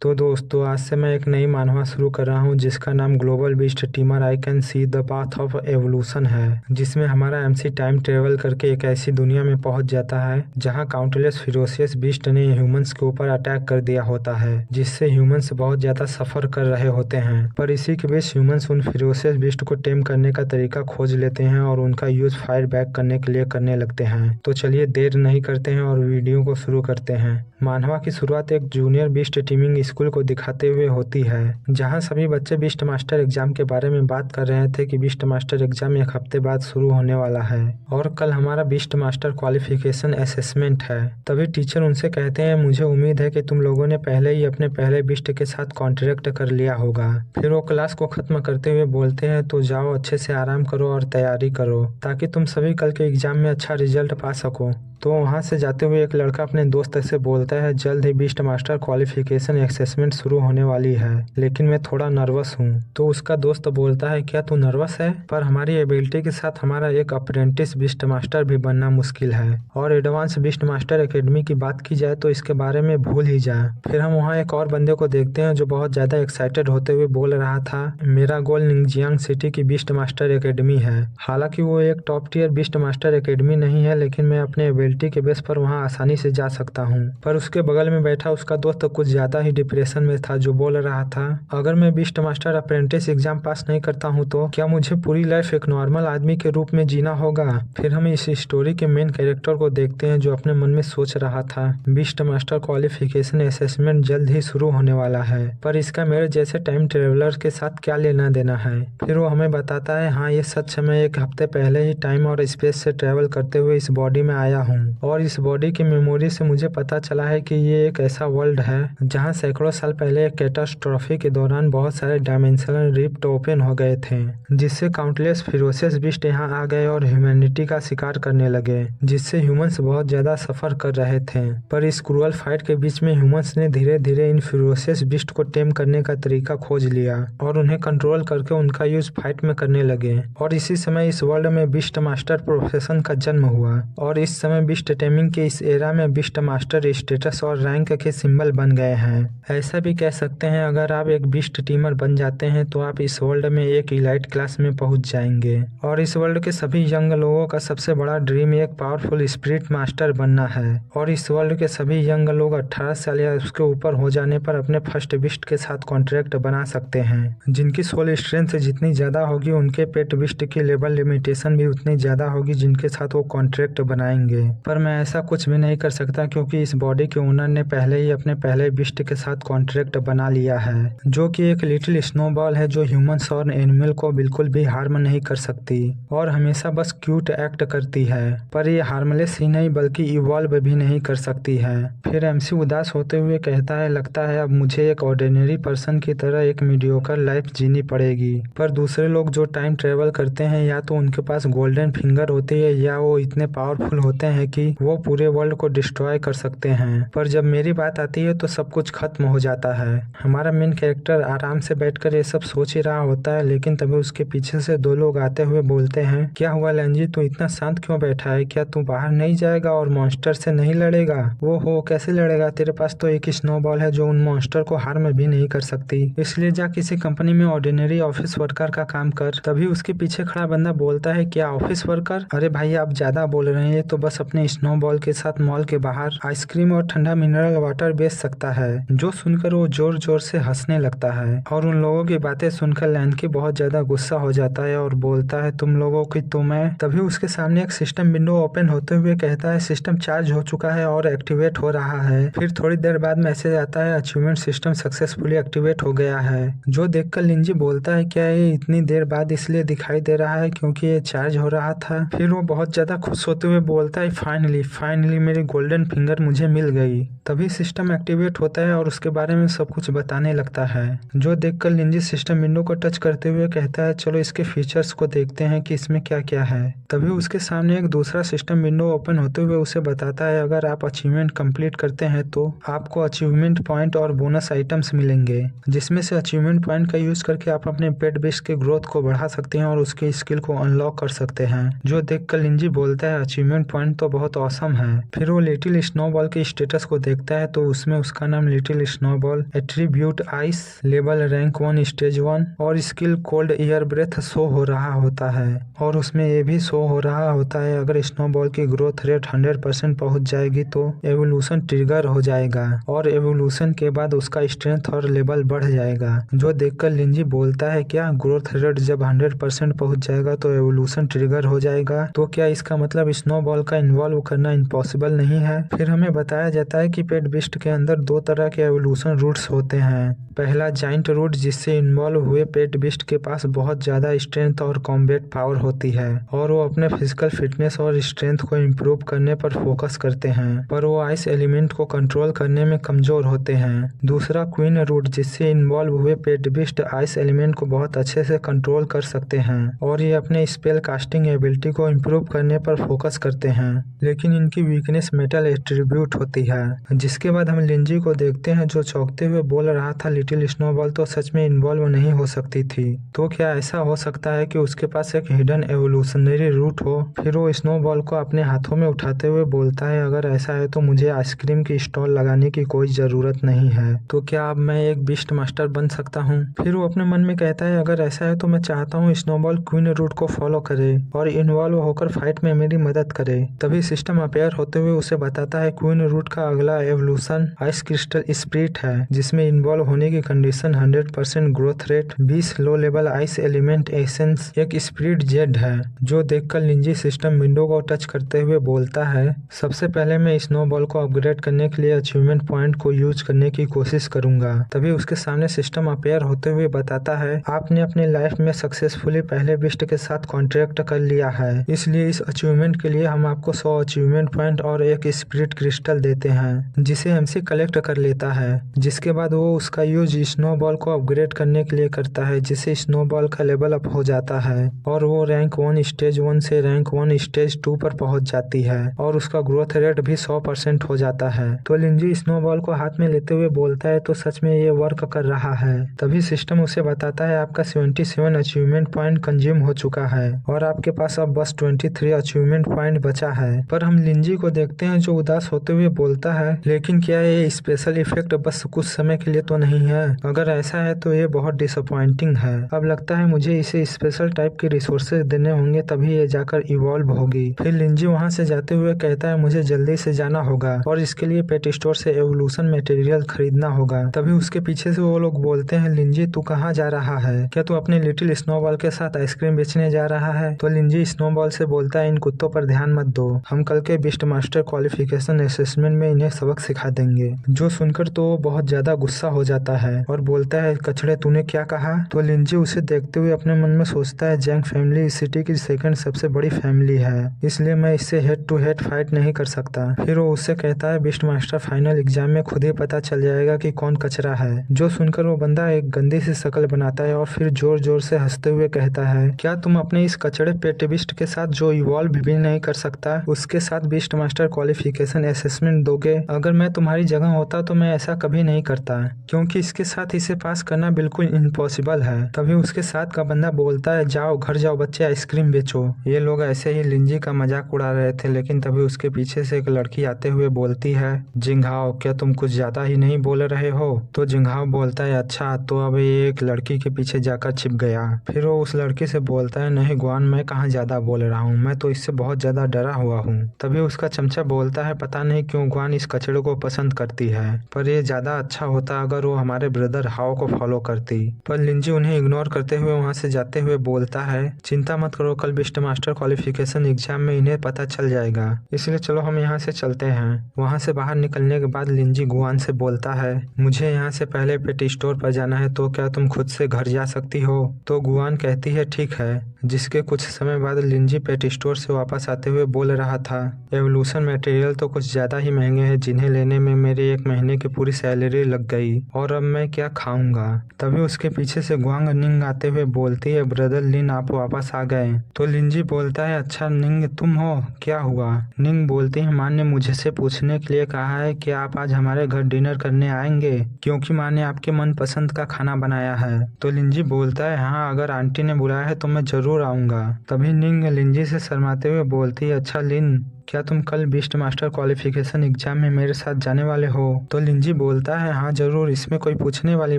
तो दोस्तों आज से मैं एक नई मानवा शुरू कर रहा हूँ जिसका नाम global beast teamer I can see the path of evolution है, जिसमें हमारा एमसी टाइम ट्रेवल करके एक ऐसी दुनिया में पहुंच जाता है जहां काउंटलेस फिरोसियस बीस्ट ने ह्यूमंस के ऊपर अटैक कर दिया होता है, जिससे ह्यूमंस बहुत ज्यादा सफर कर रहे होते हैं। पर इसी के बीच ह्यूमंस उन फिरोसियस बीस्ट को टेम करने का तरीका खोज लेते हैं और उनका यूज फायर बैक करने के लिए करने लगते हैं। तो चलिए देर नहीं करते हैं और वीडियो को शुरू करते हैं। मानवा की शुरुआत एक जूनियर बीस्ट टीमिंग स्कूल को दिखाते हुए होती है, जहां सभी बच्चे बीस्ट मास्टर एग्जाम के बारे में बात कर रहे थे कि बीस्ट मास्टर एग्जाम एक हफ्ते बाद शुरू होने वाला है और कल हमारा बीस्ट मास्टर क्वालिफिकेशन असेसमेंट है। तभी टीचर उनसे कहते हैं, मुझे उम्मीद है कि तुम लोगों ने पहले ही अपने पहले बीस्ट के साथ कॉन्ट्रैक्ट कर लिया होगा। फिर वो क्लास को खत्म करते हुए बोलते हैं, तो जाओ अच्छे से आराम करो और तैयारी करो ताकि तुम सभी कल के एग्जाम में अच्छा रिजल्ट पा सको। तो वहां से जाते हुए एक लड़का अपने दोस्त से बोलता है, जल्द ही बीस्ट मास्टर क्वालिफिकेशन असेसमेंट शुरू होने वाली है, लेकिन मैं थोड़ा नर्वस हूँ। तो उसका दोस्त बोलता है, क्या तू नर्वस है? पर हमारी एबिलिटी के साथ हमारा एक अप्रेंटिस बीस्ट मास्टर भी बनना मुश्किल है, और एडवांस बीस्ट मास्टर एकेडमी की बात की जाए तो इसके बारे में भूल ही जाए। फिर हम वहाँ एक और बंदे को देखते हैं जो बहुत ज्यादा एक्साइटेड होते हुए बोल रहा था, मेरा गोल निंगजियांग सिटी की बीस्ट मास्टर एकेडमी है। हालांकि वो एक top tier beast master academy नहीं है, लेकिन मैं अपने एबिलिटी के बेस पर वहां आसानी से जा सकता हूं। पर उसके बगल में बैठा उसका दोस्त कुछ ज्यादा ही डिप्रेशन में था, जो बोल रहा था, अगर मैं बीस्ट मास्टर अप्रेंटिस एग्जाम पास नहीं करता हूं तो क्या मुझे पूरी लाइफ एक नॉर्मल आदमी के रूप में जीना होगा? फिर हम इस स्टोरी के मेन कैरेक्टर को देखते हैं जो अपने मन में सोच रहा था, बीस्ट मास्टर क्वालिफिकेशन असेसमेंट जल्द ही शुरू होने वाला है, पर इसका मेरे जैसे टाइम ट्रेवलर के साथ क्या लेना देना है। फिर वो हमें बताता है, हाँ ये सच है, मैं एक हफ्ते पहले ही टाइम और स्पेस से ट्रेवल करते हुए इस बॉडी में आया हूँ, और इस बॉडी की मेमोरी से मुझे पता चला है कि ये एक ऐसा वर्ल्ड है जहां सैकड़ों साल पहले एक कैटास्ट्रॉफी के दौरान बहुत सारे डायमेंशनल रिफ्ट ओपन हो गए थे, जिससे काउंटलेस फिरोसियस बीस्ट यहाँ आ गए और ह्यूमैनिटी का शिकार करने लगे, जिससे ह्यूमंस बहुत ज्यादा सफर कर रहे थे। पर इस क्रूअल फाइट के बीच में ह्यूमंस ने धीरे धीरे इन फिरोसियस बीस्ट को टेम करने का तरीका खोज लिया और उन्हें कंट्रोल करके उनका यूज फाइट में करने लगे। और इसी समय इस वर्ल्ड में बीस्ट मास्टर प्रोफेशन का जन्म हुआ, और इस समय बीस्ट टेमिंग के इस एरा में बीस्ट मास्टर स्टेटस और रैंक के सिंबल बन गए हैं। ऐसा भी कह सकते हैं, अगर आप एक बीस्ट टीमर बन जाते हैं तो आप इस वर्ल्ड में एक इलाइट क्लास में पहुंच जाएंगे, और इस वर्ल्ड के सभी यंग लोगों का सबसे बड़ा ड्रीम एक पावरफुल स्पिरिट मास्टर बनना है। और इस वर्ल्ड के सभी यंग लोग 18 साल या उसके ऊपर हो जाने पर अपने फर्स्ट बीस्ट के साथ कॉन्ट्रैक्ट बना सकते हैं, जिनकी सोल स्ट्रेंथ जितनी ज्यादा होगी उनके पेट बीस्ट की लेवल लिमिटेशन भी उतनी ज्यादा होगी जिनके साथ वो कॉन्ट्रैक्ट बनाएंगे। पर मैं ऐसा कुछ भी नहीं कर सकता क्योंकि इस बॉडी के ओनर ने पहले ही अपने पहले बीस्ट के साथ कॉन्ट्रैक्ट बना लिया है, जो कि एक लिटिल स्नोबॉल है जो ह्यूमंस और एनिमल को बिल्कुल भी हार्म नहीं कर सकती और हमेशा बस क्यूट एक्ट करती है। पर ये हार्मलेस ही नहीं बल्कि इवॉल्व भी नहीं कर सकती है। फिर एमसी उदास होते हुए कहता है, लगता है अब मुझे एक ऑर्डिनरी पर्सन की तरह एक मीडियोकर लाइफ जीनी पड़ेगी। पर दूसरे लोग जो टाइम ट्रेवल करते हैं या तो उनके पास गोल्डन फिंगर होती है या वो इतने पावरफुल होते हैं कि वो पूरे वर्ल्ड को डिस्ट्रॉय कर सकते हैं। पर जब मेरी बात आती है तो सब कुछ खत्म हो जाता है। हमारा मेन कैरेक्टर आराम से बैठकर ये सब सोच ही रहा होता है, लेकिन तभी उसके पीछे से दो लोग आते हुए बोलते हैं, क्या हुआ लैंजी, तू इतना शांत क्यों बैठा है? क्या तू बाहर नहीं जाएगा और मॉन्स्टर से नहीं लड़ेगा? वो हो कैसे लड़ेगा? तेरे पास तो एक स्नोबॉल है जो उन मॉन्स्टर को हार्म भी नहीं कर सकती, इसलिए जा किसी कंपनी में ऑर्डिनरी ऑफिस वर्कर का काम कर। तभी उसके पीछे खड़ा बंदा बोलता है, क्या ऑफिस वर्कर? अरे भाई आप ज्यादा बोल रहे हैं, तो बस अपने स्नोबॉल के साथ मॉल के बाहर आइसक्रीम और ठंडा मिनरल वाटर बेच सकता है। जो सुनकर वो जोर जोर से हंसने लगता है, और उन लोगों की बातें सुनकर लैंकी बहुत ज्यादा गुस्सा हो जाता है और बोलता है, तुम लोगों की तो मैं। तभी उसके सामने एक सिस्टम विंडो ओपन होते हुए कहता है, सिस्टम चार्ज हो चुका है और एक्टिवेट हो रहा है। फिर थोड़ी देर बाद मैसेज आता है, अचीवमेंट सिस्टम सक्सेसफुली एक्टिवेट हो गया है। जो देखकर लिंजी बोलता है, क्या ये इतनी देर बाद इसलिए दिखाई दे रहा है क्योंकि ये चार्ज हो रहा था? फिर वो बहुत ज्यादा खुश होते हुए बोलता है, फाइनली मेरी गोल्डन फिंगर मुझे मिल गई। तभी सिस्टम एक्टिवेट होता है और उसके बारे में सब कुछ बताने लगता है। जो देखकर लिंजी सिस्टम विंडो को टच करते हुए कहता है, चलो इसके फीचर्स को देखते हैं कि इसमें क्या क्या है। तभी उसके सामने एक दूसरा सिस्टम विंडो ओपन होते हुए उसे बताता है, अगर आप अचीवमेंट कंप्लीट करते हैं तो आपको अचीवमेंट पॉइंट और बोनस आइटम्स मिलेंगे, जिसमें से अचीवमेंट पॉइंट का यूज करके आप अपने पेट बेस्ट के ग्रोथ को बढ़ा सकते हैं और उसकी स्किल को अनलॉक कर सकते हैं। जो देखकर लिंजी बोलता है, अचीवमेंट पॉइंट तो बहुत ऑसम है। फिर वो लिटिल स्नोबॉल के स्टेटस को देखता है तो उसमें उसका नाम little snowball, attribute ice, level rank 1 stage 1 और skill cold air breath show हो रहा होता है। और उसमें ये भी शो हो रहा होता है अगर स्नोबॉल की ग्रोथ रेट 100% पहुंच जाएगी तो एवोल्यूशन ट्रिगर हो जाएगा और एवोल्यूशन के बाद उसका स्ट्रेंथ और लेवल बढ़ जाएगा। जो देखकर लिंजी बोलता है क्या ग्रोथ रेट जब 100% पहुंच जाएगा तो एवोल्यूशन ट्रिगर हो जाएगा, तो क्या इसका मतलब स्नोबॉल का इन्वॉल्व करना इम्पॉसिबल नहीं है। फिर हमें बताया जाता है कि पेट बिस्ट के अंदर दो तरह के एवोल्यूशन रूट्स होते हैं। पहला जाइंट रूट, जिससे इन्वॉल्व हुए पेट बिस्ट के पास बहुत ज्यादा स्ट्रेंथ और कॉम्बैट पावर होती है और वो अपने फिजिकल फिटनेस और स्ट्रेंथ को इम्प्रूव करने पर फोकस करते हैं, पर वो आइस एलिमेंट को कंट्रोल करने में कमजोर होते हैं। दूसरा क्वीन रूट, जिससे इन्वॉल्व हुए पेट बिस्ट आइस एलिमेंट को बहुत अच्छे से कंट्रोल कर सकते हैं और ये अपने स्पेल कास्टिंग एबिलिटी को इम्प्रूव करने पर फोकस करते हैं, लेकिन इनकी वीकनेस मेटल एट्रीब्यूट होती है। जिसके बाद हम लिंजी को देखते हैं जो चौंकते हुए बोल रहा था लिटिल स्नोबॉल तो सच में इन्वॉल्व नहीं हो सकती थी। तो क्या ऐसा हो सकता है कि उसके पास एक हिडन एवोल्यूशनरी रूट हो। फिर वो स्नोबॉल को अपने हाथों में उठाते हुए बोलता है अगर ऐसा है तो मुझे आइसक्रीम की स्टॉल लगाने की कोई जरूरत नहीं है, तो क्या अब मैं एक बीस्ट मास्टर बन सकता हूँ। फिर वो अपने मन में कहता है अगर ऐसा है तो मैं चाहता हूँ स्नोबॉल क्वीन रूट को फॉलो करे और इन्वॉल्व होकर फाइट में मेरी मदद करे। तभी सिस्टम अपेयर होते हुए उसे बताता है क्वीन रूट का अगला एवोल्यूशन आइस क्रिस्टल स्पिरिट है, जिसमें इन्वॉल्व होने की condition 100% growth rate, 20 low level ice element essence, एक स्पिरिट जेड है। जो देखकर लिंजी सिस्टम विंडो को टच करते हुए बोलता है सबसे पहले मैं स्नोबॉल को अपग्रेड करने के लिए अचीवमेंट पॉइंट को यूज करने की कोशिश करूंगा। तभी उसके सामने सिस्टम अपेयर होते हुए बताता है आपने अपनी लाइफ में सक्सेसफुली पहले बिस्ट के साथ कॉन्ट्रैक्ट कर लिया है, इसलिए इस अचीवमेंट के लिए हम आपको 100 अचीवमेंट पॉइंट और एक स्पिरिट क्रिस्टल देते हैं, जिसे एमसी कलेक्ट कर लेता है। जिसके बाद वो उसका यूज स्नोबॉल को अपग्रेड करने के लिए करता है, जिससे स्नोबॉल का लेवल अप हो जाता है और वो रैंक 1 स्टेज 1 से रैंक 1 स्टेज 2 पर पहुंच जाती है और उसका ग्रोथ रेट भी 100% हो जाता है। तो लिंजी स्नोबॉल को हाथ में लेते हुए बोलता है तो सच में ये वर्क कर रहा है। तभी सिस्टम उसे बताता है आपका 77 अचीवमेंट पॉइंट कंज्यूम हो चुका है और आपके पास अब बस 23 अचीवमेंट पॉइंट बचा है। पर हम लिंजी को देखते हैं जो उदास होते हुए बोलता है लेकिन क्या ये स्पेशल इफेक्ट बस कुछ समय के लिए तो नहीं है। अगर ऐसा है तो ये बहुत डिसअपॉइंटिंग है। अब लगता है मुझे इसे स्पेशल टाइप के रिसोर्सेज देने होंगे तभी ये जाकर इवॉल्व होगी। फिर लिंजी वहाँ से जाते हुए कहता है मुझे जल्दी से जाना होगा और इसके लिए पेट स्टोर से एवोल्यूशन मटेरियल खरीदना होगा। तभी उसके पीछे से वो लोग बोलते हैं लिंजी तू कहाँ जा रहा है, क्या तू अपने लिटिल स्नोबॉल के साथ आइसक्रीम बेचने जा रहा है। तो लिंजी स्नोबॉल से बोलता है इन कुत्तों पर ध्यान मत दो, हम कल के बिस्ट मास्टर क्वालिफिकेशन असेसमेंट में इन्हें सबक सिखा देंगे। जो सुनकर तो वो बहुत ज्यादा गुस्सा हो जाता है और बोलता है कचड़े तूने क्या कहा। तो लिंजी उसे देखते हुए अपने मन में सोचता है जैंग फैमिली इस सिटी की सेकंड सबसे बड़ी फैमिली है, इसलिए मैं इससे हेड टू हेड फाइट नहीं कर सकता। फिर वो उससे कहता है बिस्ट मास्टर फाइनल एग्जाम में खुद ही पता चल जाएगा कि कौन कचरा है। जो सुनकर वो बंदा एक गंदी सी शक्ल बनाता है और फिर जोर जोर से हंसते हुए कहता है क्या तुम अपने इस कचड़े पेट बिस्ट के साथ जो इवॉल्व भी नहीं कर सकता उसके साथ बिस्ट मास्टर क्वालिफिकेशन असेसमेंट दोगे। अगर मैं तुम्हारी जगह होता तो मैं ऐसा कभी नहीं करता, क्योंकि इसके साथ इसे पास करना बिल्कुल इम्पॉसिबल है। तभी उसके साथ का बंदा बोलता है जाओ घर जाओ बच्चे आइसक्रीम बेचो। ये लोग ऐसे ही लिंजी का मजाक उड़ा रहे थे, लेकिन तभी उसके पीछे से एक लड़की आते हुए बोलती है जिंघाओ क्या तुम कुछ ज्यादा ही नहीं बोल रहे हो। तो जिंघाओ बोलता है अच्छा, तो अब ये एक लड़की के पीछे जाकर छिप गया। फिर वो उस लड़की से बोलता है नहीं गुआन मैं कहाँ ज्यादा बोल रहा हूँ, मैं तो इससे बहुत ज्यादा डरा हुआ हूँ। तभी उसका चमचा बोलता है पता नहीं क्यों गुआन इस कचड़े को पसंद करती है, पर ये ज्यादा अच्छा होता अगर वो हमारे ब्रदर हाओ को फॉलो करती। पर लिंजी उन्हें इग्नोर करते हुए वहाँ से जाते हुए बोलता है चिंता मत करो, कल बिस्ट मास्टर क्वालिफिकेशन एग्जाम में इन्हें पता चल जाएगा, इसलिए चलो हम यहाँ से चलते हैं। वहाँ से बाहर निकलने के बाद लिंजी गुआन से बोलता है मुझे यहाँ से पहले पेट स्टोर पर जाना है, तो क्या तुम खुद से घर जा सकती हो। तो गुआन कहती है ठीक है। जिसके कुछ समय बाद लिंजी पेट स्टोर से वापस आते हुए बोल रहा था एवोल्यूशन मटेरियल तो कुछ ज्यादा ही महंगे हैं, जिन्हें लेने में मेरे 1 महीने की पूरी सैलरी लग गई और अब मैं क्या खाऊंगा। तभी उसके पीछे से गुआंग निंग आते हुए बोलती है ब्रदर लिन आप वापस आ गए। तो लिंजी बोलता है अच्छा निंग तुम हो, क्या हुआ। निंग बोलती है माँ ने मुझे से पूछने के लिए कहा है कि आप आज हमारे घर डिनर करने आएंगे, क्योंकि माँ ने आपके मनपसंद का खाना बनाया है। तो लिंजी बोलता है हाँ अगर आंटी ने बुलाया है तो मैं जरूर आऊंगा। तभी निंग लिंजी से शर्माते हुए बोलती है अच्छा लिन क्या तुम कल बीस्ट मास्टर क्वालिफिकेशन एग्जाम में मेरे साथ जाने वाले हो? तो लिंजी बोलता है, हाँ जरूर, इसमें कोई पूछने वाली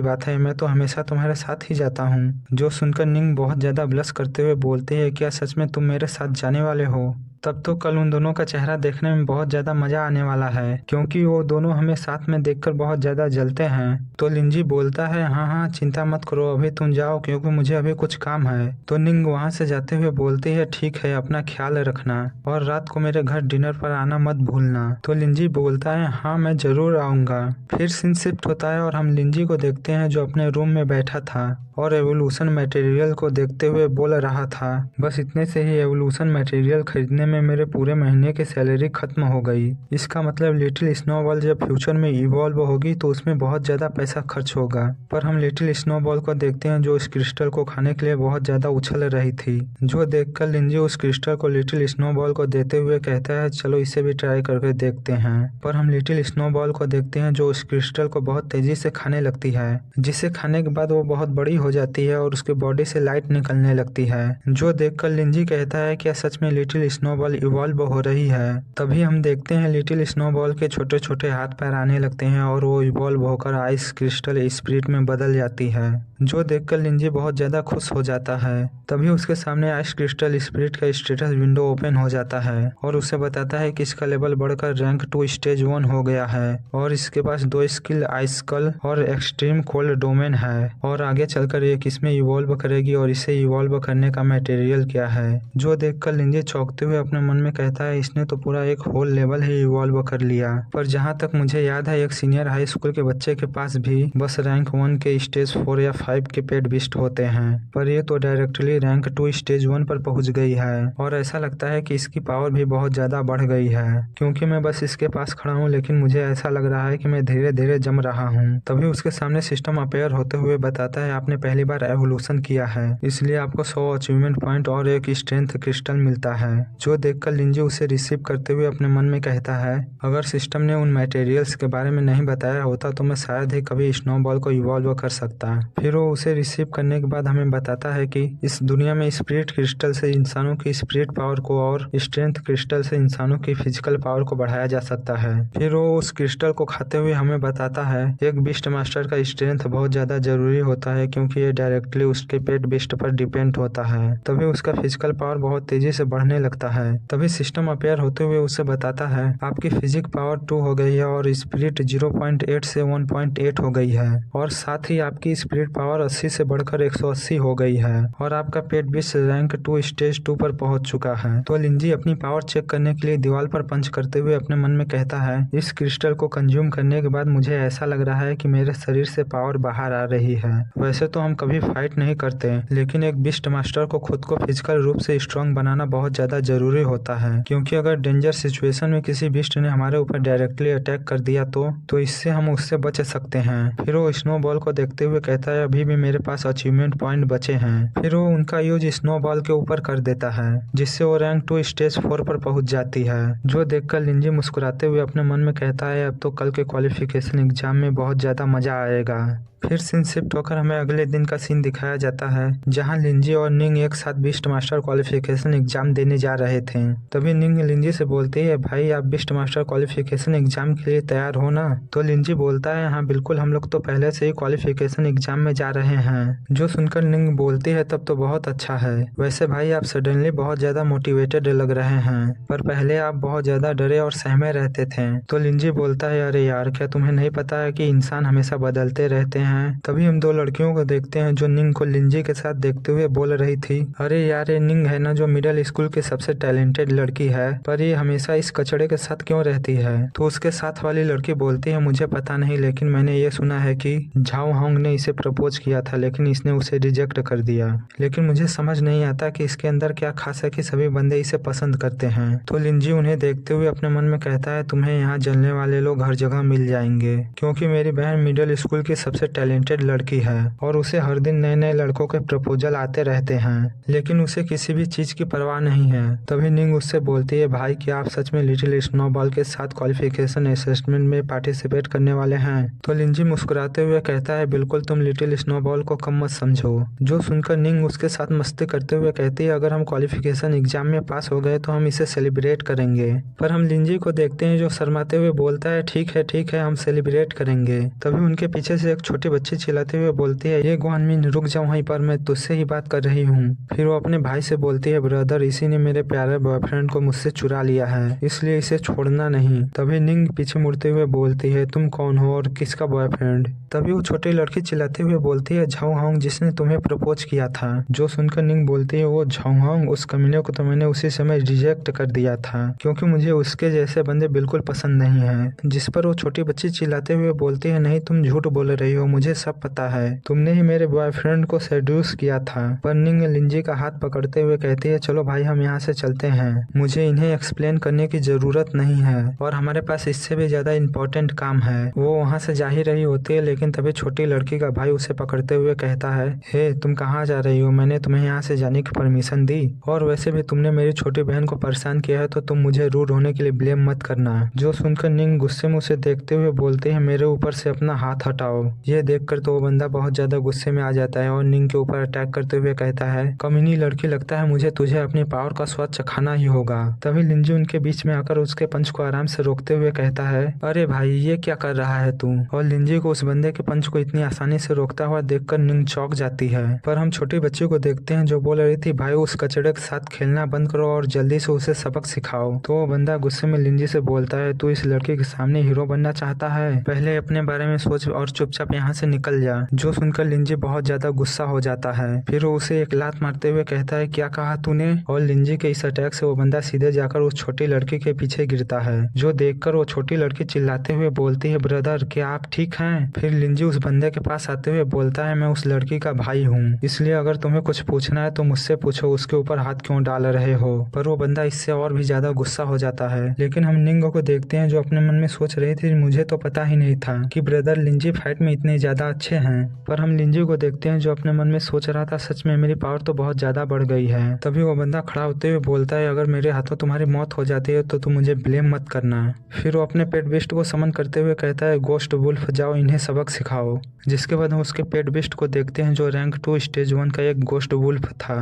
बात है, मैं तो हमेशा तुम्हारे साथ ही जाता हूँ। जो सुनकर निंग बहुत ज्यादा ब्लश करते हुए बोलते हैं, क्या सच में तुम मेरे साथ जाने वाले हो? तब तो कल उन दोनों का चेहरा देखने में बहुत ज्यादा मजा आने वाला है, क्योंकि वो दोनों हमें साथ में देखकर बहुत ज्यादा जलते हैं। तो लिंजी बोलता है, हाँ हाँ चिंता मत करो, अभी तुम जाओ क्योंकि मुझे अभी कुछ काम है। तो निंग वहाँ से जाते हुए बोलती है, ठीक है, अपना ख्याल रखना और रात को मेरे घर डिनर पर आना मत भूलना। तो लिंजी बोलता है, हाँ मैं जरूर आऊंगा। फिर सीन शिफ्ट होता है और हम लिंजी को देखते हैं जो अपने रूम में बैठा था और एवोल्यूशन मटेरियल को देखते हुए बोल रहा था, बस इतने से ही एवोल्यूशन मटेरियल खरीदने में मेरे पूरे महीने की सैलरी खत्म हो गई। इसका मतलब लिटिल स्नोबॉल जब फ्यूचर में इवॉल्व होगी तो उसमें बहुत ज्यादा पैसा खर्च होगा। पर हम लिटिल स्नोबॉल को देखते हैं जो इस क्रिस्टल को खाने के लिए बहुत ज्यादा उछल रही थी, जो देखकर लिंजी उस क्रिस्टल को लिटिल स्नोबॉल को देते हुए कहता है, चलो इसे भी ट्राई करके देखते हैं। पर हम लिटिल स्नोबॉल को देखते हैं जो उस क्रिस्टल को बहुत तेजी से खाने लगती है, जिसे खाने के बाद वो बहुत बड़ी हो जाती है और उसके बॉडी से लाइट निकलने लगती है, जो देखकर लिंजी कहता है, क्या सच में लिटिल स्नोबॉल इवॉल्व हो रही है? तभी हम देखते हैं लिटिल स्नोबॉल के छोटे छोटे हाथ पैर आने लगते हैं और वो इवॉल्व होकर आइस क्रिस्टल स्पिरिट में बदल जाती है, जो देखकर लिंजी बहुत ज्यादा खुश हो जाता है। तभी उसके सामने आइस क्रिस्टल स्पिरिट का स्टेटस विंडो ओपन हो जाता है और उसे बताता है कि इसका लेवल बढ़कर रैंक 2 स्टेज 1 हो गया है और इसके पास 2 स्किल आइस स्कल और एक्सट्रीम कोल्ड डोमेन है और आगे चलकर ये किसमें इवॉल्व करेगी और इसे इवॉल्व करने का मटेरियल क्या है। जो देखकर लिंजी चौंकते हुए अपने मन में कहता है, इसने तो पूरा एक होल लेवल ही इवॉल्व कर लिया। पर जहाँ तक मुझे याद है एक सीनियर हाई स्कूल के बच्चे के पास भी बस रैंक 1 के स्टेज 4 या 5 के पेड बिस्ट होते हैं, पर ये तो डायरेक्टली रैंक 2 स्टेज 1 पर पहुंच गई है और ऐसा लगता है कि इसकी पावर भी बहुत ज्यादा बढ़ गई है। क्योंकि मैं बस इसके पास खड़ा हूँ लेकिन मुझे ऐसा लग रहा है कि मैं धीरे धीरे जम रहा हूँ। तभी उसके सामने सिस्टम अपेयर होते हुए बताता है, आपने पहली बार एवोल्यूशन किया है, इसलिए आपको 100 अचीवमेंट पॉइंट और एक स्ट्रेंथ क्रिस्टल मिलता है। जो देखकर लिंजी उसे रिसीव करते हुए अपने मन में कहता है, अगर सिस्टम ने उन मटेरियल्स के बारे में नहीं बताया होता तो मैं शायद ही कभी स्नोबॉल को इवॉल्व कर सकता। फिर वो उसे रिसीव करने के बाद हमें बताता है कि इस दुनिया में स्पिरिट क्रिस्टल से इंसानों की स्पिरिट पावर को और स्ट्रेंथ क्रिस्टल से इंसानों की फिजिकल पावर को बढ़ाया जा सकता है। फिर वो उस क्रिस्टल को खाते हुए हमें बताता है, एक बीस्ट मास्टर का स्ट्रेंथ बहुत ज्यादा जरूरी होता है क्योंकि ये डायरेक्टली उसके पेट बिस्ट पर डिपेंड होता है, तभी उसका फिजिकल पावर बहुत तेजी से बढ़ने लगता है। तभी सिस्टम अपेयर होते हुए उसे बताता है, आपकी फिजिक पावर 2 हो गई है और स्पिरिट 0.8 से 1.8 हो गई है और साथ ही आपकी स्पिरिट पावर 80 से बढ़कर 180 हो गई है और आपका पेट बिस्ट रैंक 2 स्टेज 2 पर पहुंच चुका है। तो लिंजी अपनी पावर चेक करने के लिए दीवार पर पंच करते हुए अपने मन में कहता है, इस क्रिस्टल को कंज्यूम करने के बाद मुझे ऐसा लग रहा है कि मेरे शरीर से पावर बाहर आ रही है। वैसे तो हम कभी फाइट नहीं करते, लेकिन एक बीस्ट मास्टर को खुद को फिजिकल रूप से स्ट्रांग बनाना बहुत ज्यादा जरूरी होता है, क्योंकि अगर डेंजर सिचुएशन में किसी बीस्ट ने हमारे ऊपर डायरेक्टली अटैक कर दिया तो इससे हम उससे बच सकते हैं। फिर वो स्नोबॉल को देखते हुए कहता है, अभी भी मेरे पास अचीवमेंट पॉइंट बचे हैं। फिर वो उनका यूज स्नोबॉल के ऊपर कर देता है जिससे वो रैंक 2 स्टेज 4 पर पहुंच जाती है। जो देखकर लिंजी मुस्कुराते हुए अपने मन में कहता है, अब तो कल के क्वालिफिकेशन एग्जाम में बहुत ज्यादा मजा आएगा। फिर सीन शिफ्ट होकर हमें अगले दिन का सीन दिखाया जाता है जहां लिंजी और निंग एक साथ बीस्ट मास्टर क्वालिफिकेशन एग्जाम देने जा रहे थे। तभी निंग लिंजी से बोलती है, भाई आप बीस्ट मास्टर क्वालिफिकेशन एग्जाम के लिए तैयार हो ना? तो लिंजी बोलता है, हाँ बिल्कुल, हम लोग तो पहले से ही क्वालिफिकेशन एग्जाम में जा रहे हैं। जो सुनकर निंग बोलती है, तब तो बहुत अच्छा है। वैसे भाई आप सडनली बहुत ज्यादा मोटिवेटेड लग रहे हैं, पर पहले आप बहुत ज्यादा डरे और सहमे रहते थे। तो लिंजी बोलता है, अरे यार क्या तुम्हें नहीं पता है कि इंसान हमेशा बदलते रहते हैं। तभी हम 2 लड़कियों को देखते हैं जो निंग को लिंजी के साथ देखते हुए बोल रही थी, अरे यार ये निंग है ना जो मिडिल स्कूल की सबसे टैलेंटेड लड़की है, पर ये हमेशा इस कचड़े के साथ क्यों रहती है? तो उसके साथ वाली लड़की बोलती है, मुझे पता नहीं, लेकिन मैंने ये सुना है कि झाओ हांग ने इसे प्रपोज किया था लेकिन इसने उसे रिजेक्ट कर दिया। लेकिन मुझे समझ नहीं आता कि इसके अंदर क्या खास है कि सभी बंदे इसे पसंद करते हैं। तो लिंजी उन्हें देखते हुए अपने मन में कहता है, तुम्हें यहाँ जलने वाले लोग हर जगह मिल जाएंगे, क्योंकि मेरी बहन मिडिल स्कूल की सबसे टैलेंटेड लड़की है और उसे हर दिन नए नए लड़कों के प्रपोजल आते रहते हैं, लेकिन उसे किसी भी चीज की परवाह नहीं है। तभी तभी निंग उससे बोलती है, भाई क्या आप सच में लिटिल स्नोबॉल के साथ क्वालिफिकेशन असेसमेंट में पार्टिसिपेट करने वाले हैं? तो लिंजी मुस्कुराते हुए कहता है, बिल्कुल, तुम लिटिल स्नोबॉल को कम मत समझो। जो सुनकर निंग उसके साथ मस्ती करते हुए कहती है, अगर हम क्वालिफिकेशन एग्जाम में पास हो गए तो हम इसे सेलिब्रेट करेंगे। पर हम लिंजी को देखते हैं जो शर्माते हुए बोलता है, ठीक है हम सेलिब्रेट करेंगे। तभी उनके पीछे से एक छोटी बच्ची चिल्लाते हुए बोलती है, ये गुआनमिन रुक जाओ वहीं पर, मैं तुझसे ही बात कर रही हूँ। फिर वो अपने भाई से बोलती है, ब्रदर इसी ने मेरे प्यारे बॉयफ्रेंड को मुझसे चुरा लिया है, इसलिए इसे छोड़ना नहीं। तभी निंग पीछे मुड़ते हुए बोलती है, तुम कौन हो और किसका बॉयफ्रेंड? तभी वो छोटी लड़की चिल्लाते हुए बोलती है, झाओहांग जिसने तुम्हें प्रपोज किया था। जो सुनकर निंग बोलती है, वो झाओहांग, उस कमीने को तो मैंने उसी समय रिजेक्ट कर दिया था क्योंकि मुझे उसके जैसे बंदे बिल्कुल पसंद नहीं है। जिस पर वो छोटी बच्ची चिल्लाते हुए बोलती है, नहीं तुम झूठ बोल रही हो, मुझे सब पता है, तुमने ही मेरे बॉयफ्रेंड को सेड्यूस किया था। पर निंग लिंजी का हाथ पकड़ते हुए कहती है, चलो भाई हम यहाँ से चलते हैं, मुझे इन्हें एक्सप्लेन करने की जरूरत नहीं है और हमारे पास इससे भी ज्यादा इम्पोर्टेंट काम है। वो वहाँ से जा ही रही होती है, लेकिन तभी छोटी लड़की का भाई उसे पकड़ते हुए कहता है, हे तुम कहाँ जा रही हो? मैंने तुम्हें यहाँ से जाने की परमिशन दी और वैसे भी तुमने मेरी छोटी बहन को परेशान किया है तो तुम मुझे रूड होने के लिए ब्लेम मत करना। जो सुनकर निंग गुस्से में उसे देखते हुए बोलते हैं, मेरे ऊपर से अपना हाथ हटाओ। ये देखकर तो वो बंदा बहुत ज्यादा गुस्से में आ जाता है और निंग के ऊपर अटैक करते हुए कहता है, कमीनी लड़की, लगता है मुझे तुझे अपनी पावर का स्वाद चखाना ही होगा। तभी लिंजी उनके बीच में आकर उसके पंच को आराम से रोकते हुए कहता है, अरे भाई ये क्या कर रहा है तू? और लिंजी को उस बंदे के पंच को इतनी आसानी से रोकता हुआ देखकर निंग चौंक जाती है। पर हम छोटी बच्ची को देखते हैं जो बोल रही थी, भाई उस कचड़े के साथ खेलना बंद करो और जल्दी से उसे सबक सिखाओ। तो वो बंदा गुस्से में लिंजी से बोलता है, तू इस लड़की के सामने हीरो बनना चाहता है? पहले अपने बारे में सोच और चुपचाप यहाँ से निकल जा। जो सुनकर लिंजी बहुत ज्यादा गुस्सा हो जाता है। फिर वो उसे एक लात मारते हुए कहता है, क्या कहा तूने? और लिंजी के इस अटैक से वो बंदा सीधे जाकर उस छोटी लड़की के पीछे गिरता है। जो देखकर वो छोटी लड़की चिल्लाते हुए बोलती है, ब्रदर क्या आप ठीक हैं? फिर लिंजी उस बंदे के पास आते हुए बोलता है, मैं उस लड़की का भाई हूँ, इसलिए अगर तुम्हें कुछ पूछना है तो मुझसे पूछो, उसके ऊपर हाथ क्यों डाल रहे हो? पर वो बंदा इससे और भी ज्यादा गुस्सा हो जाता है। लेकिन हम निंग को देखते हैं जो अपने मन में सोच रही थी, मुझे तो पता ही नहीं था कि ब्रदर लिंजी फाइट में इतने ज्यादा अच्छे हैं। पर हम लिंजी को देखते हैं जो अपने मन में सोच रहा था, सच में मेरी पावर तो बहुत ज्यादा बढ़ गई है। तभी वो बंदा खड़ा होते हुए बोलता है, अगर मेरे हाथों तुम्हारी मौत हो जाती है तो तुम मुझे ब्लेम मत करना। फिर वो अपने पेट बिस्ट को समन करते हुए कहता है, गोस्ट वुल्फ जाओ इन्हें सबक सिखाओ। जिसके बाद हम उसके पेट बिस्ट को देखते हैं जो रैंक 2 स्टेज 1 का एक गोस्ट वुल्फ था।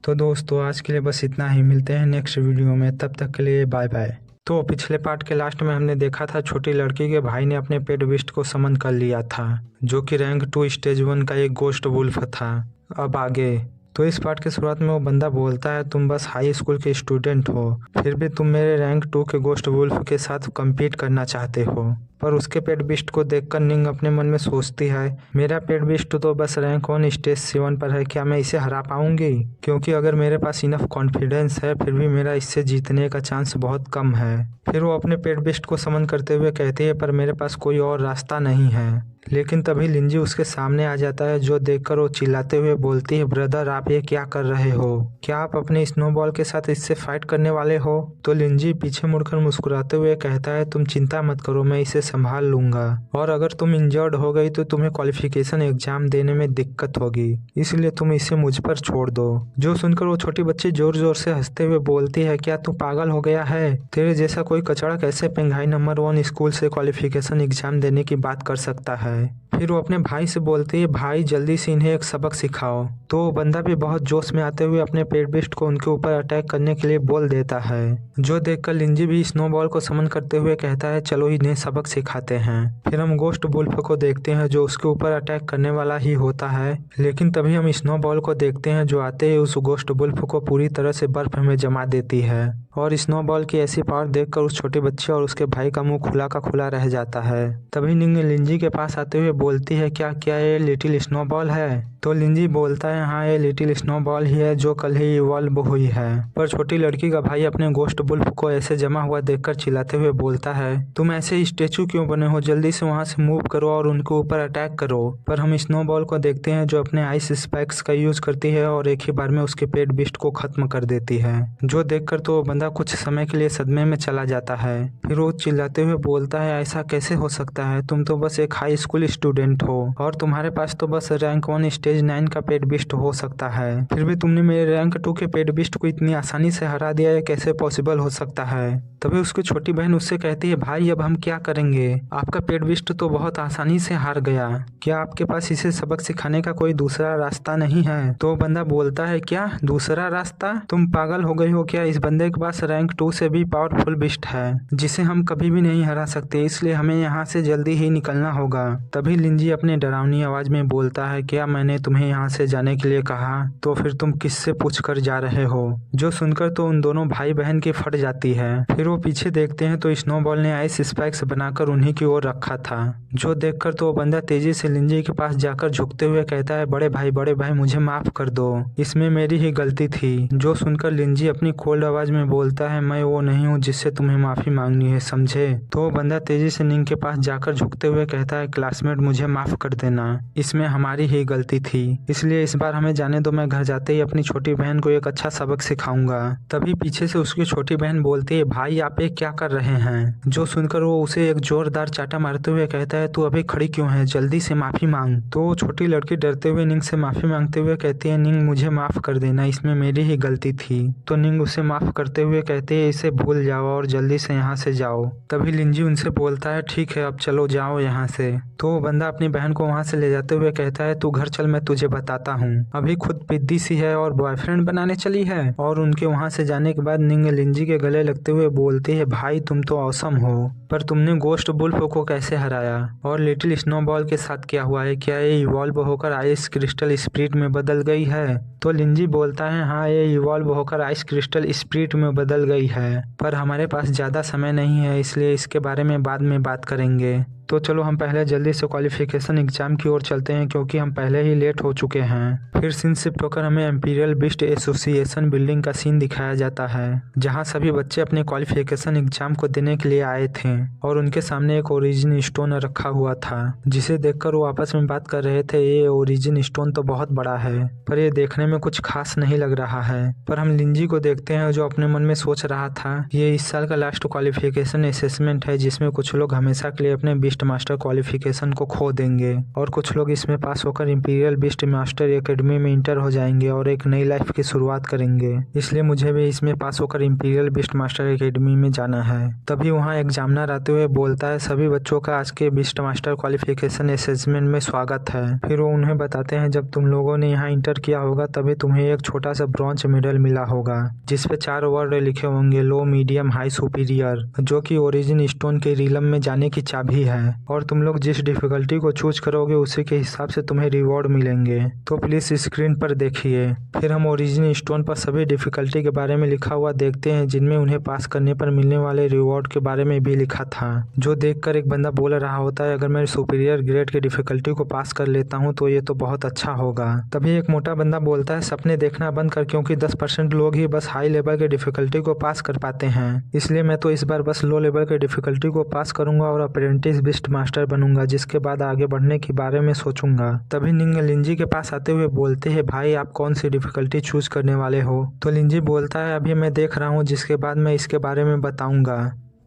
तो दोस्तों आज के लिए बस इतना ही, मिलते हैं नेक्स्ट वीडियो में, तब तक के लिए बाय बाय। तो पिछले पार्ट के लास्ट में हमने देखा था छोटी लड़की के भाई ने अपने पेट बिस्ट को समन कर लिया था जो कि रैंक 2 स्टेज 1 का एक गोस्ट वुल्फ था। अब आगे तो इस पार्ट के शुरुआत में वो बंदा बोलता है, तुम बस हाई स्कूल के स्टूडेंट हो, फिर भी तुम मेरे रैंक 2 के गोस्ट वुल्फ के साथ कम्पीट करना चाहते हो। पर उसके पेट बिस्ट को देखकर निंग अपने मन में सोचती है, मेरा पेट बिस्ट तो बस रैंक 1 स्टेज 7 पर है, क्या मैं इसे हरा पाऊंगी? क्योंकि अगर मेरे पास इनफ कॉन्फिडेंस है फिर भी मेरा इससे जीतने का चांस बहुत कम है। फिर वो अपने पेट बिस्ट को समन करते हुए कहती है, पर मेरे पास कोई और रास्ता नहीं है। लेकिन तभी लिंजी उसके सामने आ जाता है जो देखकर वो चिल्लाते हुए बोलती है, ब्रदर आप ये क्या कर रहे हो? क्या आप अपने स्नोबॉल के साथ इससे फाइट करने वाले हो? तो लिंजी पीछे मुड़कर मुस्कुराते हुए कहता है, तुम चिंता मत करो, मैं इसे संभाल लूंगा और अगर तुम इंजर्ड हो गई तो तुम्हें क्वालिफिकेशन एग्जाम देने में दिक्कत होगी, इसलिए तुम इसे मुझ पर छोड़ दो। जो सुनकर वो छोटी बच्ची जोर जोर से हंसते हुए बोलती है, क्या तू पागल हो गया है? तेरे जैसा कोई कचड़ा कैसे पेंघाई नंबर 1 स्कूल से क्वालिफिकेशन एग्जाम देने की बात कर सकता है? फिर वो अपने भाई से बोलती है, भाई जल्दी से इन्हें एक सबक सिखाओ। तो वो बंदा भी बहुत जोश में आते हुए अपने पेट बिस्ट को उनके ऊपर अटैक करने के लिए बोल देता है। जो देखकर लिंजी भी स्नोबॉल को समन करते हुए कहता है, चलो इन्हें सबक सिखाते हैं। फिर हम गोस्ट वुल्फ को देखते हैं जो उसके ऊपर अटैक करने वाला ही होता है, लेकिन तभी हम स्नोबॉल को देखते हैं जो आते ही उस गोस्ट वुल्फ को पूरी तरह से बर्फ में जमा देती है। और स्नोबॉल की ऐसी पावर देखकर उस छोटे बच्चे और उसके भाई का मुंह खुला का खुला रह जाता है। तभी निंग लिंजी के पास आते हुए बोलती है, क्या ये लिटिल स्नोबॉल है? तो लिंजी बोलता है, हाँ ये लिटिल स्नोबॉल ही है जो कल ही इवॉल्व हुई है। पर छोटी लड़की का भाई अपने गोस्ट वुल्फ को ऐसे जमा हुआ देखकर चिल्लाते हुए बोलता है, तुम ऐसे स्टेचू क्यों बने हो? जल्दी से वहां से मूव करो और उनके ऊपर अटैक करो। पर हम स्नोबॉल को देखते हैं जो अपने आइस स्पाइक्स का यूज करती है और एक ही बार में उसके पेट बिस्ट को खत्म कर देती है। जो देखकर तो बंदा कुछ समय के लिए सदमे में चला जाता है। फिर वो चिल्लाते हुए बोलता है, ऐसा कैसे हो सकता है, तुम तो बस एक हाई स्कूल स्टूडेंट हो और तुम्हारे पास तो बस रैंक 1 स्टेज 9 का पेड बिस्ट हो सकता है, फिर भी तुमने मेरे रैंक 2 के पेड बिस्ट को इतनी आसानी से हरा दिया, ये कैसे पॉसिबल हो सकता है। तभी उसकी छोटी बहन उससे कहती है, भाई अब हम क्या करेंगे, आपका पेड बिस्ट तो बहुत आसानी से हार गया, क्या आपके पास इसे सबक सिखाने का कोई दूसरा रास्ता नहीं है। तो बंदा बोलता है, क्या दूसरा रास्ता, तुम पागल हो गई हो क्या, इस बंदे के पास रैंक 2 से भी पावरफुल बिस्ट है जिसे हम कभी भी नहीं हरा सकते, इसलिए हमें यहाँ से जल्दी ही निकलना होगा। तभी लिंजी अपनी डरावनी आवाज में बोलता है, क्या मैंने तुम्हें यहाँ से जाने के लिए कहा, तो फिर तुम किससे पूछ कर जा रहे हो। जो सुनकर तो उन दोनों भाई बहन की फट जाती है। फिर वो पीछे देखते हैं तो स्नोबॉल ने आइस स्पाइक्स बनाकर उन्हीं की ओर रखा था, जो देखकर तो वो बंदा तेजी से लिंजी के पास जाकर झुकते हुए कहता है, बड़े भाई मुझे माफ कर दो, इसमें मेरी ही गलती थी। जो सुनकर लिंजी अपनी कोल्ड आवाज में बोलता है, मैं वो नहीं हूँ जिससे तुम्हें माफी मांगनी है, समझे। तो वो बंदा तेजी से निंग के पास जाकर झुकते हुए कहता है, क्लासमेट मुझे माफ कर देना, इसमें हमारी ही गलती थी, इसलिए इस बार हमें जाने दो, मैं घर जाते ही अपनी छोटी बहन को एक अच्छा सबक सिखाऊंगा। तभी पीछे से उसकी छोटी बहन बोलती है, भाई आप ये क्या कर रहे हैं। जो सुनकर वो उसे एक जोरदार चाटा मारते हुए कहता है, तू अभी खड़ी क्यों है, जल्दी से माफी मांग। तो छोटी लड़की डरते हुए निंग से माफी मांगते हुए कहती है, निंग मुझे माफ कर देना, इसमें मेरी ही गलती थी। तो निंग उसे माफ करते हुए कहते है, इसे भूल जाओ और जल्दी से यहाँ से जाओ। तभी लिंजी उनसे बोलता है, ठीक है अब चलो जाओ यहाँ से। तो वो बंदा अपनी बहन को वहाँ से ले जाते हुए कहता है, तू घर चल, मैं तुझे बताता हूँ, अभी खुद पिद्दी सी है और बॉयफ्रेंड बनाने चली है। और उनके वहाँ से जाने के बाद निंग लिंजी के गले लगते हुए बोलती है, भाई तुम तो औसम हो, पर तुमने गोस्ट वुल्फ को कैसे हराया और लिटिल स्नोबॉल के साथ क्या हुआ है, क्या ये इवॉल्व होकर आइस क्रिस्टल स्पिरिट में बदल गई है। तो लिंजी बोलता है, हाँ ये इवॉल्व होकर आइस क्रिस्टल स्पिरिट में बदल गई है, पर हमारे पास ज्यादा समय नहीं है, इसलिए इसके बारे में बाद में बात करेंगे। तो चलो हम पहले जल्दी से क्वालिफिकेशन एग्जाम की ओर चलते हैं, क्योंकि हम पहले ही लेट हो चुके हैं। फिर सीन शिफ्ट होकर हमें इंपीरियल बिस्ट एसोसिएशन बिल्डिंग का सीन दिखाया जाता है, जहां सभी बच्चे अपने क्वालिफिकेशन एग्जाम को देने के लिए आए थे और उनके सामने एक ओरिजिन स्टोन रखा हुआ था, जिसे देखकर वो आपस में बात कर रहे थे, ये ओरिजिन स्टोन तो बहुत बड़ा है, पर ये देखने में कुछ खास नहीं लग रहा है। पर हम लिंजी को देखते हैं जो अपने मन में सोच रहा था, ये इस साल का लास्ट क्वालिफिकेशन असेसमेंट है, जिसमें कुछ लोग हमेशा के लिए अपने बिस्ट मास्टर क्वालिफिकेशन को खो देंगे और कुछ लोग इसमें पास होकर इंपीरियल बिस्ट मास्टर एकेडमी में इंटर हो जाएंगे और एक नई लाइफ की शुरुआत करेंगे, इसलिए मुझे भी इसमें पास होकर इंपीरियल बिस्ट मास्टर एकेडमी में जाना है। तभी वहाँ एग्जामिनर आते हुए बोलता है, सभी बच्चों का आज के बिस्ट मास्टर क्वालिफिकेशन असेसमेंट में स्वागत है। फिर वो उन्हें बताते हैं, जब तुम लोगों ने यहाँ इंटर किया होगा तभी तुम्हें एक छोटा सा ब्रॉन्ज मेडल मिला होगा, जिसपे 4 वर्ड लिखे होंगे, लो, मीडियम, हाई, सुपीरियर, जो कि ओरिजिन स्टोन के रिलम में जाने की चाबी है और तुम लोग जिस डिफिकल्टी को चूज करोगे उसी के हिसाब से तुम्हें रिवॉर्ड मिलेंगे, तो प्लीज स्क्रीन पर देखिए। फिर हम ओरिजिन स्टोन पर सभी डिफिकल्टी के बारे में लिखा हुआ देखते हैं, जिनमें उन्हें पास करने पर मिलने वाले रिवॉर्ड के बारे में भी लिखा था, जो देखकर एक बंदा बोल रहा होता है, अगर मैं सुपीरियर ग्रेड की डिफिकल्टी को पास कर लेता हूँ तो ये तो बहुत अच्छा होगा। तभी एक मोटा बंदा बोलता है, सपने देखना बंद कर, क्योंकि 10% लोग ही बस हाई लेवल के डिफिकल्टी को पास कर पाते हैं, इसलिए मैं तो इस बार बस लो लेवल के डिफिकल्टी को पास करूंगा और अप्रेंटिस बिस्ट मास्टर बनूंगा, जिसके बाद आगे बढ़ने के बारे में सोचूंगा। तभी निंग लिंजी के पास आते हुए बोलते हैं, भाई आप कौन सी डिफिकल्टी चूज करने वाले हो। तो लिंजी बोलता है, अभी मैं देख रहा हूँ, जिसके बाद मैं इसके बारे में बताऊंगा।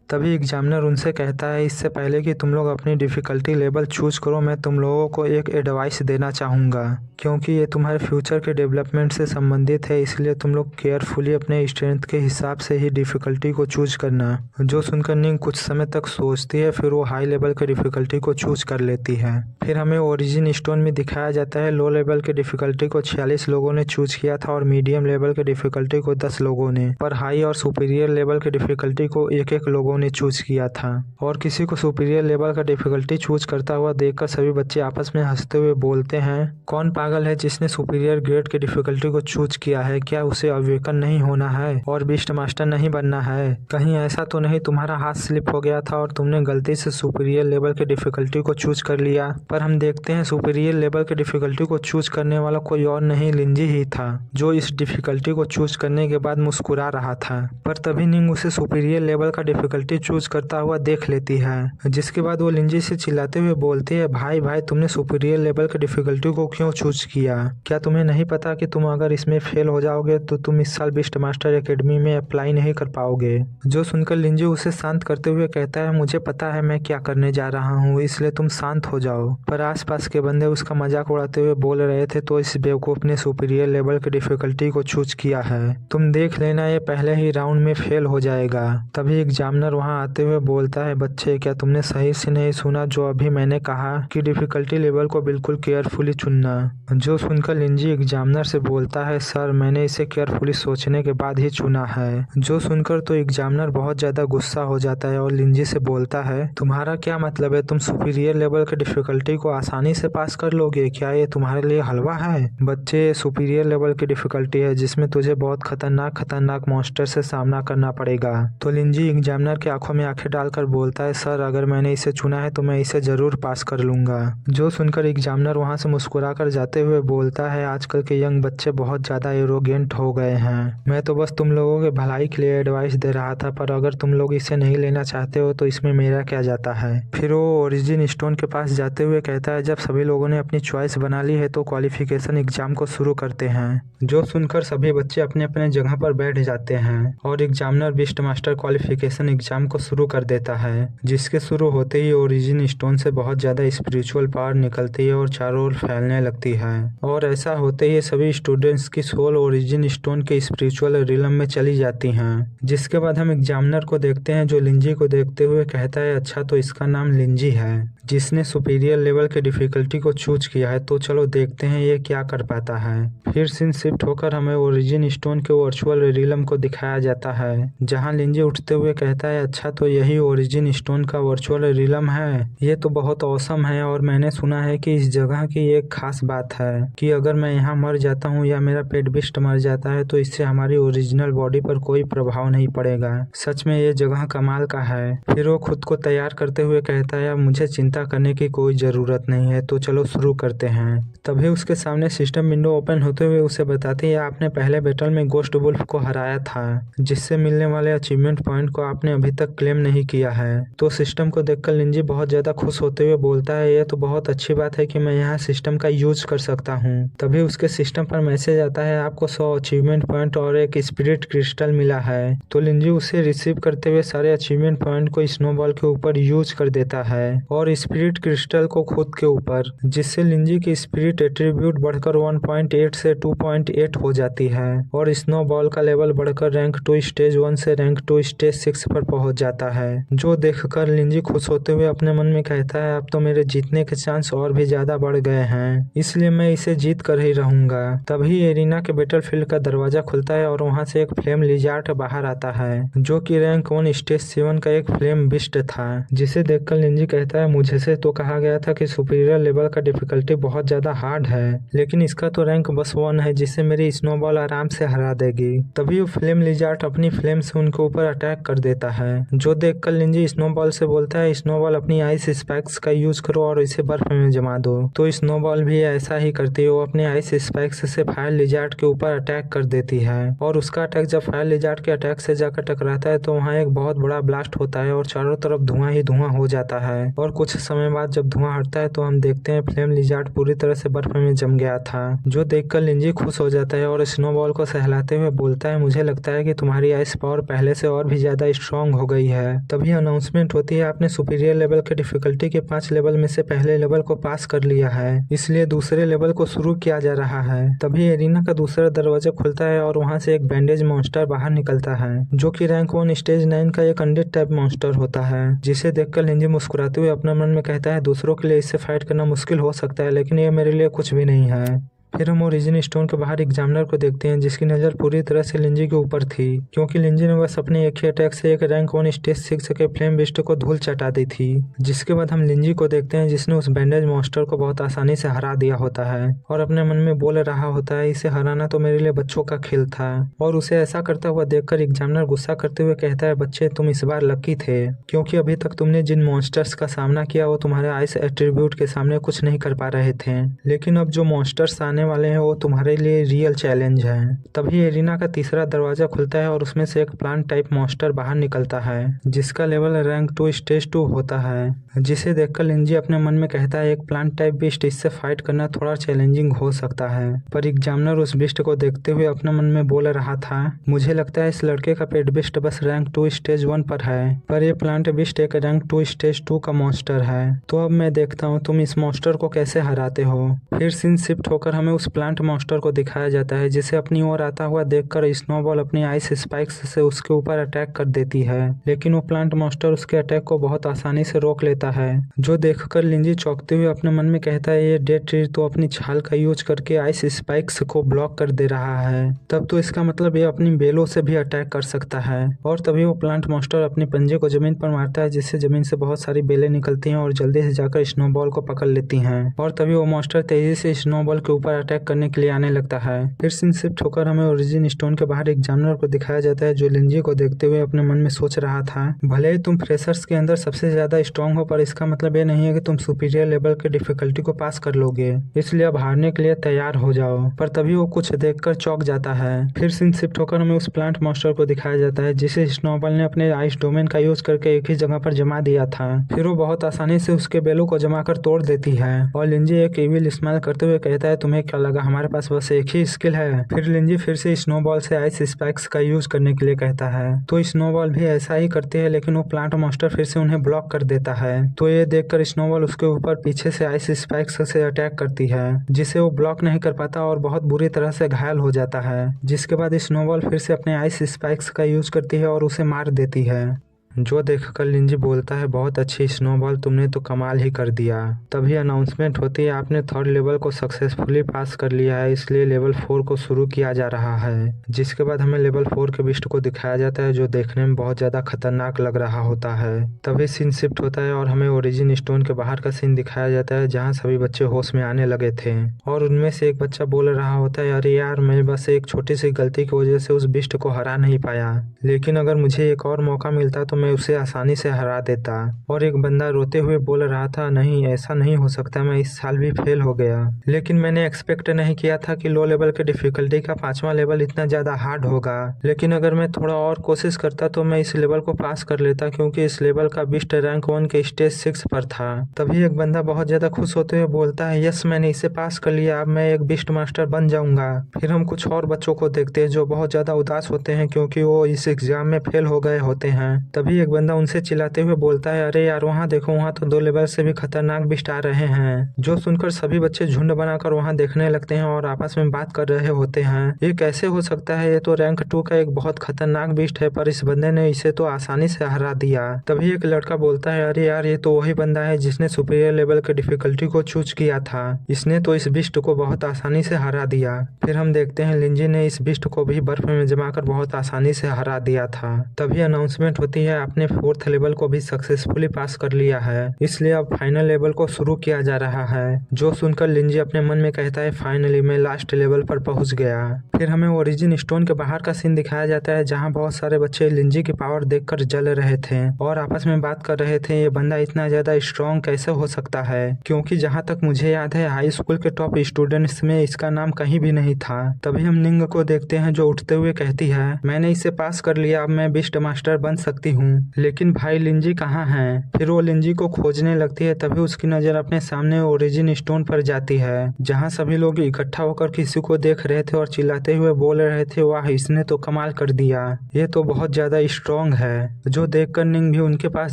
तभी एग्जामिनर उनसे कहता है, इससे पहले कि तुम लोग अपनी डिफिकल्टी लेवल चूज करो, मैं तुम लोगों को एक एडवाइस देना चाहूँगा, क्योंकि ये तुम्हारे फ्यूचर के डेवलपमेंट से संबंधित है, इसलिए तुम लोग केयरफुली अपने स्ट्रेंथ के हिसाब से ही डिफिकल्टी को चूज करना। जो सुनकर निंग कुछ समय तक सोचती है, फिर वो हाई लेवल के डिफिकल्टी को चूज कर लेती है। फिर हमें ओरिजिन स्टोन में दिखाया जाता है, लो लेवल के डिफिकल्टी को 46 लोगों ने चूज किया था और मीडियम लेवल के डिफिकल्टी को 10 लोगों ने, पर हाई और सुपीरियर लेवल के डिफिकल्टी को एक लोगों ने चूज किया था। और किसी को सुपीरियर लेवल का डिफिकल्टी चूज करता हुआ देखकर सभी बच्चे आपस में हंसते हुए बोलते हैं, कौन पागल है जिसने सुपीरियर ग्रेड की डिफिकल्टी को चूज किया है, क्या उसे अवेकन नहीं होना है और बिस्ट मास्टर नहीं बनना है, कहीं ऐसा तो नहीं तुम्हारा हाथ स्लिप हो गया था और तुमने गलती से सुपीरियर लेवल की डिफिकल्टी को चूज कर लिया। पर हम देखते हैं सुपीरियर लेवल की डिफिकल्टी को चूज करने वाला कोई और नहीं, लिंजी ही था, जो इस डिफिकल्टी को चूज करने के बाद मुस्कुरा रहा था। पर तभी निंग उसे सुपीरियर लेवल का डिफिकल्टी डिफिकल्टी चूज करता हुआ देख लेती है, जिसके बाद वो लिंजी से चिल्लाते हुए बोलती है, भाई भाई तुमने सुपीरियर लेवल के डिफिकल्टी को क्यों चूज किया? क्या तुम्हें नहीं पता कि तुम अगर इसमें फेल हो जाओगे तो तुम इस साल बीस्ट मास्टर एकेडमी में अप्लाई नहीं कर पाओगे? जो सुनकर लिंजी उसे शांत करते हुए कहता है, मुझे पता है मैं क्या करने जा रहा हूँ, इसलिए तुम शांत हो जाओ। पर आसपास के बंदे उसका मजाक उड़ाते हुए बोल रहे थे, तो इस बेवकूफ ने सुपीरियर लेवल की डिफिकल्टी को चूज किया है, तुम देख लेना ये पहले ही राउंड में फेल हो जाएगा। तभी एग्जामिनर वहां आते हुए बोलता है, बच्चे क्या तुमने सही से नहीं सुना जो अभी मैंने कहा कि डिफिकल्टी लेवल को बिल्कुल केयरफुली चुनना? जो सुनकर लिंजी एग्जामिनर से बोलता है, सर मैंने इसे केयरफुली सोचने के बाद ही चुना है। जो सुनकर तो एग्जामिनर बहुत ज्यादा गुस्सा हो जाता है और लिंजी से बोलता है, तुम्हारा क्या मतलब है? तुम सुपीरियर लेवल की डिफिकल्टी को आसानी से पास कर लोगे? क्या ये तुम्हारे लिए हलवा है? बच्चे, सुपीरियर लेवल की डिफिकल्टी है जिसमें तुझे बहुत खतरनाक मॉन्स्टर से सामना करना पड़ेगा। तो लिंजी एग्जामिनर की आंखों में आंखें डालकर बोलता है, सर अगर मैंने इसे चुना है तो मैं इसे जरूर पास कर लूंगा। जो सुनकर एग्जामिनर वहां से मुस्कुरा कर जाते हुए बोलता है, आजकल के यंग बच्चे बहुत ज्यादा एरोगेंट हो गए हैं, मैं तो बस तुम लोगों के भलाई के लिए एडवाइस दे रहा था, पर अगर तुम लोग इसे नहीं लेना चाहते हो तो इसमें मेरा क्या जाता है। फिर वो ओरिजिन स्टोन के पास जाते हुए कहता है, जब सभी लोगों ने अपनी चॉइस बना ली है तो क्वालिफिकेशन एग्जाम को शुरू करते हैं। जो सुनकर सभी बच्चे अपने अपने जगह पर बैठ जाते हैं और examiner beast master qualification exam को शुरू कर देता है, जिसके शुरू होते ही ओरिजिन स्टोन से बहुत ज्यादा स्पिरिचुअल पावर निकलती है और चारों ओर फैलने लगती है, और ऐसा होते ही सभी स्टूडेंट्स की सोल ओरिजिन स्टोन के स्पिरिचुअल रिलम में चली जाती हैं। जिसके बाद हम एग्जामिनर को देखते हैं जो लिंजी को देखते हुए कहता है, अच्छा तो इसका नाम लिंजी है जिसने सुपीरियर लेवल के डिफिकल्टी को चूज किया है, तो चलो देखते हैं ये क्या कर पाता है। फिर सीन शिफ्ट होकर हमें ओरिजिन स्टोन के वर्चुअल रिलम को दिखाया जाता है, जहां लिंजी उठते हुए कहता है, अच्छा तो यही ओरिजिन स्टोन का वर्चुअल रिलम है, ये तो बहुत औसम है, और मैंने सुना है कि इस जगह की एक खास बात है कि अगर मैं यहाँ मर जाता हूँ या मेरा पेट बिस्ट मर जाता है तो इससे हमारी ओरिजिनल बॉडी पर कोई प्रभाव नहीं पड़ेगा। सच में ये जगह कमाल का है। फिर वो खुद को तैयार करते हुए कहता है, अब मुझे चिंता करने की कोई जरूरत नहीं है, तो चलो शुरू करते हैं। तभी उसके सामने सिस्टम विंडो ओपन होते हुए उसे बताती है, आपने पहले बैटल में गोस्ट वुल्फ को हराया था, जिससे मिलने वाले अचीवमेंट पॉइंट को आपने अभी तक क्लेम नहीं किया है। तो सिस्टम को देखकर लिंजी बहुत ज्यादा खुश होते हुए बोलता है, ये तो बहुत अच्छी बात है कि मैं यहाँ सिस्टम का यूज कर सकता हूँ। तभी उसके सिस्टम पर मैसेज आता है, आपको 100 अचीवमेंट पॉइंट और एक स्पिरिट क्रिस्टल मिला है। तो लिंजी उसे रिसीव करते हुए सारे अचीवमेंट पॉइंट को स्नोबॉल के ऊपर यूज कर देता है और स्पिरिट क्रिस्टल को खुद के ऊपर, जिससे लिंजी की स्पिरिट एट्रीब्यूट बढ़कर 1.8 से 2.8 हो जाती है और स्नोबॉल का लेवल बढ़कर रैंक 2 स्टेज 1 से रैंक 2 स्टेज 6 पर पहुंच जाता है। जो देखकर लिंजी खुश होते हुए अपने मन में कहता है, अब तो मेरे जीतने के चांस और भी ज्यादा बढ़ गए हैं, इसलिए मैं इसे जीत कर ही रहूंगा। तभी एरिना के बैटलफील्ड का दरवाजा खुलता है और वहां से एक फ्लेम लिजार्ड बाहर आता है, जो कि रैंक 1 स्टेज 7 का एक फ्लेम बिस्ट था। जिसे देखकर लिंजी कहता है, मुझे से तो कहा गया था कि सुपीरियर लेवल का डिफिकल्टी बहुत ज्यादा हार्ड है, लेकिन इसका तो रैंक बस 1 है, जिससे मेरी स्नोबॉल आराम से हरा देगी। तभी वो फ्लेम लिजार्ड अपनी फ्लेम से उनके ऊपर अटैक कर देता है। जो देखकर लिंजी स्नोबॉल से बोलता है, स्नोबॉल अपनी आइस स्पाइक्स का यूज करो और इसे बर्फ में जमा दो। तो स्नोबॉल भी ऐसा ही करती है, वो अपने आइस स्पाइक्स से फायर लिजार्ड के ऊपर अटैक कर देती है और उसका अटैक जब फायर लिजार्ड के अटैक से जाकर टकराता है तो वहाँ एक बहुत बड़ा ब्लास्ट होता है और चारों तरफ धुआं ही धुआं हो जाता है। और कुछ समय बाद जब धुआं हटता है तो हम देखते हैं फ्लेम लिजार्ड पूरी तरह से बर्फ में जम गया था। जो देखकर लिंजी खुश हो जाता है और स्नोबॉल को सहलाते हुए बोलता है, मुझे लगता है कि तुम्हारी आइस पावर पहले से और भी ज्यादा स्ट्रॉन्ग हो गई है। तभी अनाउंसमेंट होती है, आपने सुपीरियर लेवल के डिफिकल्टी के 5 लेवल में से पहले लेवल को पास कर लिया है, इसलिए दूसरे लेवल को शुरू किया जा रहा है। तभी एरिना का दूसरा दरवाजा खुलता है और वहां से एक बैंडेज मॉन्स्टर बाहर निकलता है, जो कि रैंक 1 स्टेज 9 का एक अनडेड टाइप मॉन्स्टर होता है। जिसे देखकर लिंजी मुस्कुराते हुए अपने मन में कहता है, दूसरों के लिए इससे फाइट करना मुश्किल हो सकता है, लेकिन ये मेरे लिए कुछ भी नहीं है। फिर हम ओरिजिन स्टोन के बाहर एग्जामिनर को देखते हैं, जिसकी नज़र पूरी तरह से लिंजी के ऊपर थी, क्योंकि लिंजी ने बस अपने एक ही अटैक से एक रैंक 1 स्टेज 6 के फ्लेम बिस्ट को धूल चटा दी थी। जिसके बाद हम लिंजी को देखते हैं, जिसने उस बैंडेज मॉन्स्टर को बहुत आसानी से हरा दिया होता है और अपने मन में बोल रहा होता है, इसे हराना तो मेरे लिए बच्चों का खेल था। और उसे ऐसा करता हुआ देखकर एग्जामिनर गुस्सा करते हुए कहता है, बच्चे तुम इस बार लकी थे, क्योंकि अभी तक तुमने जिन मॉन्स्टर्स का सामना किया वो तुम्हारे आइस एट्रीब्यूट के सामने कुछ नहीं कर पा रहे थे, लेकिन अब जो मॉन्स्टर्स आने आने वाले हैं वो तुम्हारे लिए रियल चैलेंज हैं। तभी एरिना का तीसरा दरवाजा खुलता है और उसमें से एक प्लांट टाइप मॉन्स्टर बाहर निकलता है जिसका लेवल रैंक 2 स्टेज 2 होता है, जिसे देखकर लिंजी अपने मन में कहता है एक प्लांट टाइप बीस्ट, इससे फाइट करना थोड़ा चैलेंजिंग हो सकता है। पर एग्जामिनर उस बीस्ट को देखते हुए अपने मन में बोल रहा था, मुझे लगता है इस लड़के का पेट बीस्ट बस रैंक 2 स्टेज 1 पर है, पर ये प्लांट बीस्ट एक रैंक 2 स्टेज 2 का मॉन्स्टर है। तो अब मैं देखता हूँ तुम इस मॉन्स्टर को कैसे हराते हो। फिर सीन शिफ्ट होकर हमें उस प्लांट मॉन्स्टर को दिखाया जाता है जिसे अपनी ओर आता हुआ देखकर स्नोबॉल अपनी आइस स्पाइक्स से उसके ऊपर अटैक कर देती है, लेकिन वो प्लांट मॉन्स्टर उसके अटैक को बहुत आसानी से रोक लेता है, जो देखकर लिंजी चौंकते हुए अपने मन में कहता है ये डेड ट्री तो अपनी छाल का यूज करके आइस स्पाइक्स को ब्लॉक कर दे रहा है, तब तो इसका मतलब ये अपनी बेलों से भी अटैक कर सकता है। और तभी वो प्लांट मॉन्स्टर अपने पंजे को जमीन पर मारता है जिससे जमीन से बहुत सारी बेलें निकलती हैं और जल्दी से जाकर स्नोबॉल को पकड़ लेती हैं। और तभी वो मॉन्स्टर तेजी से स्नोबॉल के ऊपर अटैक करने के लिए आने लगता है। फिर सीन शिफ्ट होकर हमें ओरिजिन स्टोन के बाहर एक जानवर को दिखाया जाता है जो लिंजी को देखते हुए अपने मन में सोच रहा था, भले ही तुम फ्रेशर्स के अंदर सबसे ज्यादा स्ट्रांग हो पर इसका मतलब ये नहीं है कि तुम सुपीरियर लेवल के डिफिकल्टी को पास कर लोगे, इसलिए अब हारने के लिए तैयार हो जाओ। पर तभी वो कुछ देखकर चौंक जाता है। फिर सीन शिफ्ट होकर हमें उस प्लांट मॉन्स्टर को दिखाया जाता है जिसे स्नोबॉल ने अपने आइस डोमेन का यूज करके एक ही जगह पर जमा दिया था। फिर वो बहुत आसानी से उसके बेलों को जमा कर तोड़ देती है और लिंजी एक इविल स्माइल करते हुए कहता है तुम्हें क्या लगा हमारे पास बस एक ही स्किल है। फिर लिंजी फिर से स्नोबॉल से आइस स्पाइक्स का यूज करने के लिए कहता है, तो स्नोबॉल भी ऐसा ही करती है, लेकिन वो प्लांट मॉन्स्टर फिर से उन्हें ब्लॉक कर देता है। तो ये देखकर स्नोबॉल उसके ऊपर पीछे से आइस स्पाइक्स से अटैक करती है जिसे वो ब्लॉक नहीं कर पाता और बहुत बुरी तरह से घायल हो जाता है, जिसके बाद स्नोबॉल फिर से अपने आइस स्पाइक्स का यूज करती है और उसे मार देती है, जो देखकर लिंजी बोलता है बहुत अच्छी स्नोबॉल, तुमने तो कमाल ही कर दिया। तभी अनाउंसमेंट होती है आपने थर्ड लेवल को सक्सेसफुली पास कर लिया है, इसलिए लेवल 4 को शुरू किया जा रहा है। जिसके बाद हमें लेवल 4 के बिस्ट को दिखाया जाता है जो देखने में बहुत ज्यादा खतरनाक लग रहा होता है। तभी सीन शिफ्ट होता है और हमें ओरिजिन स्टोन के बाहर का सीन दिखाया जाता है जहाँ सभी बच्चे होश में आने लगे थे और उनमें से एक बच्चा बोल रहा होता है, अरे यार मैं बस एक छोटी सी गलती की वजह से उस बिस्ट को हरा नहीं पाया, लेकिन अगर मुझे एक और मौका मिलता तो मैं उसे आसानी से हरा देता। और एक बंदा रोते हुए बोल रहा था, नहीं ऐसा नहीं हो सकता, मैं इस साल भी फेल हो गया, लेकिन मैंने एक्सपेक्ट नहीं किया था कि लो लेवल के डिफिकल्टी का 5वां लेवल इतना ज्यादा हार्ड होगा, लेकिन अगर मैं थोड़ा और कोशिश करता तो मैं इस लेवल को पास कर लेता क्योंकि इस लेवल का बिस्ट रैंक 1 के स्टेज 6 पर था। तभी एक बंदा बहुत ज्यादा खुश होते हुए बोलता है, यस मैंने इसे पास कर लिया, अब मैं एक बिस्ट मास्टर बन जाऊंगा। फिर हम कुछ और बच्चों को देखते हैं जो बहुत ज्यादा उदास होते हैं क्योंकि वो इस एग्जाम में फेल हो गए होते हैं। तभी एक बंदा उनसे चिल्लाते हुए बोलता है, अरे यार वहाँ देखो, वहाँ तो 2 लेवल से भी खतरनाक बिस्ट आ रहे हैं। जो सुनकर सभी बच्चे झुंड बनाकर वहाँ देखने लगते हैं और आपस में बात कर रहे होते हैं, ये कैसे हो सकता है, ये तो रैंक 2 का एक बहुत खतरनाक बिस्ट है पर इस बंदे ने इसे तो आसानी से हरा दिया। तभी एक लड़का बोलता है, अरे यार ये तो वही बंदा है जिसने सुपीरियर लेवल के डिफिकल्टी को चूज किया था, इसने तो इस बिस्ट को बहुत आसानी से हरा दिया। फिर हम देखते हैं लिंजी ने इस बिस्ट को भी बर्फ में जमाकर बहुत आसानी से हरा दिया था। तभी अनाउंसमेंट होती है आपने 4th लेवल को भी सक्सेसफुली पास कर लिया है, इसलिए अब फाइनल लेवल को शुरू किया जा रहा है। जो सुनकर लिंजी अपने मन में कहता है, फाइनली मैं लास्ट लेवल पर पहुंच गया। फिर हमें ओरिजिन स्टोन के बाहर का सीन दिखाया जाता है जहां बहुत सारे बच्चे लिंजी की पावर देखकर जल रहे थे और आपस में बात कर रहे थे, ये बंदा इतना ज्यादा स्ट्रॉन्ग कैसे हो सकता है, क्योंकि जहाँ तक मुझे याद है हाई स्कूल के टॉप स्टूडेंट्स में इसका नाम कहीं भी नहीं था। तभी हम निंग को देखते हैं जो उठते हुए कहती है, मैंने इसे पास कर लिया, अब मैं बिस्ट मास्टर बन सकती हूँ, लेकिन भाई लिंजी कहाँ है। फिर वो लिंजी को खोजने लगती है। तभी उसकी नजर अपने सामने ओरिजिन स्टोन पर जाती है जहाँ सभी लोग इकट्ठा होकर किसी को देख रहे थे और चिल्लाते हुए बोल रहे थे, वाह इसने तो कमाल कर दिया, ये तो बहुत ज्यादा स्ट्रॉन्ग है। जो देखकर निंग भी उनके पास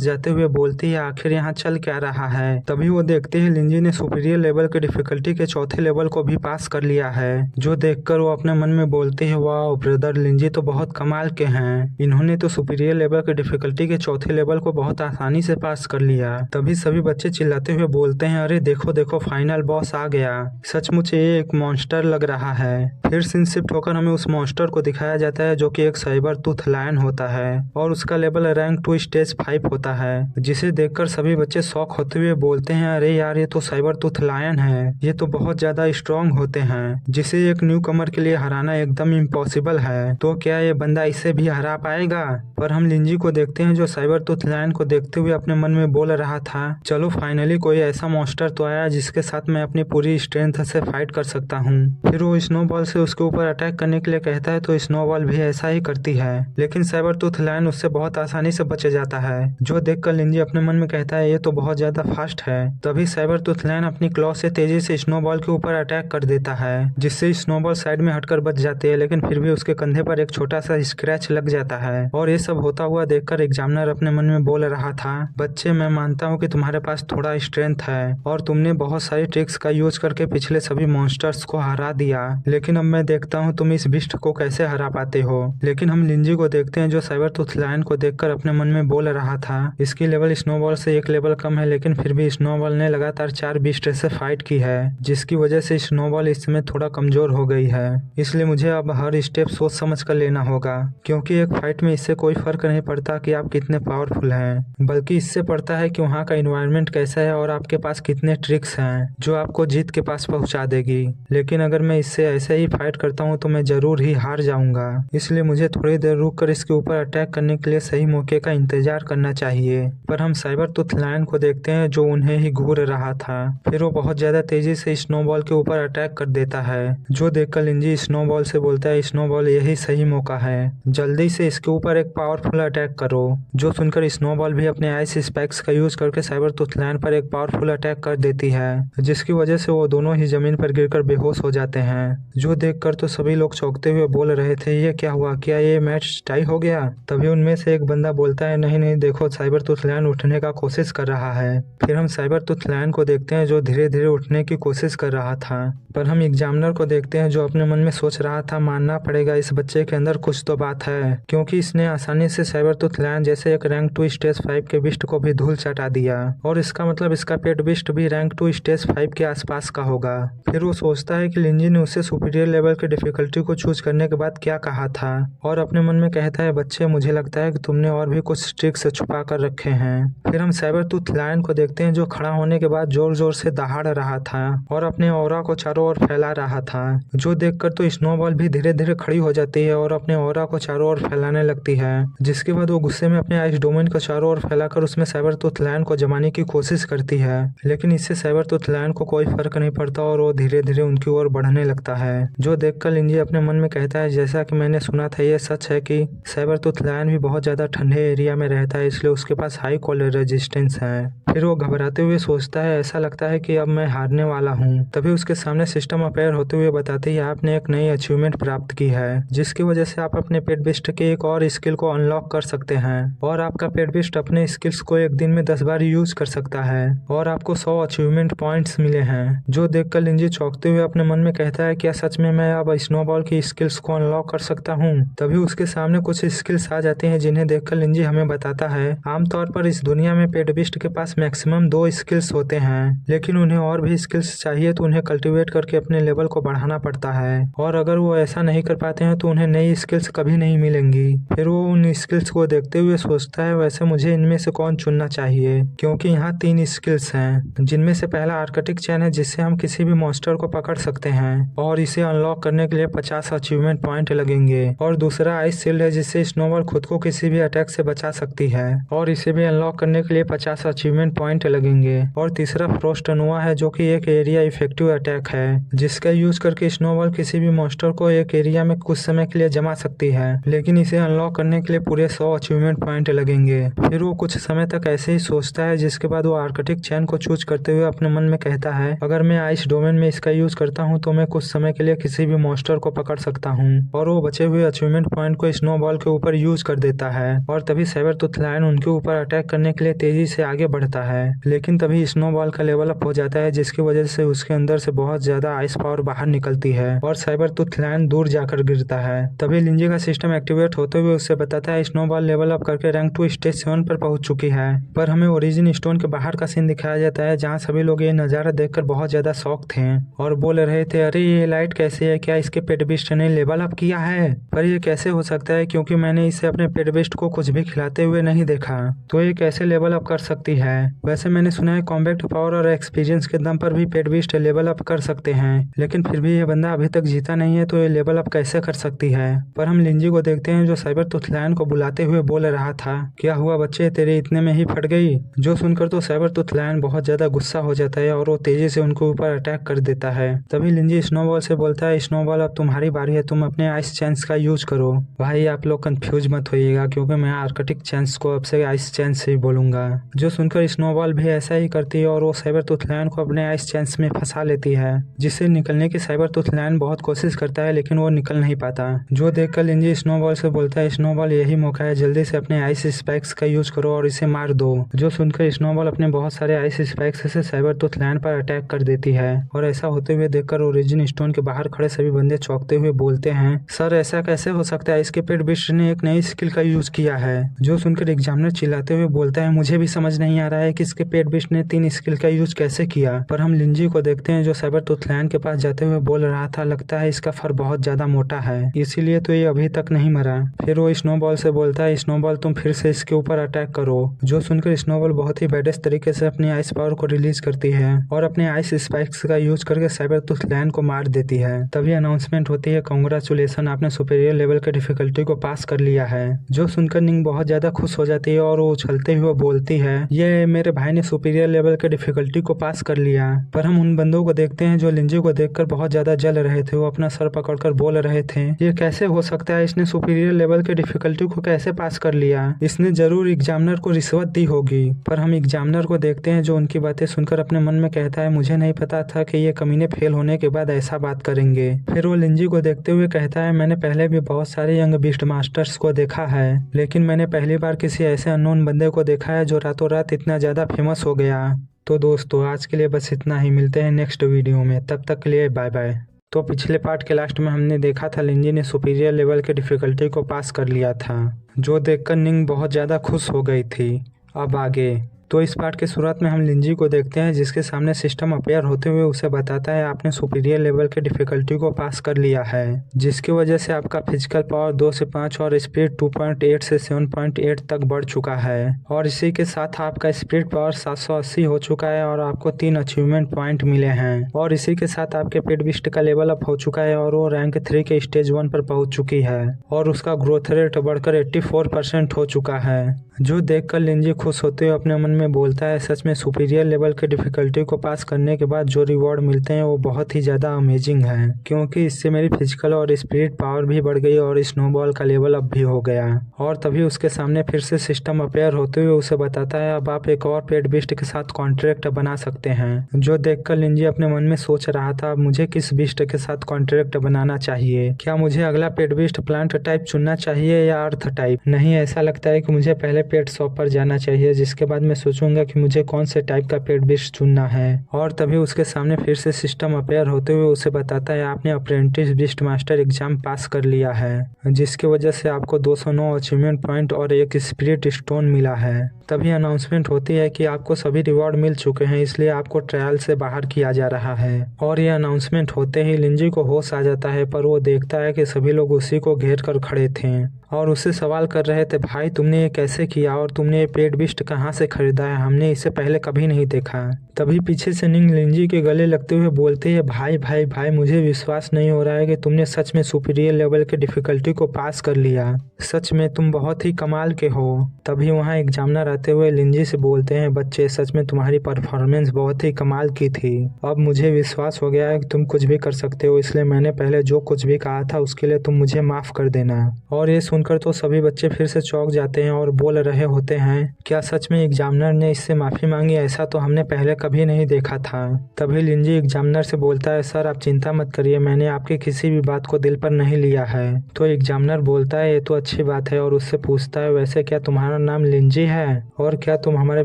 जाते हुए बोलती है, आखिर यहाँ चल क्या रहा है। तभी वो देखते हैं लिंजी ने सुपीरियर लेवल के डिफिकल्टी के 4थे लेवल को भी पास कर लिया है। जो देखकर वो अपने मन में बोलते हैं, वाह ब्रदर लिंजी तो बहुत कमाल के हैं, इन्होंने तो सुपीरियर लेवल के डिफिकल्टी के 4थे लेवल को बहुत आसानी से पास कर लिया। तभी सभी बच्चे चिल्लाते हुए बोलते हैं, अरे देखो देखो फाइनल बॉस आ गया, सचमुच ये एक मॉन्स्टर लग रहा है। फिर सीन शिफ्ट होकर हमें उस मॉन्स्टर को दिखाया जाता है जो कि एक साइबर टूथ लायन होता है और उसका लेवल रैंक 2 स्टेज 5 होता है, जिसे देखकर सभी बच्चे शॉक होते हुए बोलते हैं, अरे यार ये तो साइबर टूथ लायन है, ये तो बहुत ज्यादा स्ट्रॉन्ग होते हैं, जिसे एक न्यू कमर के लिए हराना एकदम इम्पॉसिबल है, तो क्या ये बंदा इसे भी हरा पाएगा। पर हम लिंजी को देखते देखते हैं जो साइबर टूथ लायन को देखते हुए अपने मन में बोल रहा था, चलो फाइनली कोई ऐसा मॉन्स्टर तो आया जिसके साथ मैं अपनी पूरी स्ट्रेंथ से फाइट कर सकता हूँ। फिर वो स्नोबॉल से उसके ऊपर अटैक करने के लिए कहता है तो स्नोबॉल भी ऐसा ही करती है, लेकिन साइबर टूथ लायन उससे बहुत आसानी से बच जाता है, जो देखकर लिंजी अपने मन में कहता है ये तो बहुत ज्यादा फास्ट है। तभी साइबर टूथ लायन अपनी क्लॉ से तेजी से स्नोबॉल के ऊपर अटैक कर देता है, जिससे स्नोबॉल साइड में हटकर बच जाती है, लेकिन फिर भी उसके कंधे पर एक छोटा सा स्क्रैच लग जाता है। और ये सब होता हुआ देखकर एग्जामिनर अपने मन में बोल रहा था, बच्चे मैं मानता हूँ कि तुम्हारे पास थोड़ा स्ट्रेंथ है और तुमने बहुत सारी ट्रिक्स का यूज करके पिछले सभी मॉन्स्टर्स को हरा दिया, लेकिन अब मैं देखता हूँ तुम इस बिस्ट को कैसे हरा पाते हो। लेकिन हम लिंजी को देखते हैं जो साइबर टूथ लायन को देखकर अपने मन में बोल रहा था, इसकी लेवल स्नोबॉल से एक लेवल कम है, लेकिन फिर भी स्नोबॉल ने लगातार 4 बिस्ट से फाइट की है, जिसकी वजह से स्नोबॉल इस समय थोड़ा कमजोर हो गई है। इसलिए मुझे अब हर स्टेप सोच समझ कर लेना होगा, क्योंकि एक फाइट में इससे कोई फर्क नहीं पड़ता कि आप कितने पावरफुल हैं, बल्कि इससे पड़ता है कि वहाँ का इन्वायरमेंट कैसा है और आपके पास कितने ट्रिक्स हैं जो आपको जीत के पास पहुँचा देगी। लेकिन अगर मैं इससे ऐसे ही फाइट करता हूँ तो मैं जरूर ही हार जाऊंगा, इसलिए मुझे थोड़ी देर रुक कर इसके ऊपर अटैक करने के लिए सही मौके का इंतजार करना चाहिए। पर हम साइबर टूथ लायन को देखते हैं जो उन्हें ही घूर रहा था, फिर वो बहुत ज्यादा तेजी से स्नोबॉल के ऊपर अटैक कर देता है, जो देखकर लिंजी स्नोबॉल से बोलता है, स्नोबॉल यही सही मौका है, जल्दी से इसके ऊपर एक पावरफुल अटैक करो। जो सुनकर स्नोबॉल भी अपने आइस स्पेक्स का यूज करके साइबर टूथ लायन पर एक पावरफुल अटैक कर देती है, जिसकी वजह से वो दोनों ही जमीन पर गिरकर बेहोश हो जाते हैं। जो देखकर तो सभी लोग चौंकते हुए बोल रहे थे, ये क्या हुआ, क्या ये मैच टाई हो गया? तभी उनमें से एक बंदा बोलता है, नहीं नहीं देखो साइबर टूथ लायन उठने का कोशिश कर रहा है। फिर हम साइबर टूथ लायन को देखते हैं जो धीरे धीरे उठने की कोशिश कर रहा था, पर हम एग्जामिनर को देखते हैं जो अपने मन में सोच रहा था, मानना पड़ेगा इस बच्चे के अंदर कुछ तो बात है, क्योंकि इसने आसानी से साइबर टूथ लायन जैसे एक रैंक 2 स्टेज 5 के बिस्ट को भी धूल चटा दिया, और इसका मतलब इसका पेट बिस्ट भी रैंक 2 स्टेज 5 के आसपास का होगा। फिर वो सोचता है कि लिंजी ने उसे सुपीरियर लेवल की डिफिकल्टी को चूज करने के बाद क्या कहा था, और अपने मन में कहता है, बच्चे मुझे लगता है कि तुमने और भी कुछ ट्रिक्स छुपा कर रखे हैं। फिर हम साइबर टूथ लायन को देखते हैं जो खड़ा होने के बाद जोर जोर से दहाड़ रहा था और अपने ऑरा को चारों ओर फैला रहा था, जो देखकर तो स्नोबॉल भी धीरे धीरे खड़ी हो जाती है और अपने ऑरा को चारों ओर फैलाने लगती है, जिसके बाद वो गुस्से में अपने आइस डोमेन को चारों ओर फैलाकर उसमें साइबर टूथ लायन को जमाने की कोशिश करती है, लेकिन इससे साइबर टूथ लायन को कोई फर्क नहीं पड़ता और वो धीरे धीरे उनकी ओर बढ़ने लगता है। जो देखकर लिंजी अपने मन में कहता है, जैसा कि मैंने सुना था ये सच है कि साइबर टूथ लायन भी बहुत ज्यादा ठंडे एरिया में रहता है, इसलिए उसके पास हाई कोल्ड रेजिस्टेंस है। फिर वो घबराते हुए सोचता है, ऐसा लगता है कि अब मैं हारने वाला हूँ। तभी उसके सामने सिस्टम अपेयर होते हुए बताते हैं, आपने एक नई अचीवमेंट प्राप्त की है, जिसकी वजह से आप अपने पेट बिस्ट के एक और स्किल को अनलॉक कर सकते हैं, और आपका पेट बिस्ट अपने स्किल्स को एक दिन में 10 बार यूज कर सकता है, और आपको 100 अचीवमेंट पॉइंट्स मिले हैं। जो देखकर लिंजी चौंकते हुए अपने मन में कहता है, क्या सच में मैं अब स्नोबॉल की स्किल्स को अनलॉक कर सकता हूँ? तभी उसके सामने कुछ स्किल्स आ जाते हैं जिन्हें देखकर लिंजी हमें बताता है, आमतौर पर इस दुनिया में पेट बिस्ट के पास मैक्सिमम 2 स्किल्स होते हैं, लेकिन उन्हें और भी स्किल्स चाहिए तो उन्हें कल्टीवेट करके अपने लेवल को बढ़ाना पड़ता है, और अगर वो ऐसा नहीं कर पाते हैं तो उन्हें नई स्किल्स कभी नहीं मिलेंगी। फिर वो उन स्किल्स को देखते हुए सोचता है, वैसे मुझे इनमें से कौन चुनना चाहिए, क्योंकि यहाँ 3 स्किल्स हैं, जिनमें से पहला आर्कटिक चैन है जिससे हम किसी भी मॉन्स्टर को पकड़ सकते हैं और इसे अनलॉक करने के लिए 50 अचीवमेंट पॉइंट लगेंगे, और दूसरा आइस शील्ड है जिससे स्नोबॉल खुद को किसी भी अटैक से बचा सकती है और इसे भी अनलॉक करने के लिए 50 अचीवमेंट पॉइंट लगेंगे, और तीसरा फ्रोस्ट अनुआ है जो कि एक एरिया इफेक्टिव अटैक है, जिसका यूज करके स्नोबॉल किसी भी मॉन्स्टर को एक एरिया में कुछ समय के लिए जमा सकती है, लेकिन इसे अनलॉक करने के लिए पूरे 100 अचीवमेंट पॉइंट लगेंगे। फिर वो कुछ समय तक ऐसे ही सोचता है, जिसके बाद वो आर्कटिक चैन को चूज करते हुए अपने मन में कहता है, अगर मैं आइस डोमेन में इसका यूज करता हूँ तो मैं कुछ समय के लिए किसी भी मॉन्स्टर को पकड़ सकता हूँ, और वो बचे हुए अचीवमेंट पॉइंट को स्नोबॉल के ऊपर यूज कर देता है, और तभी साइबर टूथ लायन उनके ऊपर अटैक करने के लिए तेजी से आगे बढ़ता है, लेकिन तभी स्नोबॉल का लेवल अप हो जाता है, जिसकी वजह से उसके अंदर से बहुत ज्यादा आइस पावर बाहर निकलती है और साइबर टूथ लायन दूर जाकर गिरता है। तभी लिंजी का सिस्टम एक्टिवेट होते हुए उससे बताता है, स्नोबॉल लेवल अप करके रैंक 2 स्टेज 7 पर पहुंच चुकी है। पर हमें ओरिजिन स्टोन के बाहर का सीन दिखाया जाता है, जहाँ सभी लोग ये नजारा देखकर बहुत ज्यादा शॉक थे और बोल रहे थे, अरे ये लाइट कैसे है, क्या इसके पेट बिस्ट ने लेवल अप किया है? पर ये कैसे हो सकता है, क्योंकि मैंने इसे अपने पेट बिस्ट को कुछ भी खिलाते हुए नहीं देखा, तो ये कैसे लेवल अप कर सकती है? वैसे मैंने सुना है कॉम्बैट पावर और एक्सपीरियंस के दम पर भी पेट बिस्ट लेवल अप कर सकते हैं, लेकिन फिर भी ये बंदा अभी तक जीता नहीं है, तो ये लेवल अप कैसे कर सकती है? पर हम लिंजी को देखते हैं जो साइबर टूथ लायन को बुलाते हुए बोल बोल रहा था, क्या हुआ बच्चे, तेरे इतने में ही फट गई। जो सुनकर तो सैबरटूथ लायन बहुत ज्यादा गुस्सा हो जाता है और वो तेजी से उनके ऊपर अटैक कर देता है। तभी लिंजी स्नोबॉल से बोलता है, स्नोबॉल अब तुम्हारी बारी है, तुम अपने आइस चैंस का यूज करो। भाई आप लोग कंफ्यूज मत होइएगा क्योंकि मैं आर्कटिक चैंस को अब से आइस चैंस से ही बोलूंगा। जो सुनकर स्नोबॉल भी ऐसा ही करती है और वो सैबरटूथ लायन को अपने आइस चैंस में फंसा लेती है, जिससे निकलने की सैबरटूथ लायन बहुत कोशिश करता है लेकिन वो निकल नहीं पाता। जो देखकर लिंजी स्नोबॉल से बोलता है, स्नोबॉल यही मौका है, जल्दी से अपने आइस स्पाइक्स का यूज करो और इसे मार दो। जो सुनकर स्नोबॉल अपने बहुत सारे आइस स्पाइक्स से सैबरटूथ लायन पर अटैक कर देती है और ऐसा होते हुए देखकर ओरिजिन स्टोन के बाहर खड़े सभी बंदे चौंकते हुए बोलते हैं, सर ऐसा कैसे हो सकता है, इसके पेट बिस्ट ने एक नई स्किल का यूज किया है। जो सुनकर एग्जामिनर चिल्लाते हुए बोलता है, मुझे भी समझ नहीं आ रहा है कि इसके पेट बिस्ट ने 3 स्किल का यूज कैसे किया। पर हम लिंजी को देखते हैं जो सैबरटूथ लायन के पास जाते हुए बोल रहा था, लगता है इसका फर बहुत ज्यादा मोटा है, इसीलिए तो ये अभी तक नहीं मरा। फिर वो स्नोबॉल से बोलता है, स्नोबॉल तुम फिर से इसके ऊपर अटैक करो। जो सुनकर स्नोबॉल बहुत ही बेडेस्ट तरीके से अपनी आइस पावर को रिलीज करती है और अपने आइस स्पाइक्स का यूज करके सैबरटूथ लायन को मार देती है। तभी अनाउंसमेंट होती है, कांग्रेचुलेशन, आपने सुपीरियर लेवल के डिफिकल्टी को पास कर लिया है। जो सुनकर निंग बहुत ज्यादा खुश हो जाती है और वो उछलते हुए बोलती है, ये मेरे भाई ने सुपीरियर लेवल के डिफिकल्टी को पास कर लिया। पर हम उन बंदों को देखते हैं जो लिंजी को देखकर बहुत ज्यादा जल रहे थे, वो अपना सर पकड़कर बोल रहे थे, ये कैसे हो सकता है, इसने सुपीरियर लेवल के डिफिकल्टी को कैसे पास कर लिया, इसने जरूर एग्जामिनर को रिश्वत दी होगी। पर हम एग्जामिनर को देखते हैं जो उनकी बातें सुनकर अपने मन में कहता है, मुझे नहीं पता था कि ये कमीने फेल होने के बाद ऐसा बात करेंगे। फिर वो लिंजी को देखते हुए कहता है, मैंने पहले भी बहुत सारे यंग बीस्ट मास्टर्स को देखा है लेकिन मैंने पहली बार किसी ऐसे अननोन बंदे को देखा है जो रातों रात इतना ज्यादा फेमस हो गया। तो दोस्तों आज के लिए बस इतना ही, मिलते हैं नेक्स्ट वीडियो में, तब तक के लिए बाय बाय। तो पिछले पार्ट के लास्ट में हमने देखा था लिंजी ने सुपीरियर लेवल के डिफिकल्टी को पास कर लिया था, जो देखकर निंग बहुत ज़्यादा खुश हो गई थी। अब आगे तो इस पार्ट के शुरुआत में हम लिंजी को देखते हैं जिसके सामने सिस्टम अपेयर होते हुए उसे बताता है, आपने सुपीरियर लेवल के डिफिकल्टी को पास कर लिया है, जिसकी वजह से आपका फिजिकल पावर 2 से 5 और स्पीड 2.8 से 7.8 तक बढ़ चुका है और इसी के साथ आपका स्पीड पावर 780 हो चुका है और आपको 3 अचीवमेंट पॉइंट मिले हैं और इसी के साथ आपके पेट बिस्ट का लेवल अप हो चुका है और वो रैंक 3 के स्टेज 1 पर पहुंच चुकी है और उसका ग्रोथ रेट बढ़कर 84% हो चुका है। जो देखकर लिंजी खुश होते हुए अपने मन में बोलता है, सच में सुपीरियर लेवल के डिफिकल्टी को पास करने के बाद जो रिवॉर्ड मिलते हैं वो बहुत ही ज़्यादा अमेजिंग है, क्योंकि इससे मेरी फिजिकल और स्पिरिट पावर भी बढ़ गई और स्नोबॉल का लेवल अप भी हो गया। और तभी उसके सामने फिर से सिस्टम अपेयर होते हुए उसे बताता है, अब आप एक और पेट बिस्ट के साथ कॉन्ट्रैक्ट बना सकते हैं। जो देखकर लिंजी अपने मन में सोच रहा था, मुझे किस बिस्ट के साथ कॉन्ट्रैक्ट बनाना चाहिए, क्या मुझे अगला पेट बिस्ट प्लांट टाइप चुनना चाहिए या अर्थ टाइप। नहीं, ऐसा लगता है कि मुझे पहले पेट शॉप पर जाना चाहिए, जिसके बाद मैं सोचूंगा कि मुझे कौन से टाइप का पेट बिस्ट चुनना है। और तभी उसके सामने फिर से सिस्टम अपेयर होते हुए उसे बताता है, आपने apprentice beast master exam pass कर लिया है, जिसकी वजह से आपको 209 अचीवमेंट पॉइंट और एक स्पिरिट स्टोन मिला है। तभी अनाउंसमेंट होती है कि आपको सभी रिवॉर्ड मिल चुके हैं, इसलिए आपको ट्रायल से बाहर किया जा रहा है। और ये अनाउंसमेंट होते ही लिंजी को होश आ जाता है, पर वो देखता है कि सभी लोग उसी को घेर कर खड़े थे और उससे सवाल कर रहे थे, भाई तुमने ये कैसे किया और तुमने ये पेट बिस्ट कहाँ से खरीदा है, हमने इसे पहले कभी नहीं देखा। तभी पीछे से निंग लिंजी के गले लगते हुए बोलते हैं, भाई भाई भाई मुझे विश्वास नहीं हो रहा है कि तुमने सच में सुपीरियर लेवल के डिफिकल्टी को पास कर लिया, सच में तुम बहुत ही कमाल के हो। तभी वहाँ एग्जामिनर आते हुए लिंजी से बोलते हैं, बच्चे सच में तुम्हारी परफॉर्मेंस बहुत ही कमाल की थी, अब मुझे विश्वास हो गया है कि तुम कुछ भी कर सकते हो, इसलिए मैंने पहले जो कुछ भी कहा था उसके लिए तुम मुझे माफ कर देना। और ये सुनकर तो सभी बच्चे फिर से चौंक जाते हैं और बोल रहे होते हैं, क्या सच में एग्जामिनर ने इससे माफी मांगी, ऐसा तो हमने पहले कभी नहीं देखा था। तभी लिंजी एग्जामिनर से बोलता है, सर आप चिंता मत करिए, मैंने आपकी किसी भी बात को दिल पर नहीं लिया है। तो एग्जामिनर बोलता है, ये तो अच्छी बात है और उससे पूछता है, वैसे क्या तुम्हारा नाम लिंजी है और क्या तुम हमारे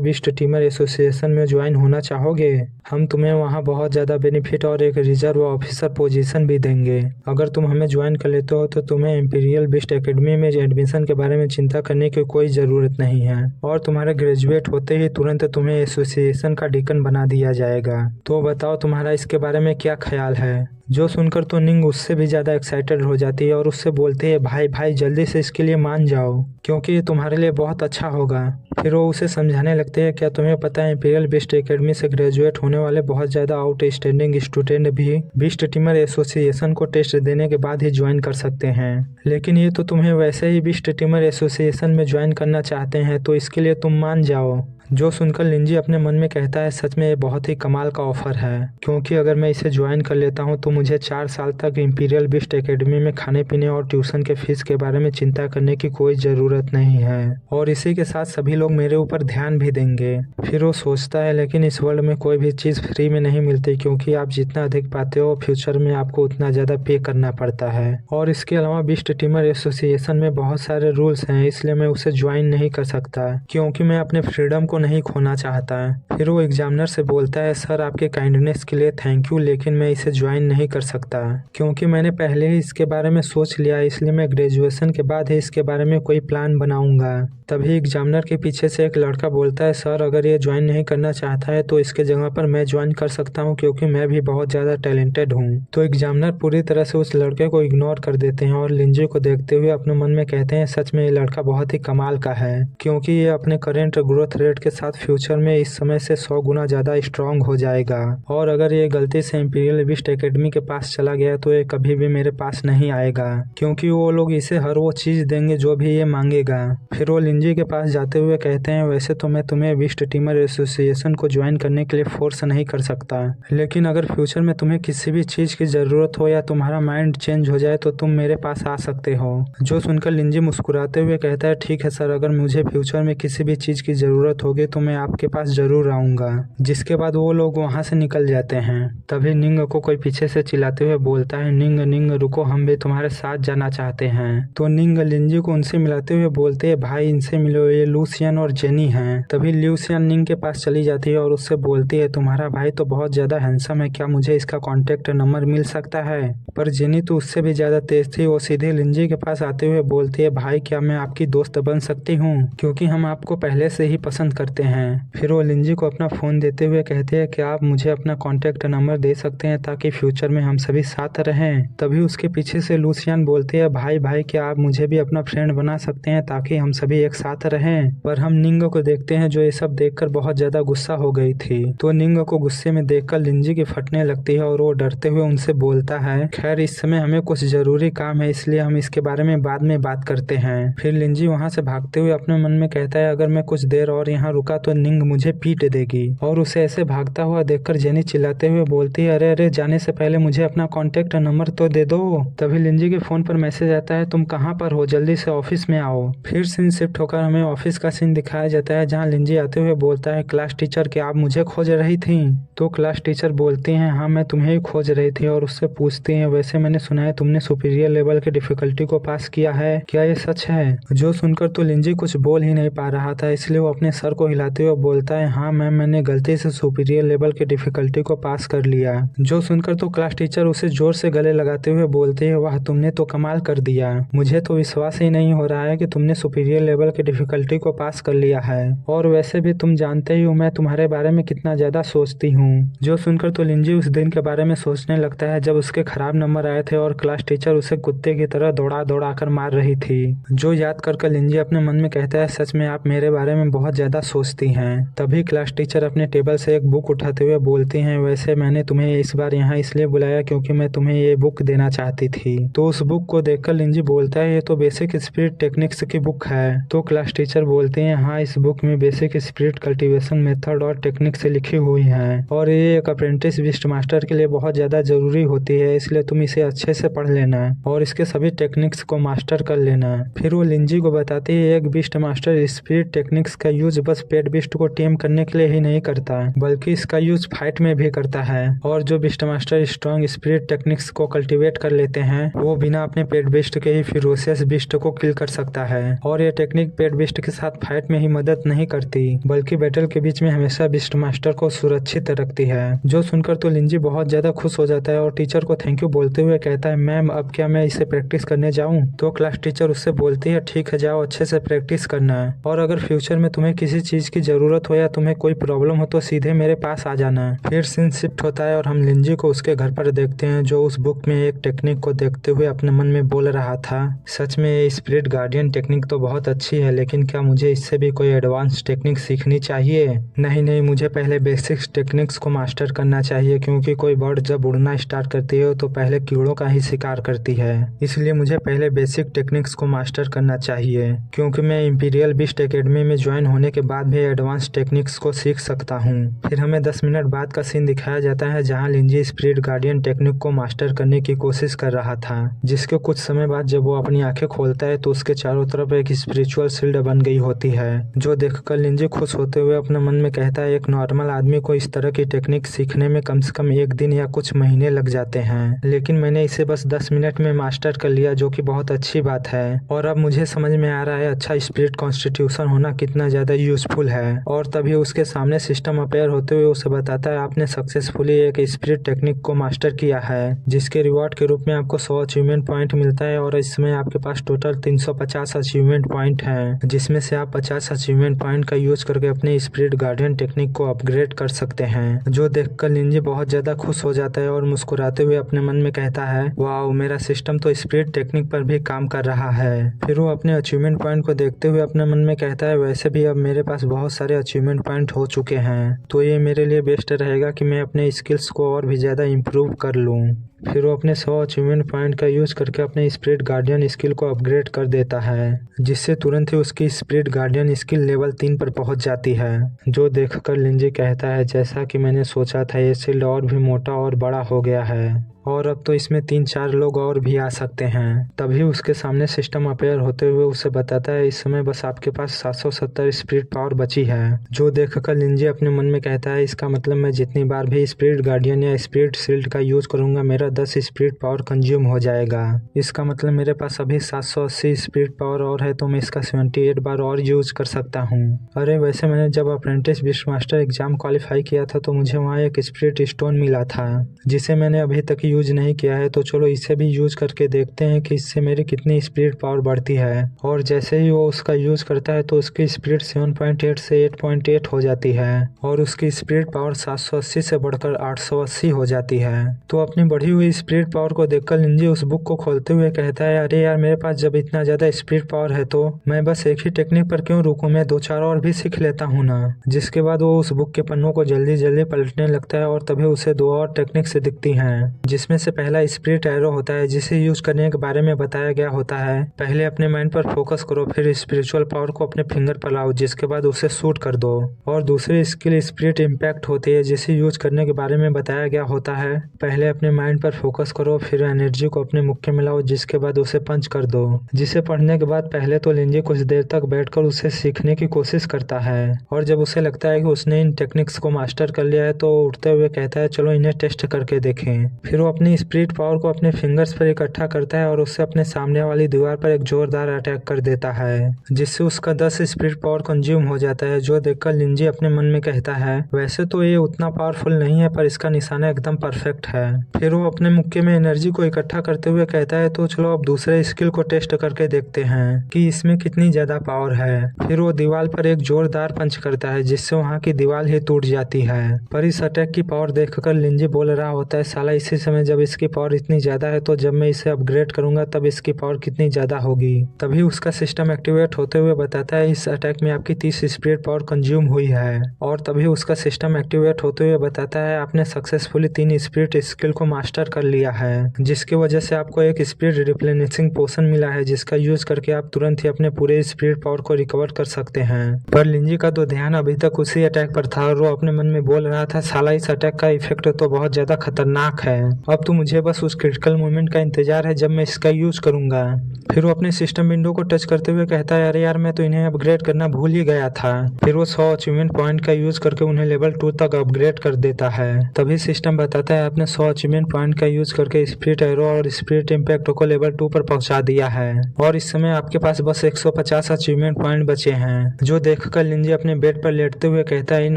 बिस्ट टीमर एसोसिएशन में ज्वाइन होना चाहोगे, हम तुम्हें वहाँ बहुत ज्यादा बेनिफिट और एक रिजर्व ऑफिसर पोजीशन भी देंगे। अगर तुम हमें ज्वाइन कर लेते हो तो तुम्हें इंपीरियल बिस्ट एकेडमी में एडमिशन के बारे में चिंता करने की कोई जरूरत नहीं है और तुम्हारे ग्रेजुएट होते ही तुरंत तुम्हें एसोसिएशन का डीकन बना दिया जाएगा। तो बताओ तुम्हारा इसके बारे में क्या ख्याल है। जो सुनकर तो निंग उससे भी ज्यादा एक्साइटेड हो जाती है और उससे बोलती है भाई भाई जल्दी से इसके लिए मान जाओ क्योंकि ये तुम्हारे लिए बहुत अच्छा होगा। फिर वो उसे समझाने लगते हैं क्या तुम्हें पता है इंपीरियल बीस्ट एकेडमी से ग्रेजुएट होने वाले बहुत ज्यादा आउटस्टैंडिंग स्टूडेंट भी बीस्ट टीमर एसोसिएशन को टेस्ट देने के बाद ही ज्वाइन कर सकते हैं। लेकिन ये तो तुम्हें वैसे ही बीस्ट टीमर एसोसिएशन में ज्वाइन करना चाहते हैं तो इसके लिए तुम मान जाओ। जो सुनकर लिंजी अपने मन में कहता है सच में ये बहुत ही कमाल का ऑफर है क्योंकि अगर मैं इसे ज्वाइन कर लेता हूँ तो मुझे 4 साल तक इंपीरियल बीस्ट एकेडमी में खाने पीने और ट्यूशन के फीस के बारे में चिंता करने की कोई ज़रूरत नहीं है और इसी के साथ सभी लोग मेरे ऊपर ध्यान भी देंगे। फिर वो सोचता है लेकिन इस वर्ल्ड में कोई भी चीज़ फ्री में नहीं मिलती क्योंकि आप जितना अधिक पाते हो फ्यूचर में आपको उतना ज़्यादा पे करना पड़ता है और इसके अलावा बीस्ट टीमर एसोसिएशन में बहुत सारे रूल्स हैं इसलिए मैं उसे ज्वाइन नहीं कर सकता क्योंकि मैं अपने फ्रीडम नहीं खोना चाहता है। फिर वो एग्जामिनर से बोलता है सर आपके काइंडनेस के लिए थैंक यू लेकिन मैं इसे ज्वाइन नहीं कर सकता क्योंकि मैंने पहले ही इसके बारे में सोच लिया इसलिए मैं ग्रेजुएशन के बाद ही इसके बारे में कोई प्लान बनाऊंगा। तभी एग्जामिनर के पीछे से एक लड़का बोलता है सर अगर ये ज्वाइन नहीं करना चाहता है तो इसके जगह पर मैं ज्वाइन कर सकता हूँ क्योंकि मैं भी बहुत ज़्यादा टैलेंटेड हूँ। तो एग्जामिनर पूरी तरह से उस लड़के को इग्नोर कर देते हैं और लिंजी को देखते हुए अपने मन में कहते हैं सच में ये लड़का बहुत ही कमाल का है क्योंकि ये अपने करेंट ग्रोथ रेट के साथ फ्यूचर में इस समय से 100 गुना ज्यादा स्ट्रांग हो जाएगा और अगर ये गलती से इंपीरियल बीस्ट एकेडमी के पास चला गया तो ये कभी भी मेरे पास नहीं आएगा क्योंकि वो लोग इसे हर वो चीज देंगे जो भी ये मांगेगा। फिर वो लिंजी के पास जाते हुए कहते हैं वैसे तो मैं तुम्हें बीस्ट टीमर एसोसिएशन को ज्वाइन करने के लिए फोर्स नहीं कर सकता लेकिन अगर फ्यूचर में तुम्हें किसी भी चीज की जरूरत हो या तुम्हारा माइंड चेंज हो जाए तो तुम मेरे पास आ सकते हो। जो सुनकर लिंजी मुस्कुराते हुए कहता है ठीक है सर अगर मुझे फ्यूचर में किसी भी चीज की जरूरत होगी तो मैं आपके पास जरूर आऊंगा। जिसके बाद वो लोग वहाँ से निकल जाते हैं। तभी निंग को कोई पीछे से चिल्लाते हुए बोलता है निंग निंग रुको हम भी तुम्हारे साथ जाना चाहते हैं। तो निंग लिंजी को उनसे मिलाते हुए बोलते हैं भाई इनसे मिलो ये लूसियन और जेनी हैं। तभी लूसियन निंग के पास चली जाती है और उससे बोलती है तुम्हारा भाई तो बहुत ज्यादा हैंडसम है क्या मुझे इसका कॉन्टेक्ट नंबर मिल सकता है। पर जेनी तो उससे भी ज्यादा तेज थी वो सीधे लिंजी के पास आते हुए बोलती है भाई क्या मैं आपकी दोस्त बन सकती हूँ क्योंकि हम आपको पहले से ही पसंद करते हैं। फिर वो लिंजी को अपना फोन देते हुए कहते हैं कि आप मुझे अपना कॉन्टेक्ट नंबर दे सकते हैं ताकि फ्यूचर में हम सभी साथ रहें। तभी उसके पीछे से लूसियन बोलते हैं भाई भाई क्या आप मुझे भी अपना फ्रेंड बना सकते हैं ताकि हम सभी एक साथ रहें। पर हम निंग को देखते हैं जो ये सब देखकर बहुत ज्यादा गुस्सा हो गई थी तो निंग को गुस्से में देखकर लिंजी की फटने लगती है और वो डरते हुए उनसे बोलता है खैर इस समय हमें कुछ जरूरी काम है इसलिए हम इसके बारे में बाद में बात करते हैं। फिर लिंजी वहाँ से भागते हुए अपने मन में कहता है अगर मैं कुछ देर और यहाँ रुका तो निंग मुझे पीट देगी और उसे ऐसे भागता हुआ देखकर जेनी चिल्लाते हुए बोलती है अरे अरे जाने से पहले मुझे अपना कॉन्टेक्ट नंबर तो दे दो। तभी लिंजी के फोन पर मैसेज आता है तुम कहाँ पर हो जल्दी से ऑफिस में आओ। फिर सीन शिफ्ट होकर हमें ऑफिस का सीन दिखाया जाता है जहाँ लिंजी आते हुए बोलता है क्लास टीचर क्या आप मुझे खोज रही थी। तो क्लास टीचर बोलती हैं हाँ मैं तुम्हें ही खोज रही थी और उससे पूछती हैं वैसे मैंने सुना है तुमने सुपीरियर लेवल की डिफिकल्टी को पास किया है क्या ये सच है। जो सुनकर तो लिंजी कुछ बोल ही नहीं पा रहा था इसलिए वो अपने सर को हिलाते हुए बोलता है हाँ मैम मैंने गलती से सुपीरियर लेवल की डिफिकल्टी को पास कर लिया। जो सुनकर तो क्लास टीचर उसे जोर से गले लगाते हुए बोलते हैं वाह तुमने तो कमाल कर दिया मुझे तो विश्वास ही नहीं हो रहा है कि तुमने सुपीरियर लेवल की डिफिकल्टी को पास कर लिया है और वैसे भी तुम जानते ही हो मैं तुम्हारे बारे में कितना ज्यादा सोचती हूँ। जो सुनकर तो लिंजी उस दिन के बारे में सोचने लगता है जब उसके खराब नंबर आए थे और क्लास टीचर उसे कुत्ते की तरह दौड़ा दौड़ा कर मार रही थी। जो याद कर लिंजी अपने मन में कहता है सच में आप मेरे बारे में बहुत ज्यादा सोचती हैं। तभी क्लास टीचर अपने टेबल से एक बुक उठाते हुए बोलती हैं वैसे मैंने तुम्हें इस बार यहाँ इसलिए बुलाया क्योंकि मैं तुम्हें ये बुक देना चाहती थी। तो उस बुक को देखकर लिंजी बोलता है ये तो बेसिक स्पिरिट टेक्निक्स की बुक है। तो क्लास टीचर बोलते हैं हाँ इस बुक में बेसिक स्पिरिट कल्टीवेशन मेथड और टेक्निक से लिखी हुई है और ये एक अप्रेंटिस बीस्ट मास्टर के लिए बहुत ज्यादा जरूरी होती है इसलिए तुम इसे अच्छे से पढ़ लेना और इसके सभी टेक्निक्स को मास्टर कर लेना। फिर वो लिंजी को बताती है एक बीस्ट मास्टर स्पिरिट टेक्निक्स का यूज बस पेट बीस्ट को टेम करने के लिए ही नहीं करता बल्कि इसका यूज फाइट में भी करता है और जो beast master strong spirit techniques को कल्टीवेट कर लेते हैं वो बिना अपने पेट बीस्ट के ही फिरोसियस बीस्ट को किल कर सकता है और ये टेक्निक पेट बीस्ट के साथ फाइट में ही मदद नहीं करती बल्कि बैटल के बीच में हमेशा बीस्ट मास्टर को सुरक्षित रखती है। जो सुनकर तो लिंजी बहुत ज्यादा खुश हो जाता है और टीचर को थैंक यू बोलते हुए कहता है मैम अब क्या मैं इसे प्रैक्टिस करने जाऊं। तो क्लास टीचर उससे बोलती है ठीक है जाओ अच्छे से प्रैक्टिस करना और अगर फ्यूचर में तुम्हें किसी चीज की जरूरत हो या तुम्हें कोई प्रॉब्लम हो तो सीधे मेरे पास आ जाना। फिर सीन शिफ्ट होता है और हम लिंजी को उसके घर पर देखते हैं, जो उस बुक में एक टेक्निक को देखते हुए अपने मन में बोल रहा था, सच में ये स्पिरिट गार्डियन टेक्निक तो बहुत अच्छी है, लेकिन क्या मुझे इससे भी कोई एडवांस टेक्निक सीखनी चाहिए? नहीं, मुझे पहले बेसिक्स टेक्निक्स को मास्टर करना चाहिए, क्योंकि कोई बर्ड जब उड़ना स्टार्ट करती है तो पहले कीड़ों का ही शिकार करती है। इसलिए मुझे पहले बेसिक टेक्निक्स को मास्टर करना चाहिए, क्योंकि मैं इंपीरियल बीस्ट एकेडमी में ज्वाइन होने के बाद भी एडवांस टेक्निक्स को सीख सकता हूँ। फिर हमें 10 मिनट बाद का सीन दिखाया जाता है जहाँ लिंजी स्पिरिट गार्डियन टेक्निक को मास्टर करने की कोशिश कर रहा था, जिसके कुछ समय बाद जब वो अपनी आंखें खोलता है तो उसके चारों तरफ एक स्पिरिचुअल शील्ड बन गई होती है, जो देखकर लिंजी खुश होते हुए अपने मन में कहता है एक नॉर्मल आदमी को इस तरह की टेक्निक सीखने में कम से कम 1 दिन या कुछ महीने लग जाते हैं, लेकिन मैंने इसे बस 10 मिनट में मास्टर कर लिया, जो कि बहुत अच्छी बात है। और अब मुझे समझ में आ रहा है अच्छा स्पिरिट कॉन्स्टिट्यूशन होना कितना ज्यादा यूजफुल है। और तभी उसके सामने सिस्टम अपेयर होते हुए उसे बताता है आपने सक्सेसफुली एक स्पिरिट टेक्निक को मास्टर किया है, जिसके रिवॉर्ड के रूप में आपको 100 अचीवमेंट पॉइंट मिलता है और इस समय आपके पास टोटल 350 अचीवमेंट पॉइंट हैं, जिसमें से आप 50 अचीवमेंट पॉइंट का यूज करके अपने स्पिरिट गार्डियन टेक्निक को अपग्रेड कर सकते हैं। जो देखकर लिंजी बहुत ज्यादा खुश हो जाता है और मुस्कुराते हुए अपने मन में कहता है वाओ, मेरा सिस्टम तो स्पिरिट टेक्निक पर भी काम कर रहा है। फिर वो अपने अचीवमेंट पॉइंट को देखते हुए अपने मन में कहता है वैसे भी अब मेरे पास बहुत सारे अचीवमेंट पॉइंट हो चुके हैं, तो ये मेरे लिए बेस्ट रहेगा कि मैं अपने स्किल्स को और भी ज्यादा इम्प्रूव कर लूँ। फिर वो अपने 100 अचीवमेंट पॉइंट का यूज करके अपने स्पिरिट गार्डियन स्किल को अपग्रेड कर देता है, जिससे तुरंत ही उसकी स्पिरिट गार्डियन स्किल लेवल 3 पर पहुंच जाती है। जो देखकर लिंजी कहता है जैसा कि मैंने सोचा था, ये शील्ड और भी मोटा और बड़ा हो गया है और अब तो इसमें 3-4 लोग और भी आ सकते हैं। तभी उसके सामने सिस्टम अपेयर होते हुए उसे बताता है इस समय बस आपके पास 770 स्पिरिट पावर बची है। जो देखकर लिंजी अपने मन में कहता है इसका मतलब मैं जितनी बार भी स्पिरिट गार्डियन या स्पिरिट शील्ड का यूज करूंगा मेरा 10 स्पिरिट पावर कंज्यूम हो जाएगा। इसका मतलब मेरे पास अभी 780 स्पिरिट पावर और है, तो मैं इसका 78 बार और यूज कर सकता हूँ। अरे वैसे मैंने जब apprentice beast master exam qualify किया था तो मुझे वहाँ एक स्पिरिट स्टोन मिला था, जिसे मैंने अभी तक यूज नहीं किया है, तो चलो इसे भी यूज करके देखते हैं कि इससे मेरी कितनी स्पिरिट पावर बढ़ती है। और जैसे ही वो उसका यूज करता है तो उसकी स्पिरिट 7.8 से 8.8 हो जाती है और उसकी स्पिरिट पावर 780 से बढ़कर 880 हो जाती है। तो अपनी बढ़ी हुई स्पिरिट पावर को देखकर लिंजी उस बुक को खोलते हुए कहता है अरे यार, मेरे पास जब इतना ज्यादा स्पिरिट पावर है तो मैं बस एक ही टेक्निक पर क्यों रुकूं, मैं 2-4 और भी सीख लेता हूँ ना। जिसके बाद वो उस बुक के पन्नों को जल्दी जल्दी पलटने लगता है और तभी उसे 2 और टेक्निक से दिखती हैं, जिसमें से पहला स्पिरिट एरो होता है, जिसे यूज करने के बारे में बताया गया होता है पहले अपने माइंड पर फोकस करो, फिर स्पिरिचुअल पावर को अपने फिंगर पर लाओ, जिसके बाद उसे शूट कर दो। और दूसरी स्किल स्पिरिट इम्पैक्ट होती है, जिसे यूज करने के बारे में बताया गया होता है पहले अपने माइंड पर फोकस करो, फिर एनर्जी को अपने मुख में लाओ, जिसके बाद उसे पंच कर दो। जिसे पढ़ने के बाद पहले तो लिंजी कुछ देर तक बैठकर उसे सीखने की कोशिश करता है और जब उसे लगता है कि उसने इन टेक्निक्स को मास्टर कर लिया है तो उठते हुए कहता है चलो इन्हें टेस्ट करके देखें। फिर वो अपनी स्पिरिट पावर को अपने फिंगर्स पर इकट्ठा करता है और उससे अपने सामने वाली दीवार पर एक जोरदार अटैक कर देता है, जिससे उसका 10 स्पिरिट पावर कंज्यूम हो जाता है। जो देखकर लिंजी अपने मन में कहता है वैसे तो ये उतना पावरफुल नहीं है, पर इसका निशाना एकदम परफेक्ट है। फिर वो अपने मुक्के में एनर्जी को इकट्ठा करते हुए कहता है तो चलो अब दूसरे स्किल को टेस्ट करके देखते हैं कि इसमें कितनी ज्यादा पावर है। फिर वो दीवार पर एक जोरदार पंच करता है, जिससे वहाँ की दीवार ही टूट जाती है। पर इस अटैक की पावर देखकर लिंजी बोल रहा होता है साला, इसी समय जब इसकी पावर इतनी ज्यादा है तो जब मैं इसे अपग्रेड करूंगा तब इसकी पावर कितनी ज्यादा होगी। तभी उसका सिस्टम एक्टिवेट होते हुए बताता है इस अटैक में आपकी 30 स्पिरिट पावर कंज्यूम हुई है। और तभी उसका सिस्टम एक्टिवेट होते हुए बताता है आपने सक्सेसफुली 3 स्पिरिट स्किल को मास्टर कर लिया है, जिसकी वजह से आपको एक स्पिरिट रिप्लेनिशिंग पोशन मिला है, जिसका यूज करके आप तुरंत ही अपने पूरे स्पिरिट पावर को रिकवर कर सकते हैं। पर लिंजी का तो ध्यान अभी तक उसी अटैक पर था और वो अपने मन में बोल रहा था साला इस अटैक का इफेक्ट तो बहुत ज्यादा खतरनाक है, अब तो मुझे बस उस क्रिटिकल मोमेंट का इंतजार है जब मैं इसका यूज करूंगा। फिर वो अपने सिस्टम विंडो को टच करते हुए कहता है अरे यार, मैं तो इन्हें अपग्रेड करना भूल ही गया था। फिर वो 100 अचीवमेंट पॉइंट का यूज करके उन्हें लेवल 2 तक अपग्रेड कर देता है। तभी सिस्टम बताता है आपने 100 अचीवमेंट पॉइंट का यूज करके स्पिरिट एरो और स्पिरिट इम्पैक्ट को लेवल 2 पर पहुंचा दिया है और इस समय आपके पास बस 150 अचीवमेंट पॉइंट बचे हैं। जो देखकर लिंजी अपने बेड पर लेटते हुए कहता है इन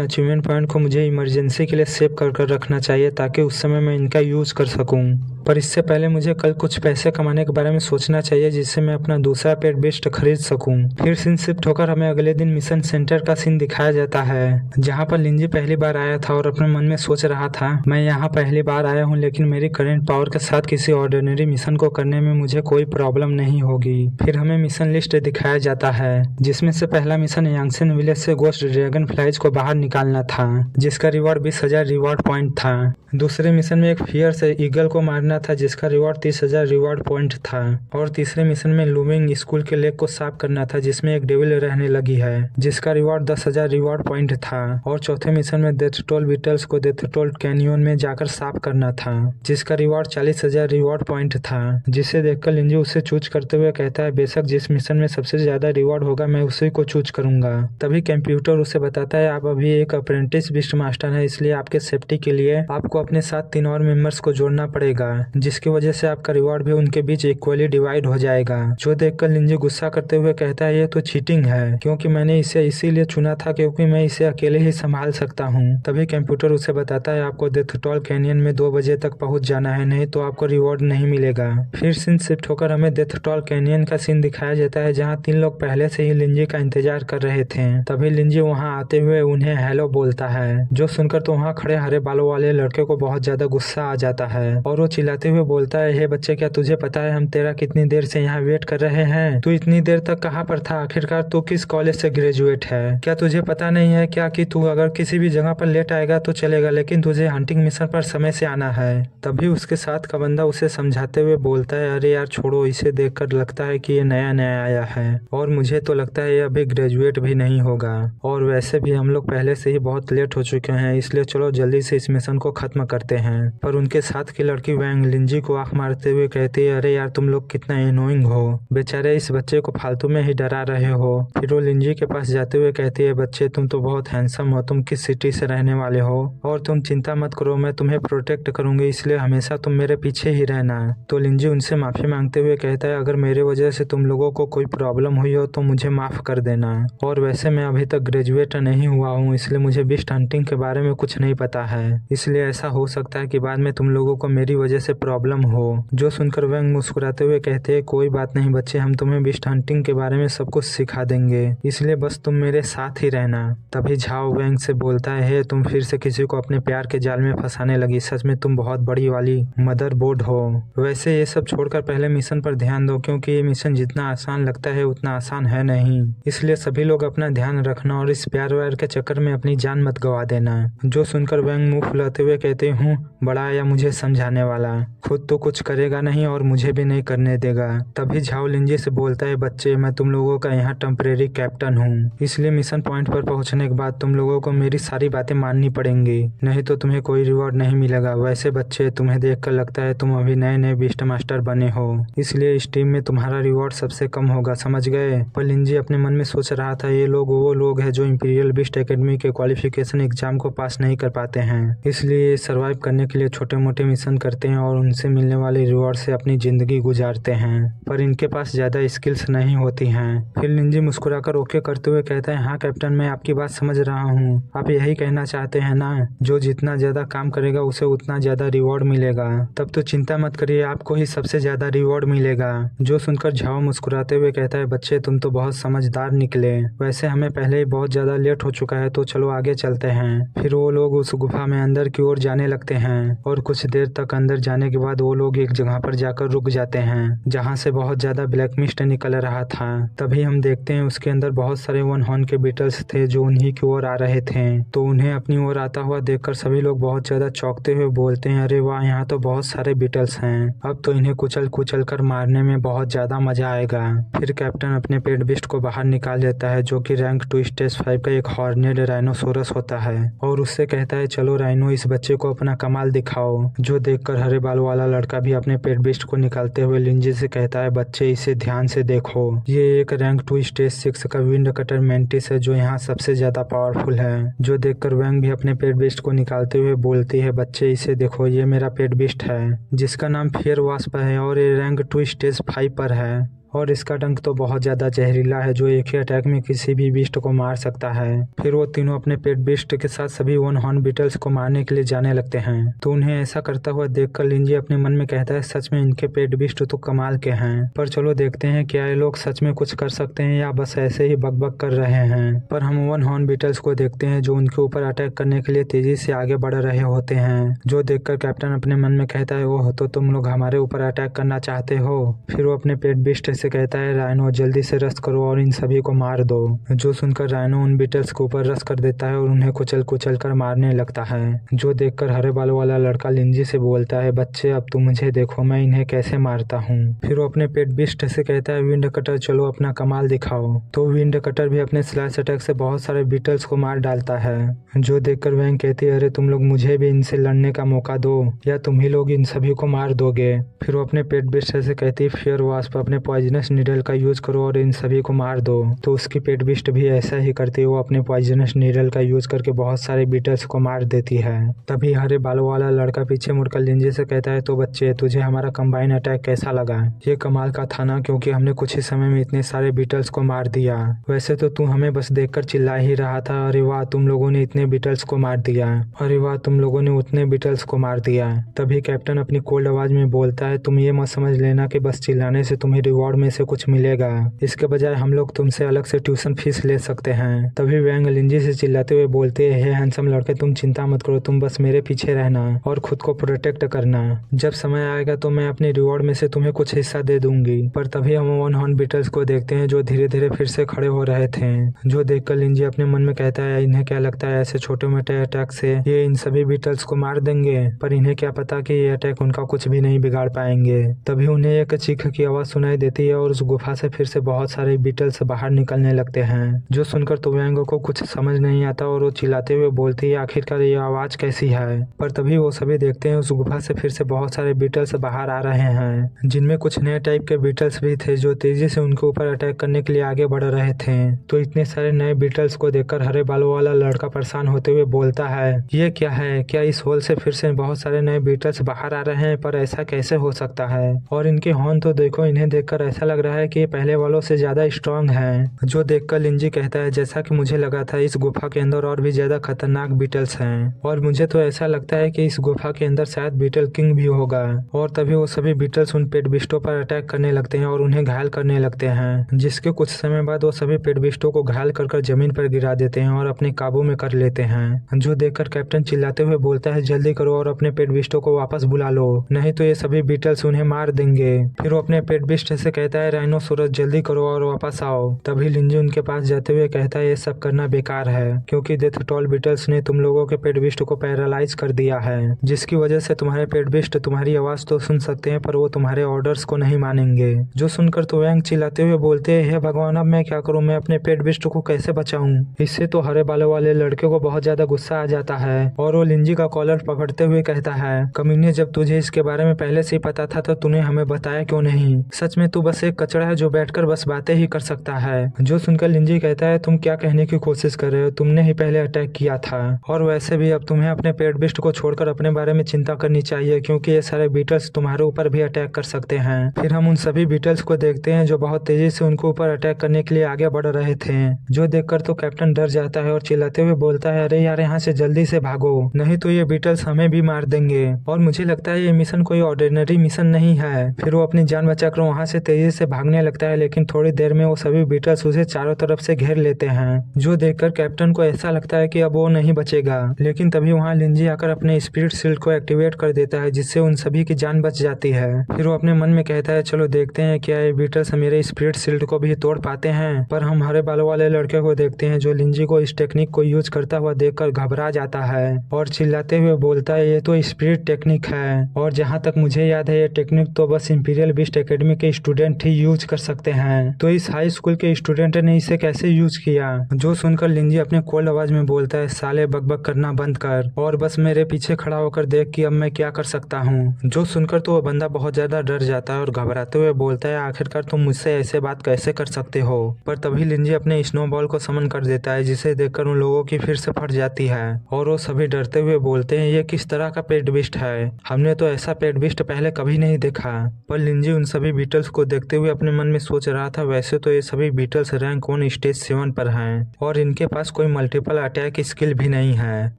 अचीवमेंट पॉइंट को मुझे इमरजेंसी के लिए सेव कर रखना चाहिए ताकि उस समय मैं इनका यूज कर सकूं। पर इससे पहले मुझे कल कुछ पैसे कमाने के बारे में सोचना चाहिए जिससे मैं अपना दूसरा पेट बेस्ट खरीद सकूं। फिर सीन शिफ्ट होकर हमें अगले दिन मिशन सेंटर का सीन दिखाया जाता है, जहां पर लिंजी पहली बार आया था और अपने मन में सोच रहा था, मैं यहाँ पहली बार आया हूँ लेकिन मेरी करंट पावर के साथ किसी ऑर्डिनरी मिशन को करने में मुझे कोई प्रॉब्लम नहीं होगी। फिर हमें मिशन लिस्ट दिखाया जाता है, जिसमें से पहला मिशन यांगसेन विलेज से गोस्ट ड्रैगन फ्लाइज को बाहर निकालना था, जिसका रिवॉर्ड 20,000 रिवॉर्ड पॉइंट था। दूसरे मिशन में एक फियर से ईगल को मारना था, जिसका रिवॉर्ड 30,000 रिवॉर्ड पॉइंट था। और तीसरे मिशन में लूमिंग स्कूल के लेक को साफ करना था, जिसमें एक डेविल रहने लगी है, जिसका रिवॉर्ड 10,000 रिवॉर्ड पॉइंट था। और चौथे मिशन में डेथ टोल बीटल्स को डेथ टोल कैनियन में जाकर साफ करना था, जिसका रिवॉर्ड 40,000 रिवॉर्ड पॉइंट था। जिसे देखकर लिंजी उसे चूज करते हुए कहता है, बेशक जिस मिशन में सबसे ज्यादा रिवॉर्ड होगा मैं उसी को चूज करूंगा। तभी कंप्यूटर उसे बताता है, आप अभी एक अप्रेंटिस बिस्ट मास्टर है, इसलिए आपके सेफ्टी के लिए आपको अपने साथ 3 और मेंबर्स को जोड़ना पड़ेगा, जिसकी वजह से आपका रिवॉर्ड भी उनके बीच इक्वली डिवाइड हो जाएगा। जो देखकर लिंजी गुस्सा करते हुए कहता है, ये तो चीटिंग है, क्योंकि मैंने इसे इसीलिए चुना था क्योंकि मैं इसे अकेले ही संभाल सकता हूँ। तभी कंप्यूटर उसे बताता है, आपको डेथ टोल कैनियन में 2 बजे तक पहुंच जाना है, नहीं तो आपको रिवॉर्ड नहीं मिलेगा। फिर सीन शिफ्ट होकर हमें डेथ टोल कैनियन का सीन दिखाया जाता है, जहाँ 3 लोग पहले से ही लिंजी का इंतजार कर रहे थे। तभी लिंजी वहाँ आते हुए उन्हें हेलो बोलता है, जो सुनकर तो वहाँ खड़े हरे बालों वाले लड़के को बहुत ज्यादा गुस्सा आ जाता है और वो चिल्लाते हुए बोलता है, हे बच्चे, क्या तुझे पता है हम तेरा कितनी देर से यहाँ वेट कर रहे हैं? तू इतनी देर तक कहाँ पर था? आखिरकार तू किस कॉलेज से ग्रेजुएट है? क्या तुझे पता नहीं है क्या कि तू अगर किसी भी जगह पर लेट आएगा तो चलेगा, लेकिन तुझे हंटिंग मिशन पर समय से आना है। तभी उसके साथ का बंदा उसे समझाते हुए बोलता है, अरे यार छोड़ो, इसे देखकर लगता है कि ये नया नया आया है और मुझे तो लगता है ये अभी ग्रेजुएट भी नहीं होगा, और वैसे भी हम लोग पहले से ही बहुत लेट हो चुके हैं, इसलिए चलो जल्दी से इस मिशन को खत्म करते हैं। पर उनके साथ की लड़की वैंग लिंजी को आंख मारते हुए कहती है, अरे यार तुम लोग कितना एनोइंग हो, बेचारे इस बच्चे को फालतू में ही डरा रहे हो। फिर वो लिंजी के पास जाते हुए कहती है, बच्चे तुम तो बहुत हैंडसम हो, तुम किस सिटी से रहने वाले हो, और तुम चिंता मत करो, मैं तुम्हें प्रोटेक्ट करूंगी, इसलिए हमेशा तुम मेरे पीछे ही रहना। तो लिंजी उनसे माफी मांगते हुए कहता है, अगर मेरे वजह से तुम लोगों को कोई प्रॉब्लम हुई हो तो मुझे माफ कर देना, और वैसे मैं अभी तक ग्रेजुएट नहीं हुआ हूँ, इसलिए मुझे बिस्ट हंटिंग के बारे में कुछ नहीं पता है, इसलिए ऐसा हो सकता है कि बाद में तुम लोगों को मेरी वजह से प्रॉब्लम हो। जो सुनकर वैंग मुस्कुराते हुए कहते हैं, कोई बात नहीं बच्चे, हम तुम्हें बिस्ट हंटिंग के बारे में सब कुछ सिखा देंगे, इसलिए बस तुम मेरे साथ ही रहना। तभी झाओ वैंग से बोलता है, तुम फिर से किसी को अपने प्यार के जाल में फंसाने लगी, सच में तुम बहुत बड़ी वाली मदरबोर्ड हो। वैसे ये सब छोड़कर पहले मिशन पर ध्यान दो, क्योंकि ये मिशन जितना आसान लगता है उतना आसान है नहीं, इसलिए सभी लोग अपना ध्यान रखना और इस प्यार व्यार के चक्कर में अपनी जान मत गवा देना। जो सुनकर वैंग मुंह फुलाते हुए कहते हूँ, बड़ा आया मुझे समझाने वाला, खुद तो कुछ करेगा नहीं और मुझे भी नहीं करने देगा। तभी झाओ लिंजी से बोलता है, बच्चे मैं तुम लोगों का यहाँ टेम्परेरी कैप्टन हूँ, इसलिए मिशन पॉइंट पर पहुँचने के बाद तुम लोगों को मेरी सारी बातें माननी पड़ेंगी, नहीं तो तुम्हें कोई रिवॉर्ड नहीं मिलेगा। वैसे बच्चे तुम्हें देखकर लगता है तुम अभी नए नए बिस्ट मास्टर बने हो, इसलिए इस टीम में तुम्हारा रिवॉर्ड सबसे कम होगा, समझ गए? पर लिंजी अपने मन में सोच रहा था, ये लोग वो लोग हैं जो इंपीरियल बिस्ट एकेडमी के क्वालिफिकेशन एग्जाम को पास नहीं कर पाते हैं, इसलिए सर्वाइव करने के लिए छोटे मोटे मिशन करते हैं और उनसे मिलने वाले रिवॉर्ड से अपनी जिंदगी गुजारते हैं, पर इनके पास ज्यादा स्किल्स नहीं होती हैं। फिर लिंजी मुस्कुराकर ओके करते हुए कहता है, हाँ कैप्टन मैं आपकी बात समझ रहा हूँ, आप यही कहना चाहते हैं ना, जो जितना ज्यादा काम करेगा उसे उतना ज्यादा रिवॉर्ड मिलेगा, तब तो चिंता मत करिए, आपको ही सबसे ज्यादा रिवॉर्ड मिलेगा। जो सुनकर झाओ मुस्कुराते हुए कहता है, बच्चे तुम तो बहुत समझदार निकले, वैसे हमें पहले ही बहुत ज्यादा लेट हो चुका है, तो चलो आगे चलते हैं। फिर वो लोग उस गुफा में अंदर की ओर जाने लगते हैं और कुछ देर तक अंदर जाने के बाद वो लोग एक जगह पर जाकर रुक जाते हैं, जहाँ से बहुत ज्यादा ब्लैक मिस्ट निकल रहा था। तभी हम देखते हैं उसके अंदर बहुत सारे वन हॉर्न के बीटल्स थे जो उन्हीं की ओर आ रहे थे, तो उन्हें अपनी ओर आता हुआ देखकर सभी लोग बहुत ज्यादा चौंकते हुए बोलते हैं, अरे वाह यहाँ तो बहुत सारे बीटल्स हैं, अब तो इन्हें कुचल कुचल कर मारने में बहुत ज्यादा मजा आएगा। फिर कैप्टन अपने पेट बिस्ट को बाहर निकाल देता है, जो कि रैंक 2 स्टेज 5 का एक हॉर्नेड राइनोसोरस होता है, और उससे कहता है, चलो राइनो इस बच्चे को अपना कमाल दिखाओ। जो देखकर हरे बाल वाला लड़का भी अपने पेट बिस्ट को निकालते हुए लिंजी से कहता है, बच्चे इसे ध्यान से देखो, ये एक रैंक 2 स्टेज 6 का विंड कटर मेंटिस है जो यहाँ सबसे ज्यादा पावरफुल है। जो देखकर वैंग भी अपने पेट बिस्ट को निकालते हुए बोलती है, बच्चे इसे देखो, ये मेरा पेट बिस्ट है जिसका नाम फियर वास्प है और ये रैंक 2 स्टेज 5 पर है। और इसका डंक तो बहुत ज्यादा जहरीला है जो एक ही अटैक में किसी भी बीस्ट को मार सकता है। फिर वो तीनों अपने पेट बीस्ट के साथ सभी वन हॉर्न बीटल्स को मारने के लिए जाने लगते हैं। तो उन्हें ऐसा करता हुआ देखकर लिंजी अपने मन में कहता है सच में इनके पेट बीस्ट तो कमाल के हैं, पर चलो देखते हैं क्या ये लोग सच में कुछ कर सकते हैं या बस ऐसे ही बकबक कर रहे हैं। पर हम वन हॉर्न बीटल्स को देखते हैं जो उनके ऊपर अटैक करने के लिए तेजी से आगे बढ़ रहे होते हैं, जो देखकर कैप्टन अपने मन में कहता है ओह तो तुम लोग हमारे ऊपर अटैक करना चाहते हो। फिर वो अपने पेट बीस्ट से कहता है राइनो जल्दी से रश करो और इन सभी को मार दो। जो सुनकर राइनो उन बीटल्स के ऊपर रश कर देता है और उन्हें कुचल कुचल कर मारने लगता है। जो देखकर हरे बालों वाला लड़का लिंजी से बोलता है बच्चे अब तुम मुझे देखो मैं इन्हें कैसे मारता हूँ। फिर वो अपने पेट बीस्ट से कहता है विंड कटर चलो अपना कमाल दिखाओ। तो विंड कटर भी अपने स्लैश अटैक से बहुत सारे बीटल्स को मार डालता है। जो देखकर वैंग कहती है अरे तुम लोग मुझे भी इनसे लड़ने का मौका दो या तुम ही लोग इन सभी को मार दोगे। फिर वो अपने पेट बीस्ट से कहती है फियर वास्प अपने पॉइजनस नीडल का यूज करो और इन सभी को मार दो। तो उसकी पेट बीस्ट भी ऐसा ही करती है, वो अपने पॉइजनस नीडल का यूज करके बहुत सारे बीटल्स को मार देती है। तभी हरे बालों वाला लड़का पीछे मुड़कर लिंजी से कहता है तो बच्चे तुझे हमारा कंबाइन अटैक कैसा लगा? ये कमाल का था ना, क्योंकि हमने कुछ ही समय में इतने सारे बीटल्स को मार दिया। वैसे तो तू हमें बस देखकर चिल्ला ही रहा था अरे वाह तुम लोगों ने इतने बीटल्स को मार दिया, अरे वाह तुम लोगों ने उतने बीटल्स को मार दिया। तभी कैप्टन अपनी कोल्ड आवाज में बोलता है तुम ये मत समझ लेना कि बस चिल्लाने से तुम्हें रिवॉर्ड में से कुछ मिलेगा, इसके बजाय हम लोग तुमसे अलग से ट्यूशन फीस ले सकते हैं। तभी वैंग लिंजी से चिल्लाते हुए बोलते हैं हे हैंडसम लड़के तुम चिंता मत करो, तुम बस मेरे पीछे रहना और खुद को प्रोटेक्ट करना, जब समय आएगा तो मैं अपनी रिवॉर्ड में से तुम्हें कुछ हिस्सा दे दूंगी। पर तभी हम वन हॉर्न बीटल्स को देखते हैं जो धीरे धीरे फिर से खड़े हो रहे थे। जो देखकर लिंजी अपने मन में कहता है इन्हें क्या लगता है ऐसे छोटे मोटे अटैक से ये इन सभी बीटल्स को मार देंगे, पर इन्हें क्या पता कि ये अटैक उनका कुछ भी नहीं बिगाड़ पाएंगे। तभी उन्हें एक चीख की आवाज सुनाई देती है और उस गुफा से फिर से बहुत सारे बीटल्स बाहर निकलने लगते हैं। जो सुनकर तुवैंग को कुछ समझ नहीं आता और वो चिल्लाते हुए बोलती है आखिरकार ये आवाज कैसी है। पर तभी वो सभी देखते हैं उस गुफा से फिर से बहुत सारे बीटल्स बाहर आ रहे हैं, जिनमें कुछ नए टाइप के बीटल्स भी थे जो तेजी से उनके ऊपर अटैक करने के लिए आगे बढ़ रहे थे। तो इतने सारे नए बीटल्स को देखकर हरे बालों वाला लड़का परेशान होते हुए बोलता है ये क्या है, क्या इस होल से फिर से बहुत सारे नए बीटल्स बाहर आ रहे हैं, पर ऐसा कैसे हो सकता है? और इनके हॉर्न तो देखो, इन्हें देखकर ऐसा लग रहा है कि ये पहले वालों से ज्यादा स्ट्रांग हैं। जो देखकर लिंजी कहता है जैसा कि मुझे लगा था इस गुफा के अंदर और भी ज्यादा खतरनाक बीटल्स हैं, और मुझे तो ऐसा लगता है कि इस गुफा के अंदर शायद बीटल किंग भी होगा। और तभी वो सभी बीटल्स उन पेट बिस्टों पर अटैक करने लगते हैं और उन्हें घायल करने लगते हैं, जिसके कुछ समय बाद वो सभी पेट बिस्टों को घायल कर जमीन पर गिरा देते हैं और अपने काबू में कर लेते हैं। जो देखकर कैप्टन चिल्लाते हुए बोलता है जल्दी करो और अपने पेट बिस्टों को वापस बुला लो, नहीं तो ये सभी बीटल्स उन्हें मार देंगे। फिर वो अपने पेट बिस्ट से कहता है राइनोसोरस जल्दी करो और वापस आओ। तभी लिंजी उनके पास जाते हुए कहता है ये सब करना बेकार है, क्योंकि डेथ टॉल बीटल्स ने तुम लोगों के पेट बिस्ट को पैरालाइज कर दिया है, जिसकी वजह से तुम्हारे पेट बिस्ट तुम्हारी आवाज तो सुन सकते हैं पर वो तुम्हारे ऑर्डर्स को नहीं मानेंगे। जो सुनकर तुवैंग चिल्लाते हुए बोलते हैं हे भगवान अब मैं क्या करूं, मैं अपने पेट बिस्ट को कैसे बचाऊं। इससे तो हरे बालों वाले लड़के को बहुत ज्यादा गुस्सा आ जाता है और वो लिंजी का कॉलर पकड़ते हुए कहता है कमीने जब तुझे इसके बारे में पहले से ही पता था तो तूने हमें बताया क्यों नहीं? सच में तू बस एक कचड़ा है जो बैठकर बस बातें ही कर सकता है। जो सुनकर लिंजी कहता है तुम क्या कहने की कोशिश कर रहे हो, तुमने ही पहले अटैक किया था, और वैसे भी अब तुम्हें अपने पेट बिस्ट को छोड़कर अपने बारे में चिंता करनी चाहिए, क्योंकि ये सारे बीटल्स तुम्हारे ऊपर भी अटैक कर सकते हैं। फिर हम उन सभी बीटल्स को देखते हैं जो बहुत तेजी से उनके ऊपर अटैक करने के लिए आगे बढ़ रहे थे। जो देखकर तो कैप्टन डर जाता है और चिल्लाते हुए बोलता है अरे यार यहाँ से जल्दी से भागो, नहीं तो ये बीटल्स हमें भी मार देंगे। और मुझे लगता है ये मिशन कोई ऑर्डिनरी मिशन नहीं है। फिर वो अपनी जान बचाकर वहाँ से तेजी से भागने लगता है, लेकिन थोड़ी देर में वो सभी बीटल्स उसे चारों तरफ से घेर लेते हैं। जो देखकर कैप्टन को ऐसा लगता है कि अब वो नहीं बचेगा, लेकिन तभी वहाँ लिंजी आकर अपने स्पिरिट शील्ड को एक्टिवेट कर देता है, जिससे उन सभी की जान बच जाती है। फिर वो अपने मन में कहता है चलो देखते हैं क्या ये बीटल्स मेरे स्पिरिट शील्ड को भी तोड़ पाते हैं। पर हम हरे बालों वाले लड़के को देखते हैं जो लिंजी को इस टेक्निक को यूज करता हुआ देखकर घबरा जाता है और चिल्लाते हुए बोलता है ये तो स्पिरिट टेक्निक है, और जहाँ तक मुझे याद है ये टेक्निक तो बस इंपीरियल बीस्ट एकेडमी के स्टूडेंट ही यूज कर सकते हैं, तो इस हाई स्कूल के स्टूडेंट ने इसे कैसे यूज किया? जो सुनकर लिंजी अपने कोल्ड आवाज में बोलता है साले बकबक करना बंद कर और बस मेरे पीछे खड़ा होकर देख कि अब मैं क्या कर सकता हूँ। जो सुनकर तो वो बंदा बहुत ज्यादा डर जाता है और घबराते हुए बोलता है आखिरकार तुम मुझसे ऐसे बात कैसे कर सकते हो? पर तभी लिंजी अपने स्नोबॉल को समन कर देता है, जिसे देखकर उन लोगों की फिर से फट जाती है और वो सभी डरते हुए बोलते हैं ये किस तरह का पेट बिस्ट है, हमने तो ऐसा पेट बिस्ट पहले कभी नहीं देखा। पर लिंजी उन सभी बीटल्स को देखते हुए अपने मन में सोच रहा था, वैसे तो ये सभी बीटल्स रैंक 1 स्टेज 7 पर हैं और इनके पास कोई मल्टीपल अटैक स्किल भी नहीं है,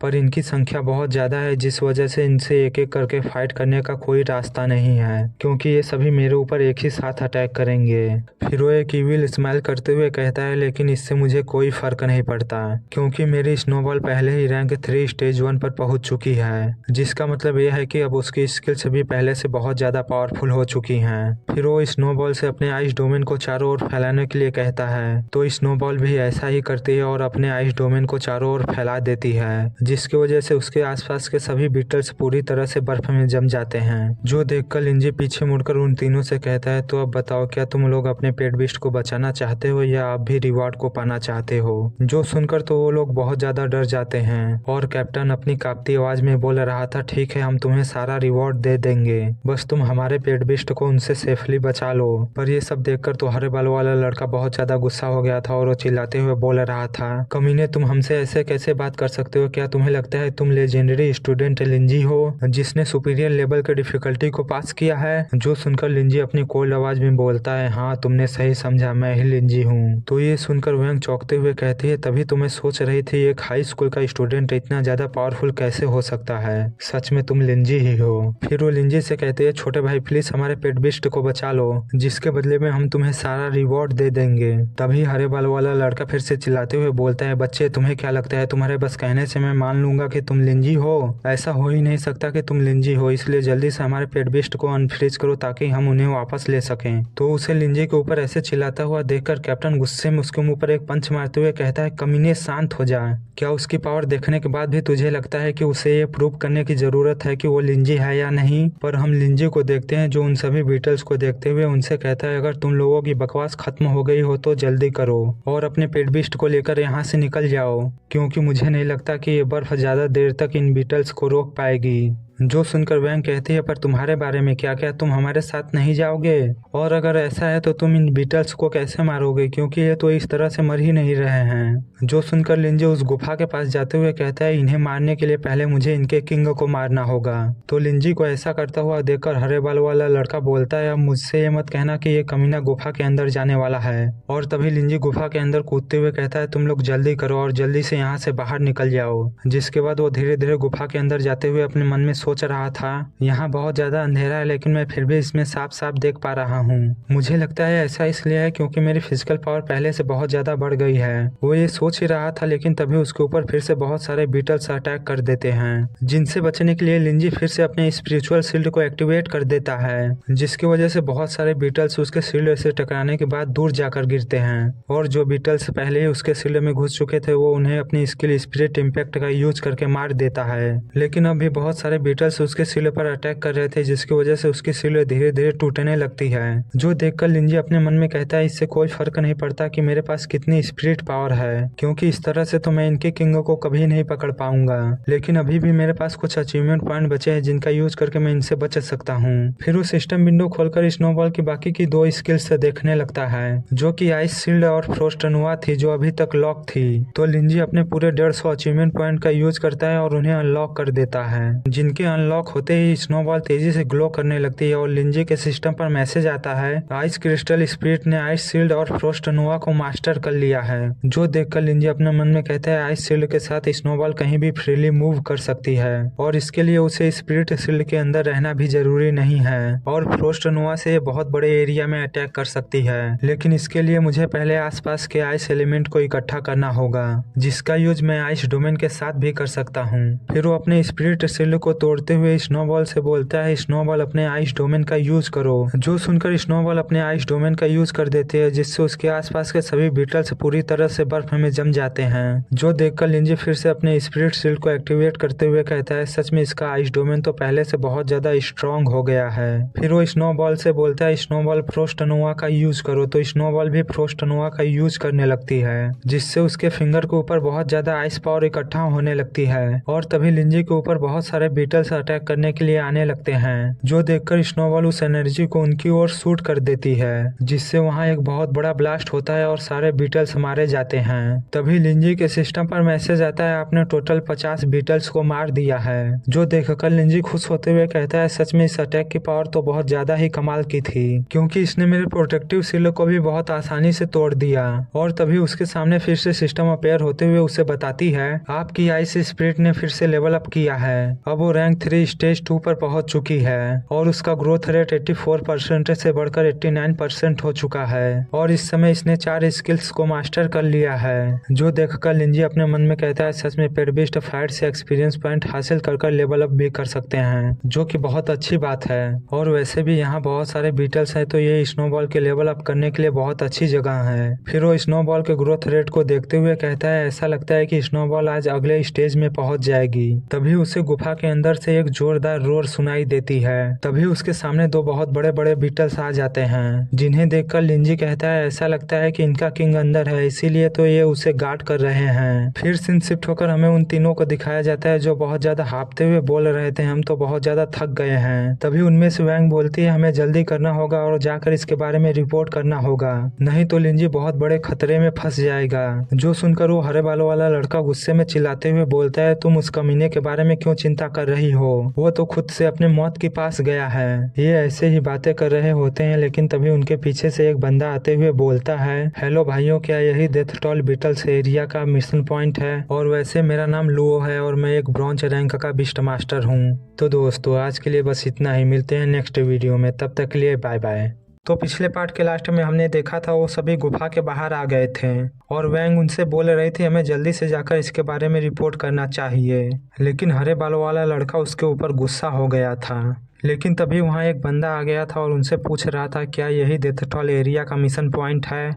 पर इनकी संख्या बहुत ज्यादा है जिस वजह से इनसे एक एक करके फाइट करने का कोई रास्ता नहीं है, क्योंकि ये सभी मेरे ऊपर एक ही साथ अटैक करेंगे। फिर वो एक इविल स्माइल करते हुए कहता है, लेकिन इससे मुझे कोई फर्क नहीं पड़ता क्योंकि मेरी स्नोबॉल पहले ही रैंक 3 स्टेज 1 पर पहुंच चुकी है, जिसका मतलब यह है कि अब उसकी स्किल्स भी पहले से बहुत ज्यादा पावरफुल हो चुकी हैं। फिर वो स्नोबॉल से अपने आइस डोमेन को चारों ओर फैलाने के लिए कहता है, तो स्नोबॉल भी ऐसा ही करती है और अपने आइस डोमेन को चारों ओर फैला देती है, जिसकी वजह से उसके आसपास के सभी बीटल्स पूरी तरह से बर्फ में जम जाते हैं। जो देखकर लिंजी पीछे मुड़कर उन तीनों से कहता है, तो अब बताओ, क्या तुम लोग अपने पेट बीस्ट को बचाना चाहते हो या आप भी रिवॉर्ड को पाना चाहते हो? जो सुनकर तो वो लोग बहुत ज्यादा डर जाते हैं और कैप्टन अपनी कांपती आवाज में बोल रहा था, ठीक है, हम तुम्हें सारा रिवॉर्ड दे देंगे, बस तुम हमारे पेट बीस्ट को उनसे सेफली बचा लो। पर ये सब देखकर तो हरे बाल वाला लड़का बहुत ज्यादा गुस्सा हो गया था और वो चिल्लाते हुए बोल रहा था, कमीने, तुम हमसे ऐसे कैसे बात कर सकते हो? क्या तुम्हें लगता है तुम लेजेंडरी स्टूडेंट लिंजी हो जिसने सुपीरियर लेवल के डिफिकल्टी को पास किया है? जो सुनकर लिंजी अपनी कोल्ड आवाज में बोलता है, हाँ तुमने सही समझा, मैं ही लिंजी हूँ। तो ये सुनकर वैंग चौंकते हुए कहती है, तभी तो मैं सोच रही थी एक हाई स्कूल का स्टूडेंट इतना ज्यादा पावरफुल कैसे हो सकता है, सच में तुम लिंजी ही हो। फिर वो लिंजी से कहते हैं, छोटे भाई प्लीज हमारे पेट बीस्ट को बचा लो, जिसके बदले में हम तुम्हें सारा रिवॉर्ड दे देंगे। तभी हरे बाल वाला लड़का फिर से चिल्लाते हुए बोलता है, बच्चे तुम्हें क्या लगता है तुम्हारे बस कहने से मैं मान लूंगा कि तुम लिंजी हो? ऐसा हो ही नहीं सकता कि तुम लिंजी हो, इसलिए जल्दी से हमारे पेट बीस्ट को अनफ्रीज करो ताकि हम उन्हें वापस ले सकें। तो उसे लिंजी के ऊपर ऐसे चिल्लाता हुआ देखकर कैप्टन गुस्से में उसके मुंह पर एक पंच मारते हुए कहता है, कमीने शांत हो जा, क्या उसकी पावर देखने के बाद भी तुझे लगता है कि उसे ये प्रूव करने की जरूरत है कि वो लिंजी है या नहीं? पर हम लिंजी को देखते हैं जो उन सभी बीटल्स को देखते हुए उनसे कहता है, अगर तुम लोगों की बकवास खत्म हो गई हो तो जल्दी करो और अपने पेट बीस्ट को लेकर यहाँ से निकल जाओ, क्योंकि मुझे नहीं लगता कि ये बर्फ ज्यादा देर तक इन बीटल्स को रोक पाएगी। जो सुनकर वैंग कहती है, पर तुम्हारे बारे में क्या तुम हमारे साथ नहीं जाओगे? और अगर ऐसा है तो तुम इन बीटल्स को कैसे मारोगे, क्योंकि ये तो इस तरह से मर ही नहीं रहे हैं। जो सुनकर लिंजी उस गुफा के पास जाते हुए कहता है, इन्हें मारने के लिए पहले मुझे इनके किंग को मारना होगा। तो लिंजी को ऐसा करता हुआ देखकर हरे बाल वाला लड़का बोलता है, अब मुझसे ये मत कहना कि ये कमीना गुफा के अंदर जाने वाला है। और तभी लिंजी गुफा के अंदर कूदते हुए कहता है, तुम लोग जल्दी करो और जल्दी से यहाँ से बाहर निकल जाओ। जिसके बाद वो धीरे धीरे गुफा के अंदर जाते हुए अपने मन में सोच रहा था, यहाँ बहुत ज्यादा अंधेरा है लेकिन मैं फिर भी इसमें साफ साफ देख पा रहा हूँ। मुझे लगता है ऐसा इसलिए है क्योंकि मेरी फिजिकल पावर पहले से बहुत ज्यादा बढ़ गई है। वो ये सोच ही रहा था, लेकिन तभी उसके ऊपर फिर से बहुत सारे बीटल्स अटैक कर देते हैं, जिनसे बचने के लिए लिंजी फिर से अपने स्पिरिचुअल शील्ड को एक्टिवेट कर देता है, जिसकी वजह से बहुत सारे बीटल्स उसके शील्ड से टकराने के बाद दूर जाकर गिरते हैं। और जो बीटल्स पहले ही उसके शील्ड में घुस चुके थे वो उन्हें अपनी स्किल स्पिरिट इम्पैक्ट का यूज करके मार देता है। लेकिन अब भी बहुत सारे बीटल्स उसके शील्ड पर अटैक कर रहे थे, जिसकी वजह से उसकी शील्ड धीरे धीरे टूटने लगती है। जो देखकर लिंजी अपने मन में कहता है, इससे कोई फर्क नहीं पड़ता कि मेरे पास कितनी स्पिरिट पावर है, क्योंकि इस तरह से तो मैं इनके किंग को कभी नहीं पकड़ पाऊंगा। लेकिन अभी भी मेरे पास कुछ अचीवमेंट पॉइंट बचे हैं जिनका यूज करके मैं इनसे बच सकता हूँ। फिर वो सिस्टम विंडो खोलकर स्नोबॉल की बाकी की 2 स्किल्स से देखने लगता है, जो कि आइस शील्ड और फ्रोस्ट अनुवा थी, जो अभी तक लॉक थी। तो लिंजी अपने पूरे 150 अचीवमेंट पॉइंट का यूज करता है और उन्हें अनलॉक कर देता है, जिनके अनलॉक होते ही स्नोबॉल तेजी से ग्लो करने लगती है और लिंजी के सिस्टम पर मैसेज आता है, आइस क्रिस्टल स्पिरिट ने आइस शील्ड और फ्रोस्ट अनुवा को मास्टर कर लिया है। जो देखकर लिंजी अपने मन में कहता है, आइस शील्ड के साथ स्नोबॉल कहीं भी फ्रीली मूव कर सकती है और इसके लिए उसे स्पिरिट शील्ड के अंदर रहना भी जरूरी नहीं है और फ्रोस्ट अनुवा से बहुत बड़े एरिया में अटैक कर सकती है। लेकिन इसके लिए मुझे पहले आसपास के आइस एलिमेंट को इकट्ठा करना होगा, जिसका यूज मैं आइस डोमेन के साथ भी कर सकता हूँ। फिर वो अपने स्पिरिट शील्ड को तोड़ते हुए स्नोबॉल से बोलता है, स्नोबॉल अपने आइस डोमेन का यूज करो। जो सुनकर स्नोबॉल अपने आइस डोमेन का यूज कर देते हैं, जिससे उसके आसपास के सभी बीटल्स पूरी तरह से बर्फ में जम जाते हैं। जो देखकर लिंजी फिर से अपने स्पिरिट शील्ड को एक्टिवेट करते हुए कहता है, सच में इसका आइस डोमेन तो पहले से बहुत ज्यादा स्ट्रॉन्ग हो गया है। फिर वो स्नोबॉल से बोलता है, स्नोबॉल फ्रोस्ट अनुवा का यूज करो। तो स्नोबॉल भी फ्रोस्ट अनुवा का यूज करने लगती है, जिससे उसके फिंगर के ऊपर बहुत ज्यादा आइस पावर इकट्ठा होने लगती है और तभी लिंजी के ऊपर बहुत सारे बीटल्स बीटल्स अटैक करने के लिए आने लगते हैं, जो देखकर स्नोबॉल उस एनर्जी को उनकी ओर शूट कर देती है, जिससे वहाँ एक बहुत बड़ा ब्लास्ट होता है और सारे बीटल्स मारे जाते हैं। तभी लिंजी के सिस्टम पर मैसेज आता है आपने टोटल 50 बीटल्स को मार दिया है, जो देखकर लिंजी खुश होते हुए कहता है सच में इस अटैक की पावर तो बहुत ज्यादा ही कमाल की थी, क्योंकि इसने मेरे प्रोटेक्टिव शील्ड को भी बहुत आसानी से तोड़ दिया। और तभी उसके सामने फिर से सिस्टम अपेयर होते हुए उसे बताती है आपकी आइस स्पिरिट ने फिर से लेवल अप किया है, अब वो रैंक 3 स्टेज 2 पर पहुंच चुकी है और उसका ग्रोथ रेट 84% से बढ़कर 89% हो चुका है और इस समय इसने 4 स्किल्स को मास्टर कर लिया है, जो देखकर लिंजी अपने मन में कहता है सच में पेड बीस्ट फाइट से एक्सपीरियंस पॉइंट हासिल कर लेवल अप भी कर सकते हैं, जो कि बहुत अच्छी बात है। और वैसे भी यहाँ बहुत सारे बीटल्स हैं, तो ये स्नोबॉल के लेवल अप करने के लिए बहुत अच्छी जगह है। फिर वो स्नोबॉल के ग्रोथ रेट को देखते हुए कहता है ऐसा लगता है कि स्नोबॉल आज अगले स्टेज में पहुंच जाएगी। तभी उसे गुफा के अंदर से एक जोरदार रोर सुनाई देती है। तभी उसके सामने 2 बहुत बड़े बड़े बीटल्स आ जाते हैं, जिन्हें देखकर लिंजी कहता है ऐसा लगता है कि इनका किंग अंदर है, इसीलिए तो ये उसे गार्ड कर रहे हैं। फिर सीन शिफ्ट होकर हमें उन तीनों को दिखाया जाता है जो बहुत ज्यादा हांफते हुए बोल रहे थे हम तो बहुत ज्यादा थक गए हैं। तभी उनमें से वैंग बोलती है हमें जल्दी करना होगा और जाकर इसके बारे में रिपोर्ट करना होगा, नहीं तो लिंजी बहुत बड़े खतरे में फंस जाएगा। जो सुनकर वो हरे बालों वाला लड़का गुस्से में चिल्लाते हुए बोलता है तुम उस कमीने के बारे में क्यों चिंता कर रही हो, वो तो खुद से अपने मौत के पास गया है। ये ऐसे ही बातें कर रहे होते हैं, लेकिन तभी उनके पीछे से एक बंदा आते हुए बोलता है हेलो भाइयों, क्या यही डेथ टॉल बीटल्स एरिया का मिशन पॉइंट है? और वैसे मेरा नाम लुओ है और मैं एक ब्रॉन्ज रैंक का बीस्ट मास्टर हूँ। तो दोस्तों आज के लिए बस इतना ही, मिलते हैं नेक्स्ट वीडियो में, तब तक के लिए बाय बाय। तो पिछले पार्ट के लास्ट में हमने देखा था वो सभी गुफा के बाहर आ गए थे और वैंग उनसे बोल रही थी हमें जल्दी से जाकर इसके बारे में रिपोर्ट करना चाहिए, लेकिन हरे बालों वाला लड़का उसके ऊपर गुस्सा हो गया था। लेकिन तभी वहाँ एक बंदा आ गया था और उनसे पूछ रहा था क्या यही डेथ टॉल एरिया का मिशन पॉइंट है?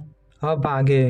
अब आगे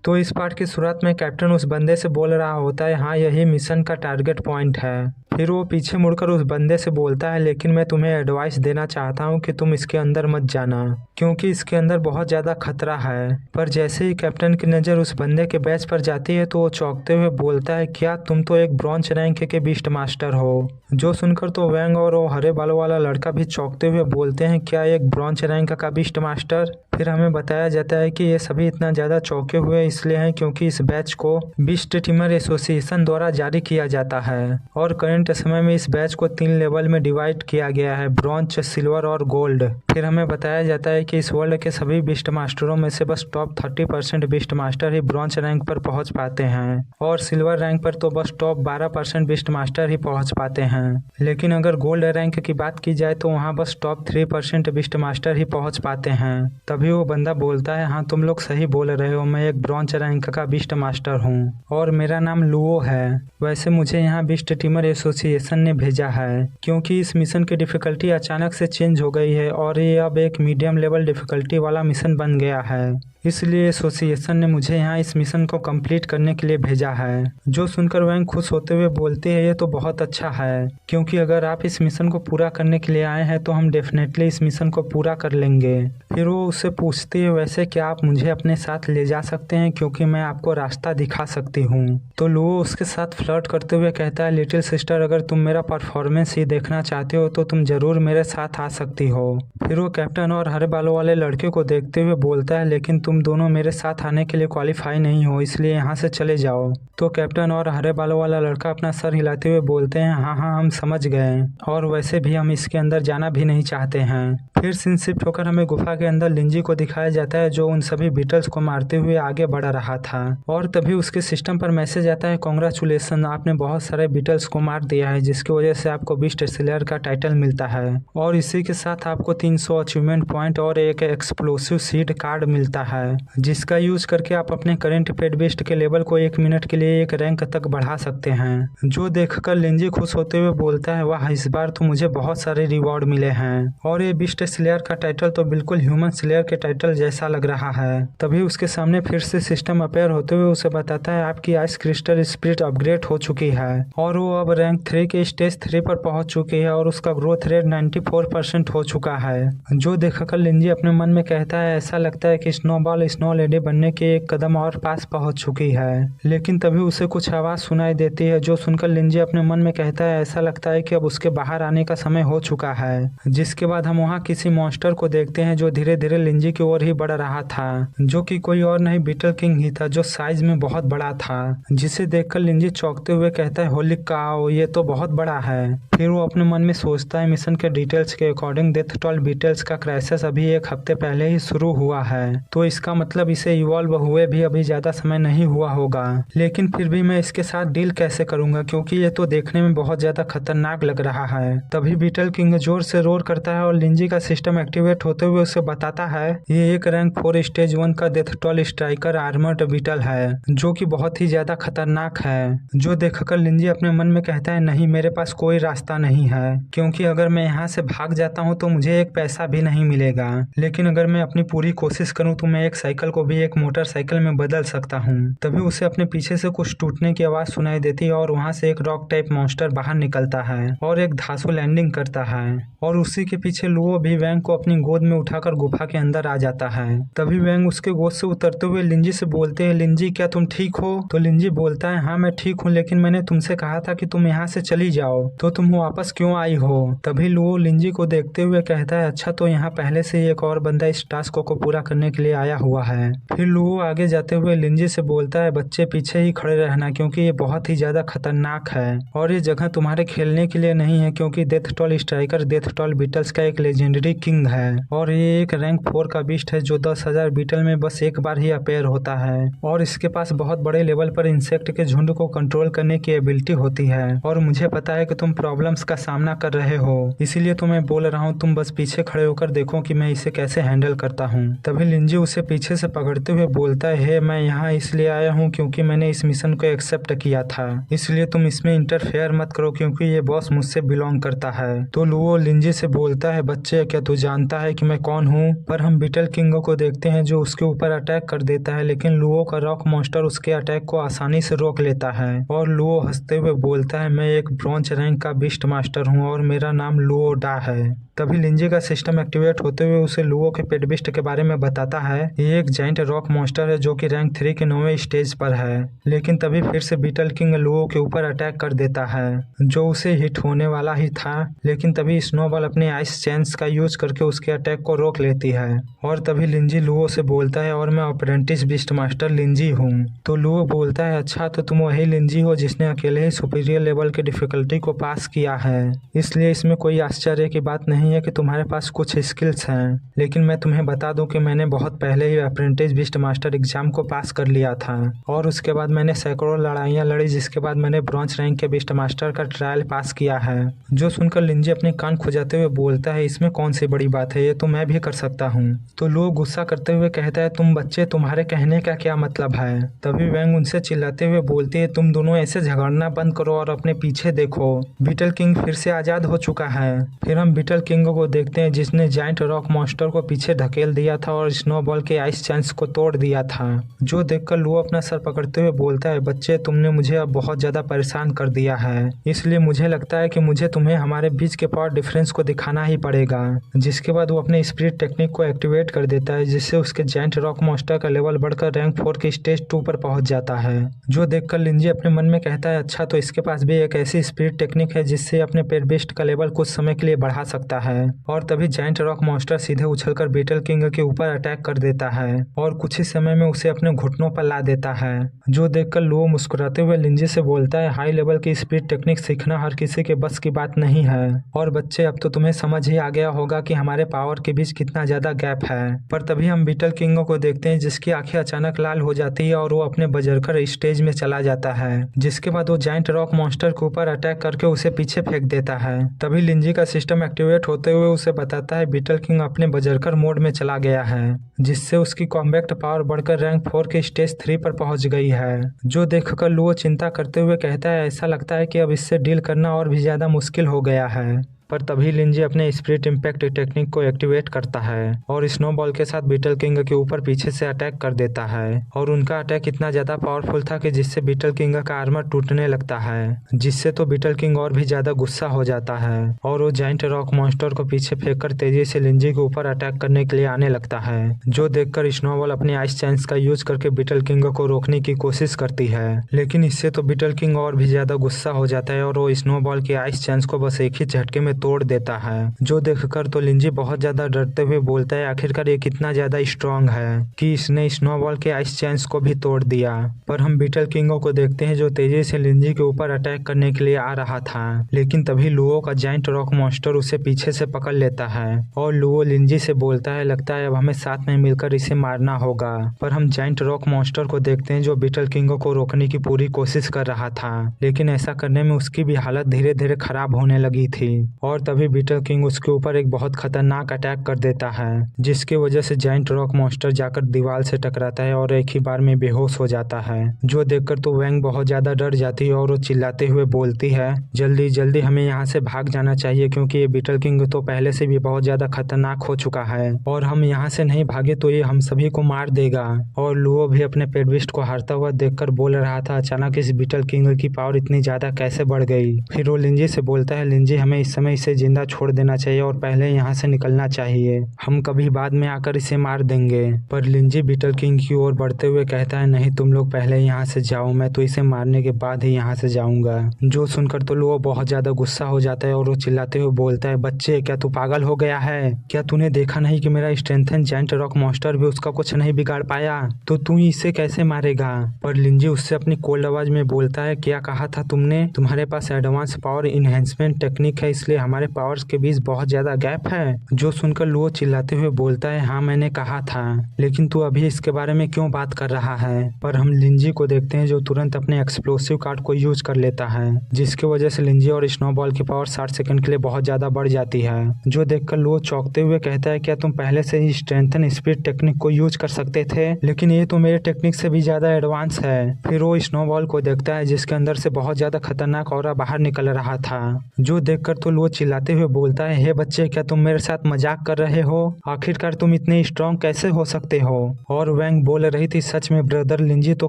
तो इस पार्ट की शुरुआत में कैप्टन उस बंदे से बोल रहा होता है हाँ यही मिशन का टारगेट पॉइंट है। फिर वो पीछे मुड़कर उस बंदे से बोलता है लेकिन मैं तुम्हें एडवाइस देना चाहता हूँ कि तुम इसके अंदर मत जाना, क्योंकि इसके अंदर बहुत ज़्यादा खतरा है। पर जैसे ही कैप्टन की नज़र उस बंदे के बैच पर जाती है तो वो चौंकते हुए बोलता है क्या तुम तो एक ब्रॉन्ज रैंक के बीस्ट मास्टर हो? जो सुनकर तो वैंग और वो हरे बालों वाला लड़का भी चौंकते हुए बोलते हैं क्या एक ब्रॉन्ज रैंक का बीस्ट मास्टर? फिर हमें बताया जाता है कि ये सभी इतना ज़्यादा चौंके हुए इसलिए हैं क्योंकि इस बैच को बीस्ट टीमर एसोसिएशन द्वारा जारी किया जाता है और करंट समय में इस बैच को 3 लेवल में डिवाइड किया गया है, ब्रॉन्ज, सिल्वर और गोल्ड। फिर हमें बताया जाता है कि इस वर्ल्ड के सभी बीस्ट मास्टरों में से बस टॉप 30% बीस्ट मास्टर ही ब्रॉन्ज रैंक पर पहुंच पाते हैं और सिल्वर रैंक पर तो बस टॉप 12% बीस्ट मास्टर ही पहुंच पाते हैं। लेकिन अगर गोल्ड रैंक की बात की जाए तो वहाँ बस टॉप 3% बीस्ट मास्टर ही पहुंच पाते हैं। तभी वो बंदा बोलता है हाँ तुम लोग सही बोल रहे हो, मैं एक ब्रॉन्ज रैंक का बीस्ट मास्टर हूँ और मेरा नाम लुओ है। वैसे मुझे यहाँ बीस्ट टीमर एसोसिएशन ने भेजा है क्योंकि इस मिशन की डिफिकल्टी अचानक से चेंज हो गई है और ये अब एक मीडियम लेवल डिफिकल्टी वाला मिशन बन गया है, इसलिए एसोसिएशन ने मुझे यहाँ इस मिशन को कंप्लीट करने के लिए भेजा है। जो सुनकर वैंग खुश होते हुए बोलते हैं ये तो बहुत अच्छा है, क्योंकि अगर आप इस मिशन को पूरा करने के लिए आए हैं तो हम डेफिनेटली इस मिशन को पूरा कर लेंगे। फिर वो उससे पूछती है वैसे क्या आप मुझे अपने साथ ले जा सकते हैं क्योंकि मैं आपको रास्ता दिखा सकती हूँ। तो लुओ उसके साथ फ्लर्ट करते हुए कहता है लिटिल सिस्टर अगर तुम मेरा परफॉर्मेंस ही देखना चाहते हो तो तुम जरूर मेरे साथ आ सकती हो। फिर वो कैप्टन और हरे बालों वाले लड़के को देखते हुए बोलता है लेकिन तुम दोनों मेरे साथ आने के लिए क्वालिफाई नहीं हो, इसलिए यहाँ से चले जाओ। तो कैप्टन और हरे बालों वाला लड़का अपना सर हिलाते हुए बोलते हैं हाँ हाँ हम समझ गए और वैसे भी हम इसके अंदर जाना भी नहीं चाहते हैं। फिर सीन शिफ्ट होकर हमें गुफा के अंदर लिंजी को दिखाया जाता है जो उन सभी बीटल्स को मारते हुए आगे बढ़ रहा था और तभी उसके सिस्टम पर मैसेज आता है कांग्रेचुलेसन, आपने बहुत सारे बीटल्स को मार दिया है जिसकी वजह से आपको बीस्ट स्लेयर का टाइटल मिलता है और इसी के साथ आपको 300 अचीवमेंट पॉइंट और एक एक्सप्लोसिव सीड कार्ड मिलता है जिसका यूज करके आप अपने करंट पेड बीस्ट के लेवल को 1 मिनट के लिए 1 रैंक तक बढ़ा सकते हैं। जो देखकर लिंजी खुश होते हुए बोलता है वाह इस बार तो मुझे बहुत सारे रिवॉर्ड मिले हैं और ये बीस्ट स्लेयर का टाइटल तो बिल्कुल ह्यूमन स्लेयर के टाइटल जैसा लग रहा है। तभी उसके सामने फिर से सिस्टम अपेयर होते हुए उसे बताता है आपकी आइस क्रिस्टल स्पिरिट अपग्रेड हो चुकी है और वो अब रैंक 3 के स्टेज 3 पर पहुंच चुकी है और उसका ग्रोथ रेट 94% हो चुका है। जो देखकर लिंजी अपने मन में कहता है ऐसा लगता है कि स्नोबॉल स्नो लेडी बनने के एक कदम और पास पहुंच चुकी है। लेकिन तभी उसे कुछ आवाज सुनाई देती है जो सुनकर लिंजी अपने मन में कहता है ऐसा लगता है कि अब उसके बाहर आने का समय हो चुका है। जिसके बाद हम वहाँ किसी मॉन्स्टर को देखते हैं जो धीरे धीरे लिंजी की ओर ही बढ़ रहा था, जो कि कोई और नहीं बीटल किंग ही था जो साइज में बहुत बड़ा था। जिसे देखकर लिंजी चौंकते हुए कहता है होली काओ, ये तो बहुत बड़ा है। फिर वो अपने मन में सोचता है मिशन के डिटेल्स के अकॉर्डिंग डेथ टॉल बीटल्स का क्राइसिस अभी एक हफ्ते पहले ही शुरू हुआ है, तो इसका मतलब इसे इवॉल्व हुए भी अभी ज्यादा समय नहीं हुआ होगा। लेकिन फिर भी मैं इसके साथ डील कैसे करूंगा क्योंकि ये तो देखने में बहुत ज्यादा खतरनाक लग रहा है। तभी बीटल किंग जोर से रोर करता है और लिंजी का सिस्टम एक्टिवेट होते हुए उसे बताता है ये एक रैंक 4 स्टेज 1 का death toll striker armoured beetle है जो कि बहुत ही ज्यादा खतरनाक है। जो देखकर लिंजी अपने मन में कहता है नहीं, मेरे पास कोई रास्ता नहीं है क्योंकि अगर मैं यहाँ से भाग जाता हूँ तो मुझे एक पैसा भी नहीं मिलेगा, लेकिन अगर मैं अपनी पूरी कोशिश करूँ तो मैं एक साइकिल को भी एक मोटरसाइकिल में बदल सकता हूँ। तभी उसे अपने पीछे से कुछ टूटने की आवाज सुनाई देती है और वहाँ से एक रॉक टाइप मॉन्स्टर बाहर निकलता है और एक धांसू लैंडिंग करता है और उसी के पीछे लुओ भी वैंग को अपनी गोद में उठाकर गुफा के अंदर आ जाता है। तभी वैंग उसके गोद से उतरते हुए लिंजी से बोलते हैं लिंजी क्या तुम ठीक हो? तो लिंजी बोलता है हाँ मैं ठीक हूँ, लेकिन मैंने तुमसे कहा था कि तुम यहाँ से चली जाओ, तो तुम वापस क्यों आई हो? तभी लुओ लिंजी को देखते हुए कहता है अच्छा तो यहाँ पहले से ही एक और बंदा इस टास्क को पूरा करने के लिए आया हुआ है। फिर लुओ आगे जाते हुए लिंजी से बोलता है बच्चे पीछे ही खड़े रहना क्योंकि ये बहुत ही ज्यादा खतरनाक है और ये जगह तुम्हारे खेलने के लिए नहीं है क्योंकि death toll striker death toll beetles का एक लेजेंडरी किंग है और ये एक रैंक 4 का बीस्ट है जो 10,000 बीटल में बस एक बार ही अपेयर होता है और इसके पास बहुत बड़े लेवल पर इंसेक्ट के झुंड को कंट्रोल करने की एबिलिटी होती है और मुझे पता है कि तुम प्रॉब्लम्स का सामना कर रहे हो, इसीलिए तो मैं बोल रहा हूँ तुम बस पीछे खड़े होकर देखो कि मैं इसे कैसे हैंडल करता हूँ। तभी लिंजी उसे पीछे से पकड़ते हुए बोलता है मैं यहाँ इसलिए आया हूँ क्योंकि मैंने इस मिशन को एक्सेप्ट किया था, इसलिए तुम इसमें इंटरफेयर मत करो क्योंकि ये बॉस मुझसे बिलोंग करता है। तो लुओ लिंजी से बोलता है बच्चे क्या तू जानता है कि मैं कौन हूँ? पर हम बीटल किंग को देखते हैं जो उसके ऊपर अटैक कर देता है, लेकिन लुओ का रॉक मॉन्स्टर उसके अटैक को आसानी से रोक लेता है और लुओ हंसते हुए बोलता है मैं एक ब्रॉन्ज रैंक का बीस्ट मास्टर हूँ और मेरा नाम लुओ डा है। तभी लिंजी का सिस्टम एक्टिवेट होते हुए उसे लुओ के पेट बिस्ट के बारे में बताता है ये एक जाइंट रॉक मॉन्स्टर है जो कि रैंक 3 के 9वें स्टेज पर है। लेकिन तभी फिर से बीटल किंग लुओ के ऊपर अटैक कर देता है जो उसे हिट होने वाला ही था, लेकिन तभी स्नोबॉल अपने आइस चैंस का यूज करके उसके अटैक को रोक लेती है और तभी लिंजी लुओ से बोलता है और मैं अप्रेंटिस बीस्ट मास्टर लिंजी हूँ। तो लुओ बोलता है अच्छा तो तुम वही लिंजी हो जिसने अकेले ही सुपीरियर लेवल की डिफिकल्टी को पास किया है, इसलिए इसमें कोई आश्चर्य की बात नहीं है कि तुम्हारे पास कुछ स्किल्स हैं। लेकिन मैं तुम्हें बता दूं कि मैंने बहुत पहले ही अप्रेंटिस बीस्ट मास्टर एग्जाम को पास कर लिया था और उसके बाद मैंने सैकड़ों लड़ाइयाँ लड़ी जिसके बाद मैंने ब्रॉन्ज रैंक के बीस्ट मास्टर का ट्रायल पास किया है। जो सुनकर लिंजी अपने कान खुजाते हुए बोलता है इसमें कौन सी बड़ी बात है, ये तो मैं भी कर सकता हूँ। तो लोग गुस्सा करते हुए कहता है तुम बच्चे तुम्हारे कहने का क्या मतलब है? तभी वैंग उनसे चिल्लाते हुए बोलती है तुम दोनों ऐसे झगड़ना बंद करो और अपने पीछे देखो, बीटल किंग फिर से आजाद हो चुका है। फिर हम बीटल किंग को देखते हैं जिसने जाइंट रॉक मॉन्स्टर को पीछे धकेल दिया था और स्नोबॉल के आइस चैंस को तोड़ दिया था। जो देखकर लुओ अपना सर पकड़ते हुए बोलता है बच्चे तुमने मुझे अब बहुत ज्यादा परेशान कर दिया है, इसलिए मुझे लगता है कि मुझे तुम्हें हमारे बीच के पावर डिफरेंस को दिखाना ही पड़ेगा। जिसके बाद वो अपने स्पिरिट टेक्निक को एक्टिवेट कर देता है जिससे उसके जाइंट रॉक मॉन्स्टर का लेवल बढ़कर रैंक 4 के स्टेज 2 पर पहुंच जाता है। जो देखकर लिंजी अपने मन में कहता है अच्छा तो इसके पास भी एक ऐसी स्पिरिट टेक्निक है जिससे अपने पेट बेस्ट का लेवल कुछ समय के लिए बढ़ा सकता है। और तभी जाइंट रॉक मॉन्स्टर सीधे उछलकर बीटल किंग के ऊपर अटैक कर देता है और कुछ ही समय में उसे अपने घुटनों पर ला देता है। जो देखकर लुओ मुस्कुराते हुए लिंजी से बोलता है हाई लेवल की स्पिरिट टेक्निक सीखना हर किसी के बस की बात नहीं है और बच्चे अब तो तुम्हें समझ ही आ गया होगा कि हमारे पावर के बीच कितना ज्यादा गैप है। पर तभी हम बीटल किंग को देखते हैं जिसकी आंखें अचानक लाल हो जाती है और वो अपने बजरकर स्टेज में चला जाता है, जिसके बाद वो जाइंट रॉक मॉन्स्टर के ऊपर अटैक करके उसे पीछे फेंक देता है। तभी लिंजी का सिस्टम एक्टिवेट होते हुए उसे बताता है बीटल किंग अपने बजरकर मोड में चला गया है। जिससे उसकी कॉम्बैक्ट पावर बढ़कर रैंक 4 के स्टेज 3 पर पहुंच गई है। जो देखकर लुओ चिंता करते हुए कहता है ऐसा लगता है कि अब इससे डील करना और भी ज्यादा मुश्किल हो गया है। पर तभी लिंजी अपने स्पिरिट इम्पैक्ट टेक्निक को एक्टिवेट करता है और स्नोबॉल के साथ बीटल किंग के ऊपर पीछे से अटैक कर देता है और उनका अटैक इतना ज्यादा पावरफुल था कि जिससे बीटल किंग का आर्मर टूटने लगता है, जिससे तो बीटल किंग और भी ज्यादा गुस्सा हो जाता है और वो जाइंट रॉक मॉन्स्टर को पीछे फेंककर तेजी से लिंजी के ऊपर अटैक करने के लिए आने लगता है। जो देखकर स्नोबॉल अपने आइस चैंस का यूज करके बीटल किंग को रोकने की कोशिश करती है, लेकिन इससे तो बीटल किंग और भी ज्यादा गुस्सा हो जाता है और वो स्नोबॉल के आइस चैंस को बस एक ही झटके में तोड़ देता है। जो देखकर तो लिंजी बहुत ज्यादा डरते हुए बोलता है आखिरकार ये कितना ज्यादा स्ट्रांग है कि इसने स्नोबॉल के आइस चैंस को भी तोड़ दिया। पर हम बीटल किंगो को देखते हैं जो तेजी से लिंजी के ऊपर अटैक करने के लिए आ रहा था, लेकिन तभी लुओ का जाइंट रॉक मॉन्स्टर उसे पीछे से पकड़ लेता है और लुओ लिंजी से बोलता है लगता है अब हमें साथ में मिलकर इसे मारना होगा। पर हम जाइंट रॉक मॉन्स्टर को देखते हैं जो बीटल किंगो को रोकने की पूरी कोशिश कर रहा था, लेकिन ऐसा करने में उसकी भी हालत धीरे धीरे खराब होने लगी थी और तभी बीटल किंग उसके ऊपर एक बहुत खतरनाक अटैक कर देता है, जिसकी वजह से जाइंट रॉक मॉन्स्टर जाकर दीवार से टकराता है और एक ही बार में बेहोश हो जाता है। जो देखकर तो वैंग बहुत ज्यादा डर जाती है और वो चिल्लाते हुए बोलती है जल्दी जल्दी हमें यहाँ से भाग जाना चाहिए क्योंकि ये बीटल किंग तो पहले से भी बहुत ज्यादा खतरनाक हो चुका है और हम यहाँ से नहीं भागे तो ये हम सभी को मार देगा। और लुओ भी अपने पेडविस्ट को हारता हुआ देखकर बोल रहा था अचानक इस बीटल किंग की पावर इतनी ज्यादा कैसे बढ़ गई। फिर वो लिंजी से बोलता है लिंजी हमें इस समय इसे जिंदा छोड़ देना चाहिए और पहले यहाँ से निकलना चाहिए, हम कभी बाद में आकर इसे मार देंगे। पर लिंजी बीटल किंग की ओर बढ़ते हुए कहता है नहीं तुम लोग पहले यहाँ से जाओ, मैं तो इसे मारने के बाद ही यहाँ से जाऊंगा। जो सुनकर तो लुओ बहुत ज्यादा गुस्सा हो जाता है और वो चिल्लाते हुए बोलता है बच्चे क्या तू पागल हो गया है, क्या तूने देखा नहीं कि मेरा स्ट्रेंथन जाइंट रॉक मॉन्स्टर भी उसका कुछ नहीं बिगाड़ पाया, तो तू इसे कैसे मारेगा। पर लिंजी उससे अपनी कोल्ड आवाज में बोलता है क्या कहा था तुमने, तुम्हारे पास एडवांस पावर इनहेंसमेंट टेक्निक है इसलिए हमारे पावर्स के बीच बहुत ज्यादा गैप है। जो सुनकर लुओ चिल्लाते हुए बोलता है हाँ मैंने कहा था, लेकिन तू अभी इसके बारे में क्यों बात कर रहा है। पर हम लिंजी को देखते हैं जो तुरंत अपने एक्सप्लोसिव कार्ड को यूज कर लेता है, जिसकी वजह से लिंजी और स्नोबॉल की पावर 60 सेकंड के लिए बहुत ज्यादा बढ़ जाती है। जो देखकर लुओ चौंकते हुए कहता है क्या तुम पहले से ही स्ट्रेंथन स्पीड टेक्निक को यूज कर सकते थे, लेकिन ये तो मेरे टेक्निक से भी ज्यादा एडवांस है। फिर वो स्नोबॉल को देखता है जिसके अंदर से बहुत ज्यादा खतरनाक ऑरा बाहर निकल रहा था। जो देखकर तो लुओ चिल्लाते हुए बोलता है हे बच्चे क्या तुम मेरे साथ मजाक कर रहे हो, आखिरकार तुम इतने स्ट्रॉन्ग कैसे हो सकते हो। और वैंग बोल रही थी सच में ब्रदर लिंजी तो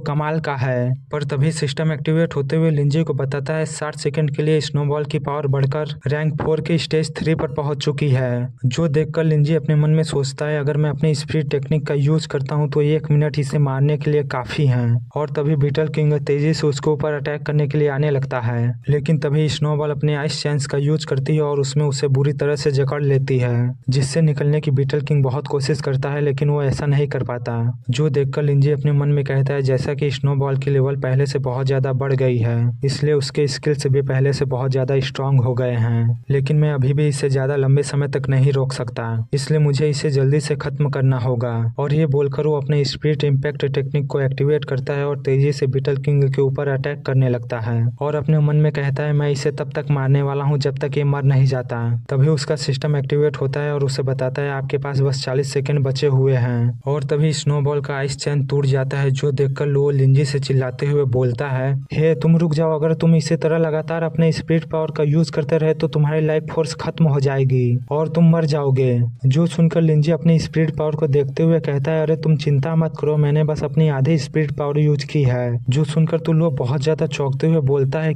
कमाल का है। पर तभी सिस्टम एक्टिवेट होते हुए लिंजी को बताता है 60 सेकंड के लिए स्नोबॉल की पावर बढ़कर रैंक 4 के स्टेज 3 पर पहुंच चुकी है। जो देखकर लिंजी अपने मन में सोचता है अगर मैं अपनी स्पीड टेक्निक का यूज करता हूँ तो 1 मिनट इसे मारने के लिए काफी है। और तभी बीटल किंग तेजी से उसके ऊपर अटैक करने के लिए आने लगता है, लेकिन तभी स्नोबॉल अपने आइस चैंस का यूज करती है और उसमें उसे बुरी तरह से जकड़ लेती है, जिससे निकलने की बीटल किंग बहुत कोशिश करता है लेकिन वो ऐसा नहीं कर पाता। जो देखकर लिंजी अपने मन में कहता है जैसा कि स्नोबॉल की लेवल पहले से बहुत ज्यादा बढ़ गई है इसलिए उसके स्किल्स भी पहले से बहुत ज्यादा स्ट्रांग हो गए हैं, लेकिन मैं अभी भी इसे ज्यादा लंबे समय तक नहीं रोक सकता, इसलिए मुझे इसे जल्दी से खत्म करना होगा। और ये बोलकर वो अपने स्पिरिट इम्पैक्ट टेक्निक को एक्टिवेट करता है और तेजी से बीटल किंग के ऊपर अटैक करने लगता है और अपने मन में कहता है मैं इसे तब तक मारने वाला हूँ जब तक ये मर नहीं जाता। तभी उसका सिस्टम एक्टिवेट होता है और उसे बताता है आपके पास बस 40 सेकंड बचे हुए हैं। और तभी स्नोबॉल का आइस चैन टूट जाता है। जो देखकर लुओ लिंजी से चिल्लाते हुए बोलता है हे तुम रुक जाओ, अगर तुम इसी तरह लगातार अपने स्पिरिट पावर का यूज करते रहे तो तुम्हारी लाइफ फोर्स खत्म हो जाएगी और तुम मर जाओगे। जो सुनकर लिंजी अपनी स्पिरिट पावर को देखते हुए कहता है अरे तुम चिंता मत करो, मैंने बस अपनी आधी स्पिरिट पावर यूज की है। जो सुनकर तो लुओ बहुत ज्यादा चौंकते हुए बोलता है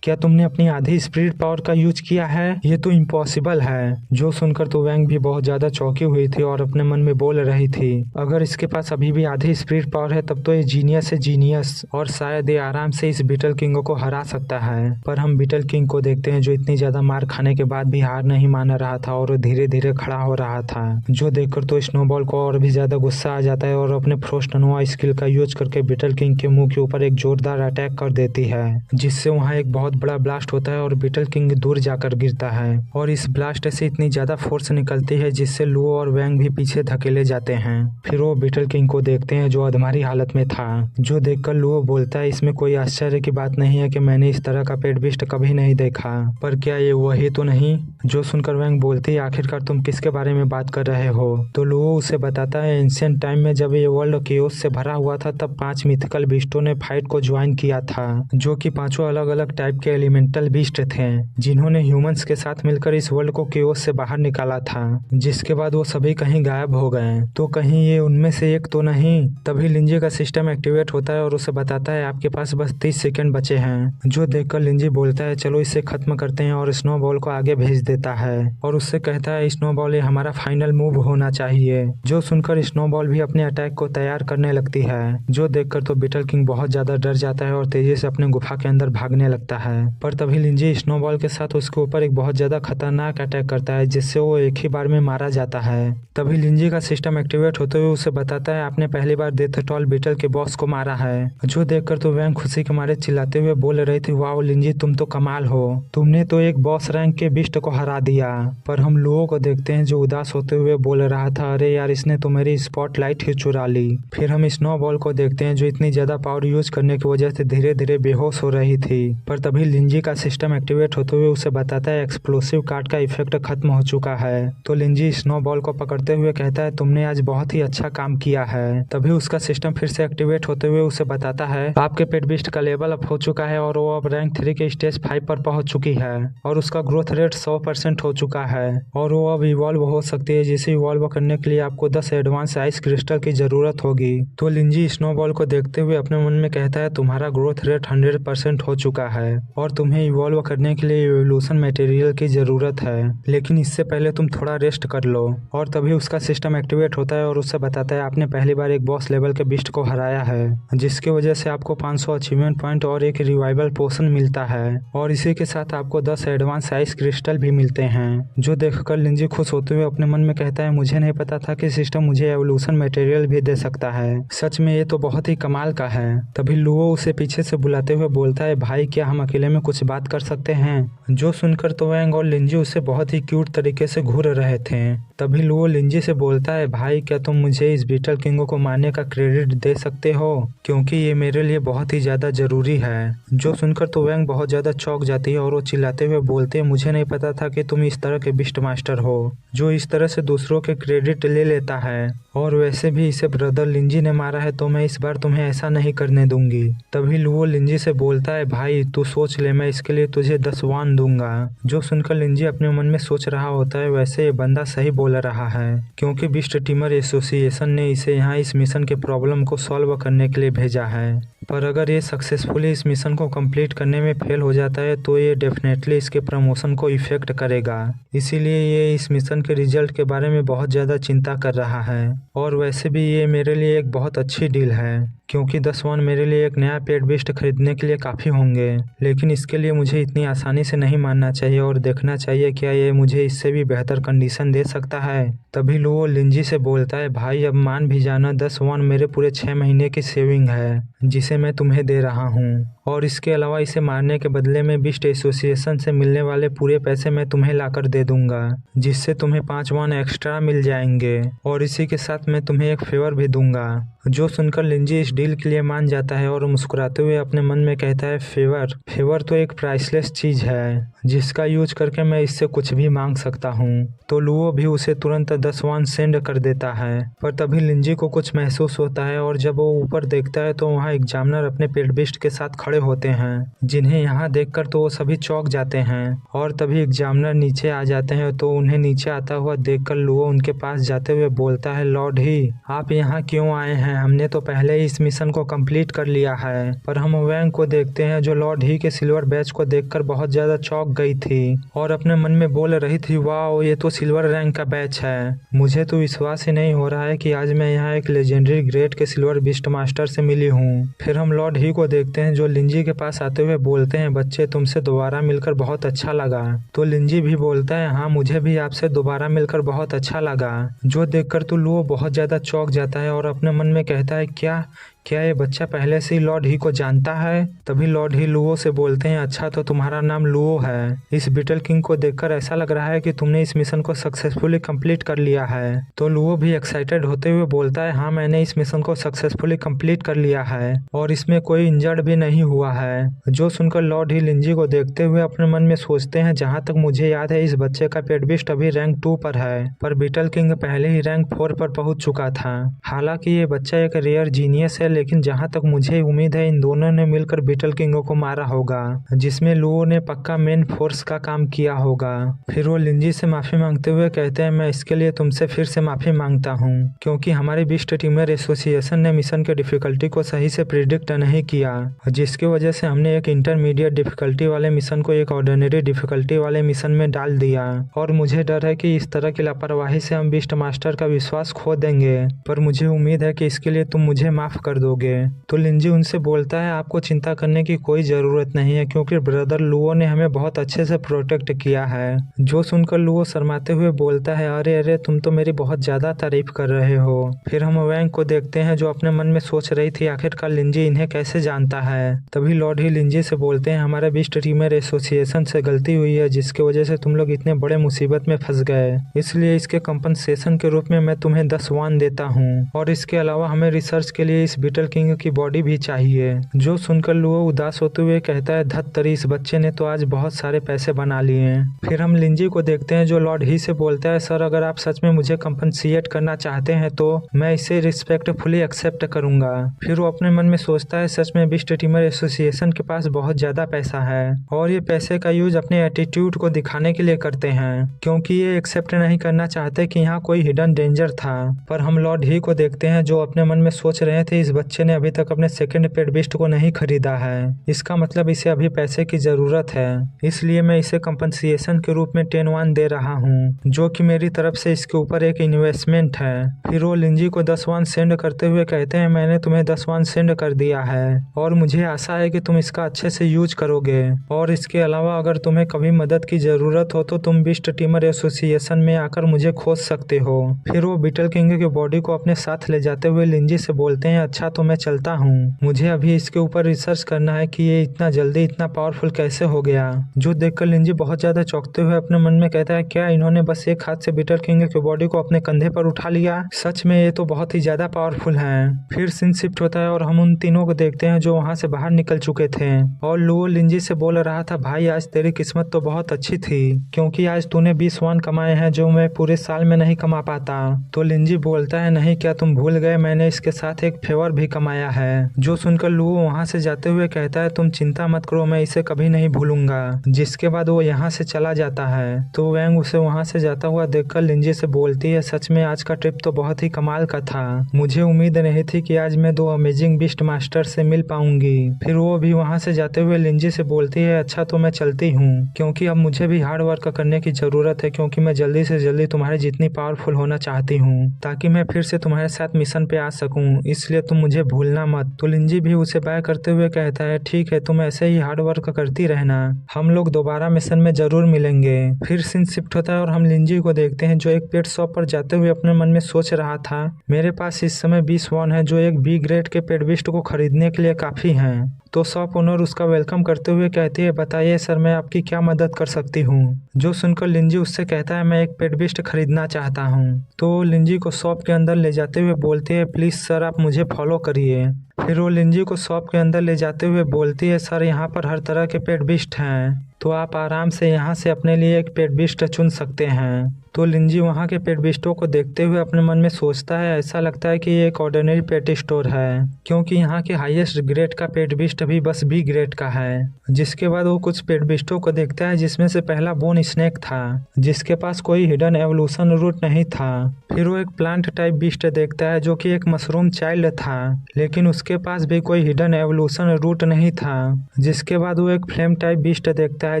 क्या तुमने अपनी आधी स्पिरिट पावर का यूज किया है, ये तो इम्पॉसिबल है। जो सुनकर तो वैंग भी बहुत ज्यादा चौंकी हुई थी और अपने मन में बोल रही थी अगर इसके पास अभी भी आधी स्पिरिट पावर है तब तो ये जीनियस है जीनियस, और शायद ये आराम से इस बीटल किंग को हरा सकता है। पर हम बीटल किंग को देखते हैं जो इतनी ज्यादा मार खाने के बाद भी हार नहीं मान रहा था और धीरे धीरे खड़ा हो रहा था। जो देखकर तो स्नोबॉल को और भी ज्यादा गुस्सा आ जाता है और अपने फ्रोस्टनोआ स्किल का यूज करके बीटल किंग के मुंह के ऊपर एक जोरदार अटैक कर देती है, जिससे वहाँ एक बहुत बहुत बड़ा ब्लास्ट होता है और बीटल किंग दूर जाकर गिरता है और इस ब्लास्ट से इतनी ज्यादा फोर्स निकलती है जिससे लुओ और वैंग भी पीछे धकेले जाते हैं। फिर वो बीटल किंग को देखते हैं जो अधमरी हालत में था, जो देखकर लुओ बोलता है इसमें कोई आश्चर्य की बात नहीं है कि मैंने इस तरह का पेट बिस्ट कभी नहीं देखा, पर क्या ये वही तो नहीं। जो सुनकर वैंग बोलती है आखिरकार तुम किसके बारे में बात कर रहे हो। तो लुओ उसे बताता है एंशिएंट टाइम में जब ये वर्ल्ड केओस से भरा हुआ था तब 5 मिथिकल बीस्टों ने फाइट को ज्वाइन किया था, जो कि 5 अलग अलग टाइप के एलिमेंटल बीस्ट थे जिन्होंने ह्यूमंस के साथ मिलकर इस वर्ल्ड को केओस से बाहर निकाला था, जिसके बाद वो सभी कहीं गायब हो गए। तो कहीं ये उनमें से एक तो नहीं। तभी लिंजी का सिस्टम एक्टिवेट होता है और उसे बताता है आपके पास बस 30 सेकंड बचे हैं, जो देखकर लिंजी बोलता है चलो इसे खत्म करते हैं और स्नोबॉल को आगे भेज देता है और उससे कहता है स्नोबॉल ये हमारा फाइनल मूव होना चाहिए। जो सुनकर स्नोबॉल भी अपने अटैक को तैयार करने लगती है, जो देखकर तो बीटल किंग बहुत ज्यादा डर जाता है और तेजी से अपने गुफा के अंदर भागने लगता है। पर तभी लिंजी स्नोबॉल के साथ उसके ऊपर एक बहुत ज्यादा खतरनाक अटैक करता है जिससे वो एक ही बार में मारा जाता है। तभी लिंजी का सिस्टम एक्टिवेट होते हुए उसे बताता है आपने पहली बार डेथटॉल बीटल के बॉस को मारा है, जो देखकर तो वैंग खुशी के मारे चिल्लाते हुए बोल रही थी वाओ लिंजी तुम तो कमाल हो, तुमने तो एक बॉस रैंक के बिस्ट को हरा दिया। पर हम लोगों को देखते हैं जो उदास होते हुए बोल रहा था अरे यार इसने तो मेरी स्पॉटलाइट ही चुरा ली। फिर हम स्नोबॉल को देखते हैं जो इतनी ज्यादा पावर यूज करने की वजह से धीरे धीरे बेहोश हो रही थी। पर तभी लिंजी का सिस्टम एक्टिवेट होते हुए उसे बताता है एक्सप्लोसिव कार्ड का इफेक्ट खत्म हो चुका है। तो लिंजी स्नोबॉल को पकड़ते हुए कहता है तुमने आज बहुत ही अच्छा काम किया है। तभी उसका सिस्टम फिर से एक्टिवेट होते हुए उसे बताता है आपके पेट बिस्ट का लेवल अप हो चुका है और वो अब रैंक 3 के स्टेज 5 पर पहुंच चुकी है और उसका ग्रोथ रेट 100% हो चुका है और वो अब इवॉल्व हो सकती है, जिसे इवॉल्व करने के लिए आपको 10 एडवांस आइस क्रिस्टल की जरूरत होगी। तो लिंजी स्नोबॉल को देखते हुए अपने मन में कहता है तुम्हारा ग्रोथ रेट 100% हो चुका है और तुम्हें इवॉल्व करने के लिए एवोल्यूशन मटेरियल की जरूरत है, लेकिन इससे पहले तुम थोड़ा रेस्ट कर लो। और तभी उसका सिस्टम एक्टिवेट होता है और उससे बताता है आपने पहली बार एक बॉस लेवल के बिस्ट को हराया है, जिसकी वजह से आपको 500 अचीवमेंट पॉइंट और एक रिवाइवल पोशन मिलता है और इसी के साथ आपको 10 एडवांस आइस क्रिस्टल भी मिलते हैं। जो देखकर लिंजी खुश होते हुए अपने मन में कहता है मुझे नहीं पता था कि सिस्टम मुझे एवोल्यूशन मटेरियल भी दे सकता है, सच में ये तो बहुत ही कमाल का है। तभी लुओ उसे पीछे से बुलाते हुए बोलता है भाई क्या हम अकेले में कुछ बात कर सकते हैं। जो सुनकर तो वैंग और लिंजी उसे बहुत ही क्यूट तरीके से घूर रहे थे। तभी लुओ लिंजी से बोलता है भाई क्या तुम मुझे इस बीटल किंग को मारने का क्रेडिट दे सकते हो, क्योंकि ये मेरे लिए बहुत ही ज्यादा जरूरी है। जो सुनकर तो वैंग बहुत ज्यादा चौंक जाती है और वो चिल्लाते हुए बोलते हैं मुझे नहीं पता था कि तुम इस तरह के बिस्ट मास्टर हो जो इस तरह से दूसरों के क्रेडिट ले लेता है, और वैसे भी इसे ब्रदर लिंजी ने मारा है तो मैं इस बार तुम्हें ऐसा नहीं करने दूंगी। तभी लुओ लिंजी से बोलता है भाई तू सोच ले मैं इसके लिए तुझे 10 वान दूंगा। जो सुनकर लिंजी अपने मन में सोच रहा होता है वैसे ये बंदा सही बोल रहा है, क्योंकि बिस्ट टीमर एसोसिएशन ने इसे यहाँ इस मिशन के प्रॉब्लम को सॉल्व करने के लिए भेजा है। पर अगर ये सक्सेसफुली इस मिशन को कंप्लीट करने में फेल हो जाता है तो ये डेफिनेटली इसके प्रमोशन को इफेक्ट करेगा, इसीलिए ये इस मिशन के रिजल्ट के बारे में बहुत ज़्यादा चिंता कर रहा है। और वैसे भी ये मेरे लिए एक बहुत अच्छी डील है, क्योंकि 10 वान मेरे लिए एक नया पेट बिस्ट खरीदने के लिए काफ़ी होंगे, लेकिन इसके लिए मुझे इतनी आसानी से नहीं मानना चाहिए और देखना चाहिए क्या ये मुझे इससे भी बेहतर कंडीशन दे सकता है। तभी लुओ लिंजी से बोलता है भाई अब मान भी जाना 10 वान मेरे पूरे 6 महीने की सेविंग है जिसे मैं तुम्हें दे रहा हूँ, और इसके अलावा इसे मारने के बदले में बिस्ट एसोसिएशन से मिलने वाले पूरे पैसे मैं तुम्हें लाकर दे दूंगा, जिससे तुम्हें 5 वान एक्स्ट्रा मिल जाएंगे, और इसी के साथ मैं तुम्हें एक फेवर भी दूंगा। जो सुनकर लिंजी इस डील के लिए मान जाता है और मुस्कुराते हुए अपने मन में कहता है फेवर तो एक प्राइसलेस चीज है जिसका यूज करके मैं इससे कुछ भी मांग सकता हूँ। तो लुओ भी उसे तुरंत 10 वान सेंड कर देता है। पर तभी लिंजी को कुछ महसूस होता है और जब वो ऊपर देखता है तो वहाँ एग्जामिनर अपने पेट बिस्ट के साथ खड़े होते हैं, जिन्हें यहाँ देखकर तो वो सभी चौंक जाते हैं। और तभी एग्जामिनर नीचे आ जाते हैं तो उन्हें नीचे आता हुआ देखकर लुओ उनके पास जाते हुए बोलता है लॉर्ड ही आप यहाँ क्यों आए हैं, हमने तो पहले ही इस मिशन को कंप्लीट कर लिया है। पर हम वैंग को देखते हैं जो लॉर्ड ही के सिल्वर बैच को देखकर बहुत ज्यादा चौंक गई थी और अपने मन में बोल रही थी वाह ये तो सिल्वर रैंक का बैच है, मुझे तो विश्वास ही नहीं हो रहा है कि आज मैं यहाँ एक लेजेंडरी ग्रेड के सिल्वर बिस्ट मास्टर से मिली हूँ। फिर हम लॉर्ड ही को देखते हैं जो लिंजी के पास आते हुए बोलते हैं बच्चे तुमसे दोबारा मिलकर बहुत अच्छा लगा। तो लिंजी भी बोलता है हाँ मुझे भी आपसे दोबारा मिलकर बहुत अच्छा लगा। जो देखकर तो लुओ बहुत ज्यादा चौंक जाता है और अपने मन में कहता है क्या क्या ये बच्चा पहले से ही लॉर्ड ही को जानता है? तभी लॉर्ड ही लुओ से बोलते हैं, अच्छा तो तुम्हारा नाम लुओ है। इस बीटल किंग को देखकर ऐसा लग रहा है कि तुमने इस मिशन को सक्सेसफुली कंप्लीट कर लिया है। तो लुओ भी एक्साइटेड होते हुए बोलता है, हाँ मैंने इस मिशन को सक्सेसफुली कंप्लीट कर लिया है और इसमें कोई इंजर्ड भी नहीं हुआ है। जो सुनकर लॉर्ड ही लिंजी को देखते हुए अपने मन में सोचते हैं, जहाँ तक मुझे याद है इस बच्चे का पेट बिस्ट अभी रैंक 2 पर है, पर बीटल किंग पहले ही रैंक 4 पर पहुंच चुका था। हालांकि ये बच्चा एक रेयर जीनियस है, लेकिन जहाँ तक मुझे उम्मीद है इन दोनों ने मिलकर बीटल किंग को मारा होगा, जिसमें लुओ ने पक्का मेन फोर्स का काम किया होगा। फिर वो लिंजी से माफी मांगते हुए कहते हैं, मैं इसके लिए तुमसे फिर से माफी मांगता हूँ, क्योंकि हमारी बीस्ट टीमर एसोसिएशन ने मिशन के डिफिकल्टी को सही से प्रिडिक्ट नहीं किया, जिसकी वजह से हमने एक इंटरमीडिएट डिफिकल्टी वाले मिशन को एक ऑर्डिनरी डिफिकल्टी वाले मिशन में डाल दिया। और मुझे डर है कि इस तरह की लापरवाही से हम बीस्ट मास्टर का विश्वास खो देंगे, पर मुझे उम्मीद है कि इसके लिए तुम मुझे माफ कर दोगे। तो लिंजी उनसे बोलता है, आपको चिंता करने की कोई जरूरत नहीं है, क्योंकि ब्रदर लुओ ने हमें बहुत अच्छे से प्रोटेक्ट किया है। जो सुनकर लुओ शर्माते हुए बोलता है, अरे अरे तुम तो मेरी बहुत ज्यादा तारीफ कर रहे हो। फिर हम वैंग को देखते हैं, जो अपने मन में सोच रही थी आखिरकार लिंजी इन्हें कैसे जानता है। तभी लॉर्ड ही लिंजी से बोलते हैं, हमारे बीस्ट टीमर एसोसिएशन से गलती हुई है, जिसकी वजह से तुम लोग इतने बड़े मुसीबत में फंस गए, इसलिए इसके कंपनसेशन के रूप में मैं तुम्हें 10 वान देता हूँ, और इसके अलावा हमें रिसर्च के लिए इस बीटल किंग की बॉडी भी चाहिए। जो सुनकर लुओ उदास होते हुए कहता है, धत्तरी इस बच्चे ने तो आज बहुत सारे पैसे बना लिए। फिर हम लिंजी को देखते हैं, जो लॉर्ड ही से बोलता है, सर अगर आप सच में मुझे कंपनसेट करना चाहते हैं तो मैं इसे रिस्पेक्टफुली एक्सेप्ट करूंगा। फिर वो अपने मन में सोचता है, सच में बीस्ट टीमर एसोसिएशन के पास बहुत ज्यादा पैसा है और ये पैसे का यूज अपने एटीट्यूड को दिखाने के लिए करते हैं, क्योंकि ये एक्सेप्ट नहीं करना चाहते कि यहाँ कोई हिडन डेंजर था। पर हम लॉर्ड ही को देखते हैं, जो अपने मन में सोच रहे थे, इस बच्चे ने अभी तक अपने सेकंड पेट बिस्ट को नहीं खरीदा है, इसका मतलब इसे अभी पैसे की जरूरत है, इसलिए मैं इसे कंपनसेशन के रूप में 10 वान दे रहा हूँ, जो कि मेरी तरफ से इसके ऊपर एक इन्वेस्टमेंट है। फिर वो लिंजी को 10 वान सेंड करते हुए कहते हैं, मैंने तुम्हें 10 वान सेंड कर दिया है और मुझे आशा है कि तुम इसका अच्छे से यूज करोगे, और इसके अलावा अगर तुम्हें कभी मदद की जरूरत हो तो तुम बीस्ट टीमर एसोसिएशन में आकर मुझे खोज सकते हो। फिर वो बीटल किंग की बॉडी को अपने साथ ले जाते हुए लिंजी से बोलते हैं, अच्छा तो मैं चलता हूँ, मुझे अभी इसके ऊपर रिसर्च करना है कि ये इतना जल्दी इतना पावरफुल कैसे हो गया। जो देखकर लिंजी बहुत ज्यादा चौंकते हुए अपने मन में कहता है, क्या इन्होंने बस एक हाथ से बीटल किंग की बॉडी को अपने कंधे पर उठा लिया? सच में ये तो बहुत ही ज्यादा पावरफुल है। फिर सीन शिफ्ट होता है और हम उन तीनों को देखते हैं जो वहाँ से बाहर निकल चुके थे, और लुओ लिंजी से बोल रहा था, भाई आज तेरी किस्मत तो बहुत अच्छी थी, क्योंकि आज तूने 20 वान कमाए हैं, जो मैं पूरे साल में नहीं कमा पाता। तो लिंजी बोलता है, नहीं क्या तुम भूल गए, मैंने इसके साथ एक फेवर भी कमाया है। जो सुनकर लुओ वहाँ से जाते हुए कहता है, तुम चिंता मत करो, मैं इसे कभी नहीं भूलूंगा। जिसके बाद वो यहाँ से चला जाता है। तो वैंग उसे वहाँ से जाता हुआ देखकर लिंजी से बोलती है, सच में आज का ट्रिप तो बहुत ही कमाल का था, मुझे उम्मीद नहीं थी कि आज मैं 2 अमेजिंग बीस्ट मास्टर से मिल पाऊंगी। फिर वो भी वहाँ से जाते हुए लिंजी से बोलती है, अच्छा तो मैं चलती हूँ, क्योंकि अब मुझे भी हार्ड वर्क करने की जरूरत है, क्योंकि मैं जल्दी से जल्दी तुम्हारे जितनी पावरफुल होना चाहती हूँ, ताकि मैं फिर से तुम्हारे साथ मिशन पे आ सकूं, इसलिए तुम मुझे भूलना मत। तो लिंजी भी उसे बाय करते हुए कहता है, ठीक है तुम ऐसे ही हार्ड वर्क करती रहना, हम लोग दोबारा मिशन में जरूर मिलेंगे। फिर सीन शिफ्ट होता है और हम लिंजी को देखते हैं, जो एक पेट शॉप पर जाते हुए अपने मन में सोच रहा था, मेरे पास इस समय 20 वान है, जो एक बी ग्रेड के पेट बिस्ट को खरीदने के लिए काफी हैं। तो शॉप ओनर उसका वेलकम करते हुए कहती है, बताइए सर मैं आपकी क्या मदद कर सकती हूँ। जो सुनकर लिंजी उससे कहता है, मैं एक पेट बिस्ट खरीदना चाहता हूँ। तो लिंजी को शॉप के अंदर ले जाते हुए बोलती है, प्लीज सर आप मुझे फॉलो करिए। फिर वो लिंजी को शॉप के अंदर ले जाते हुए बोलती है, सर यहाँ पर हर तरह के पेट बिस्ट हैं, तो आप आराम से यहाँ से अपने लिए एक पेट बिस्ट चुन सकते हैं। तो लिंजी वहाँ के पेट बिस्टों को देखते हुए अपने मन में सोचता है, ऐसा लगता है कि ये एक ऑर्डिनरी पेट स्टोर है, क्योंकि यहाँ के हाईएस्ट ग्रेड का पेट बिस्ट भी बस बी ग्रेड का है। जिसके बाद वो कुछ पेट बिस्टों को देखता है, जिसमें से पहला बोन स्नेक था, जिसके पास कोई हिडन एवोल्यूशन रूट नहीं था। फिर वो एक प्लांट टाइप बिस्ट देखता है, जो कि एक मशरूम चाइल्ड था, लेकिन उसके पास भी कोई हिडन एवोल्यूशन रूट नहीं था। जिसके बाद वो एक फ्लेम टाइप बिस्ट देखता है,